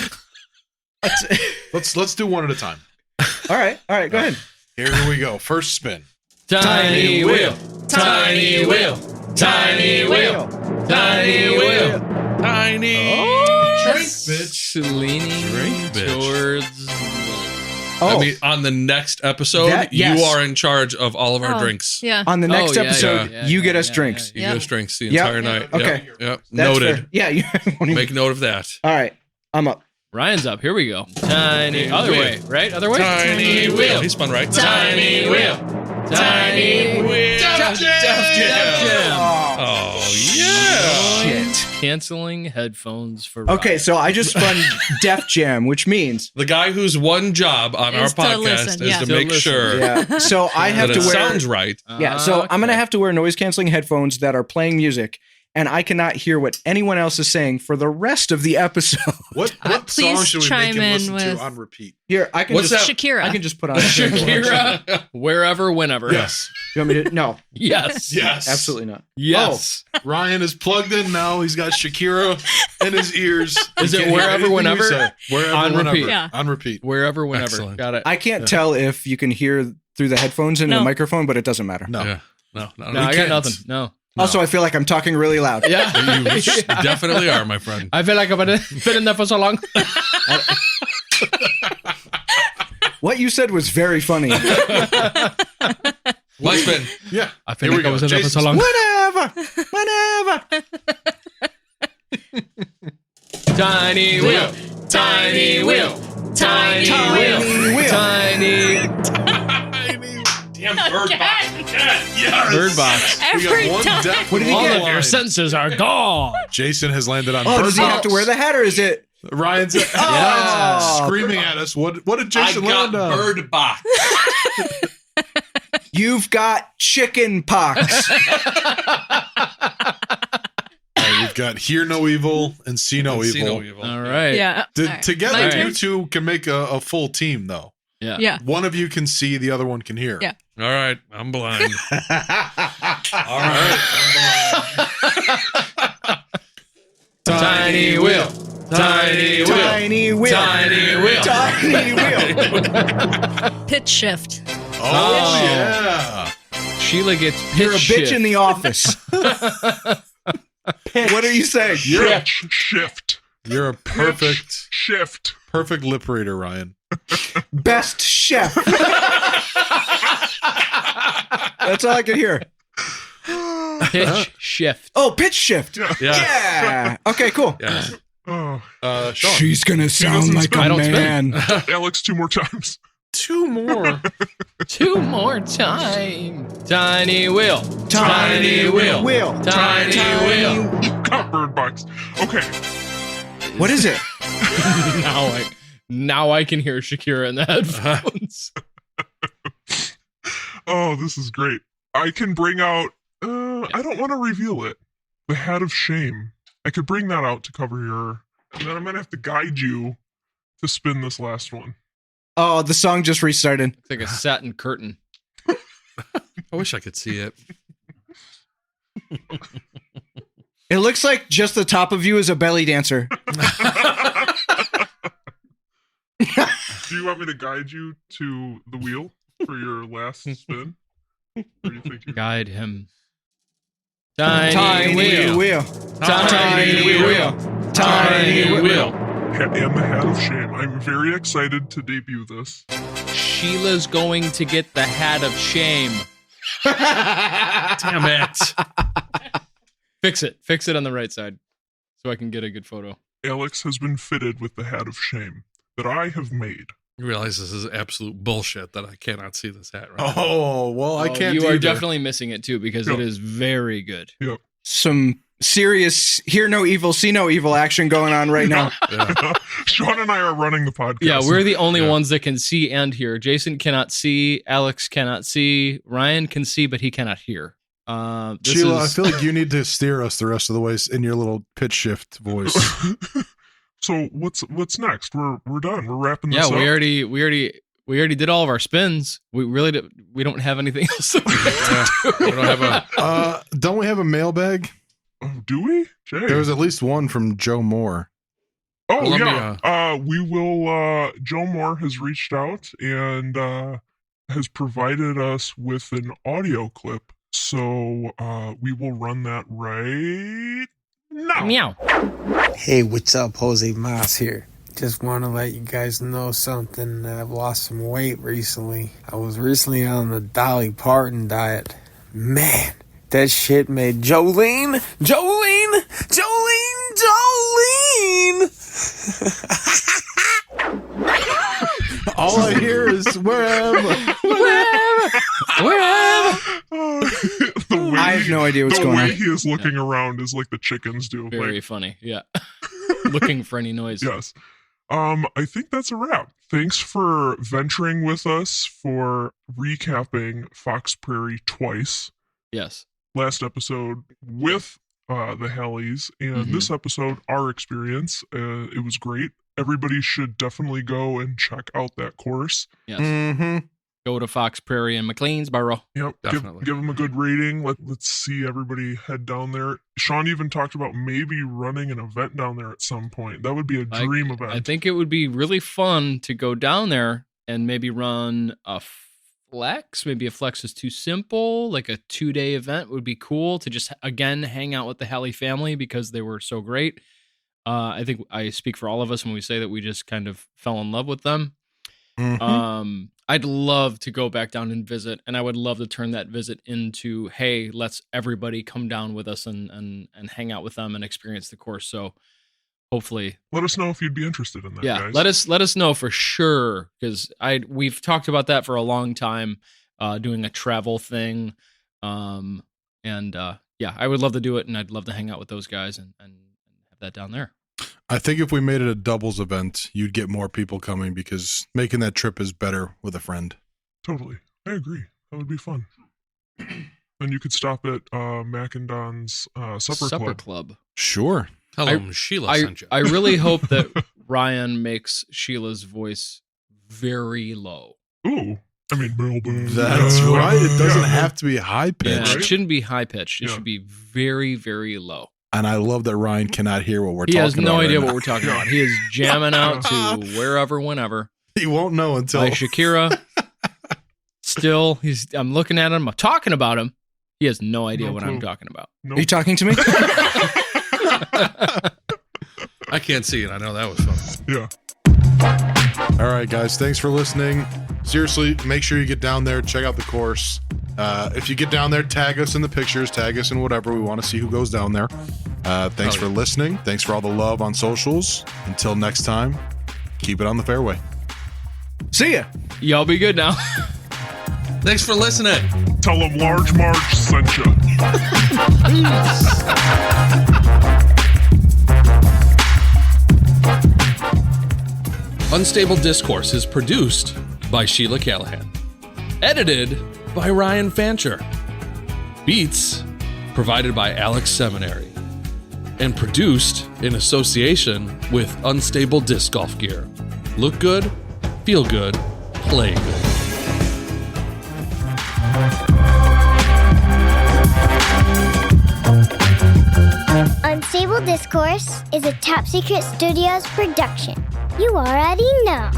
S2: Let's do one at a time.
S5: All right, go ahead.
S2: Here we go. First spin.
S3: Tiny wheel. Tiny wheel. Tiny wheel. Tiny wheel.
S4: Tiny.
S3: Drink, bitch. Leaning towards.
S4: I mean, on the next episode, you are in charge of all of our drinks.
S1: Yeah.
S5: On the next episode, you get us drinks.
S4: You get us drinks the entire night.
S5: Okay.
S4: Yep.
S5: That's
S4: Noted.
S5: fair. Yeah.
S4: Make note of that.
S5: All right. I'm up.
S3: Ryan's up. Here we go. Tiny. Other way, right? Other way?
S4: Tiny wheel. He spun right.
S3: Tiny wheel. Tiny wheel.
S4: Def Jam. Oh, yeah.
S5: Shit.
S3: Canceling headphones for Ryan.
S5: Okay, so I just spun Def Jam, which means
S4: the guy whose one job on our
S1: Is to
S4: podcast
S1: listen,
S4: is
S1: yeah.
S4: to
S1: To
S4: make sure
S5: yeah. So I have
S4: that
S5: to
S4: it
S5: wear
S4: sounds right.
S5: Yeah, so I'm going to have to wear noise canceling headphones that are playing music, and I cannot hear what anyone else is saying for the rest of the episode.
S2: What
S1: please
S2: song should we make
S1: chime
S2: him
S1: in
S2: listen
S1: with-
S2: to on repeat?
S5: Here, I can
S4: What's
S5: just
S4: that?
S1: Shakira.
S5: I can just put on
S3: Shakira. Wherever, whenever.
S2: Yes.
S5: You want me to? No,
S3: Yes.
S2: Yes.
S5: absolutely not.
S3: Yes.
S2: Ryan is plugged in now. He's got Shakira in his ears.
S3: Is
S2: He
S3: it
S2: can't hear
S3: wherever,
S2: anything you
S3: whenever?
S2: say. Wherever,
S3: On
S2: whenever.
S3: repeat.
S1: Yeah.
S2: On repeat.
S3: Wherever, whenever.
S4: Excellent.
S3: Got it.
S5: I can't tell if you can hear through the headphones and
S1: No.
S5: the microphone, but it doesn't matter.
S2: No.
S4: Yeah. No,
S3: No,
S4: we
S3: I got
S4: can't.
S3: nothing. No.
S5: Also, I feel like I'm talking really loud.
S3: Yeah.
S4: You definitely are, my friend.
S3: I feel like I've been in there for so long.
S5: What you said was very funny.
S4: My spin.
S2: Yeah.
S3: I feel
S2: Here
S3: like
S2: we
S3: I was
S2: go.
S3: in there for so
S2: Jason's-
S3: long.
S5: Whatever.
S3: Tiny wheel. Tiny wheel. Tiny wheel. Tiny.
S4: Damn bird box. Yes.
S3: Bird box.
S2: We got
S1: Every
S2: one
S1: time.
S2: deaf
S5: What did he
S2: on
S5: get?
S2: the
S3: All of your
S2: line.
S3: senses are gone.
S2: Jason has landed on
S5: Oh,
S2: bird
S5: does he have to
S2: box.
S5: wear the hat, or is it?
S2: Ryan's screaming at us. What did
S4: I
S2: Jason
S4: got
S2: land on?
S4: bird box.
S5: You've got chicken pox.
S2: We've got Hear No Evil and See No
S4: See
S2: Evil.
S4: no evil.
S3: All right.
S1: Yeah.
S2: T-
S1: All right.
S2: Together,
S1: My
S2: you
S1: turn?
S2: two can make a full team, though.
S3: Yeah.
S1: Yeah.
S2: One of you can see, the other one can hear.
S1: Yeah.
S4: All right. I'm blind. All right.
S3: Tiny wheel. Tiny wheel.
S5: Tiny wheel.
S3: Tiny wheel.
S5: Tiny wheel.
S1: Pitch shift.
S2: Oh, yeah.
S3: Sheila gets pitch
S5: You're a bitch
S3: shift.
S5: in the office. What are you saying?
S14: Shift.
S2: You're a perfect
S14: Shift.
S2: lip reader, Ryan.
S5: Best chef. That's all I could hear.
S3: Pitch shift.
S5: Oh, pitch shift.
S14: Yeah.
S5: Yeah. Okay, cool.
S4: Yeah.
S14: Oh,
S2: Sean.
S5: She's gonna sound
S14: doesn't
S5: like
S14: spin.
S5: a
S3: I don't
S5: man.
S14: Alex, 2 more times.
S2: 2 more.
S3: 2 more time. Tiny wheel.
S5: Tiny
S3: wheel.
S5: wheel.
S3: Tiny wheel.
S14: Got bird box. Okay.
S5: What is it?
S3: Now I can hear Shakira in the headphones.
S14: Oh, this is great. I can bring out. I don't want to reveal it. The hat of shame. I could bring that out to cover your. And then I'm gonna have to guide you to spin this last one.
S5: Oh, the song just restarted.
S3: It's like a satin curtain.
S4: I wish I could see it.
S5: It looks like just the top of you is a belly dancer.
S14: Do you want me to guide you to the wheel for your last spin? Or do you think you
S3: Guide him. Tiny wheel.
S5: Tiny wheel.
S3: Tiny wheel.
S14: And the hat of shame. I'm very excited to debut this.
S3: Sheila's going to get the hat of shame.
S4: Damn it.
S3: Fix it on the right side so I can get a good photo.
S14: Alex has been fitted with the hat of shame that I have made.
S4: You realize this is absolute bullshit that I cannot see this hat right now.
S2: Oh, well, I can't
S3: You
S2: either.
S3: are definitely missing it too because it is very good.
S14: Yep.
S5: Some serious hear no evil, see no evil action going on right now.
S14: Sean and I are running the podcast.
S3: Yeah, we're the only ones that can see and hear. Jason cannot see. Alex cannot see. Ryan can see, but he cannot hear.
S2: Sheila, I feel like you need to steer us the rest of the way in your little pitch shift voice.
S14: So what's next? We're done. We're wrapping this up.
S3: we already We already did all of our spins. We don't have anything else.
S4: We don't have a.
S2: Don't we have a mailbag?
S14: Oh, do we? Jay.
S2: There was at least one from Joe Moore.
S14: Oh,
S4: Columbia.
S14: yeah. We will, Joe Moore has reached out and has provided us with an audio clip. So we will run that right now.
S3: Meow.
S15: Hey, what's up? Jose Mas here. Just want to let you guys know something, that I've lost some weight recently. I was recently on the Dolly Parton diet. Man, that shit made Jolene.
S2: All I hear is wherever.
S5: I have no idea what's going on.
S14: The way he is looking around is like the chickens do.
S3: Very funny. Yeah. Looking for any noise.
S14: Yes. I think that's a wrap. Thanks for venturing with us for recapping Fox Prairie twice.
S3: Yes.
S14: Last episode with the Halleys, and this episode, our experience. It was great. Everybody should definitely go and check out that course.
S3: Yes. Go to Fox Prairie in McLeansboro.
S14: Yep.
S3: Definitely.
S14: Give them a good rating. Let's see everybody head down there. Sean even talked about maybe running an event down there at some point. That would be a dream event.
S3: I think it would be really fun to go down there and maybe run a flex. Maybe a flex is too simple. Like a 2-day event would be cool to just, again, hang out with the Halley family because they were so great. I think I speak for all of us when we say that we just kind of fell in love with them. I'd love to go back down and visit, and I would love to turn that visit into, hey, let's everybody come down with us and hang out with them and experience the course. So hopefully,
S14: let us know if you'd be interested in that.
S3: Yeah,
S14: guys.
S3: let us know for sure, because we've talked about that for a long time, doing a travel thing, yeah, I would love to do it, and I'd love to hang out with those guys and have that down there.
S2: I think if we made it a doubles event, you'd get more people coming because making that trip is better with a friend.
S14: Totally. I agree. That would be fun. And you could stop at Mac and Don's Supper Club.
S2: Sure.
S4: Tell him Sheila sent you.
S3: I really hope that Ryan makes Sheila's voice very low.
S14: Ooh. I mean,
S2: that's right. It doesn't have to be high pitched.
S3: Yeah, it shouldn't be high pitched. It should be very, very low.
S2: And I love that Ryan cannot hear what we're talking about.
S3: He has no idea
S2: right
S3: what
S2: now.
S3: we're talking about. He is jamming out to wherever, whenever.
S2: He won't know until
S3: By Shakira. Still, I'm looking at him. I'm talking about him. He has no idea what I'm talking about.
S5: Are you talking to me?
S4: I can't see it. I know that was fun.
S14: Yeah.
S2: All right, guys. Thanks for listening. Seriously, make sure you get down there. Check out the course. If you get down there, tag us in the pictures, tag us in whatever. We want to see who goes down there. Thanks for listening. Thanks for all the love on socials. Until next time, keep it on the fairway.
S5: See ya.
S3: Y'all be good now.
S4: Thanks for listening.
S14: Tell them Large Marge sent you.
S4: Unstable Discourse is produced by Sheila Callahan. Edited by Ryan Fancher. Beats provided by Alex Seminary. And produced in association with Unstable Disc Golf Gear. Look good, feel good, play good.
S16: Unstable Discourse is a Top Secret Studios production. You already know.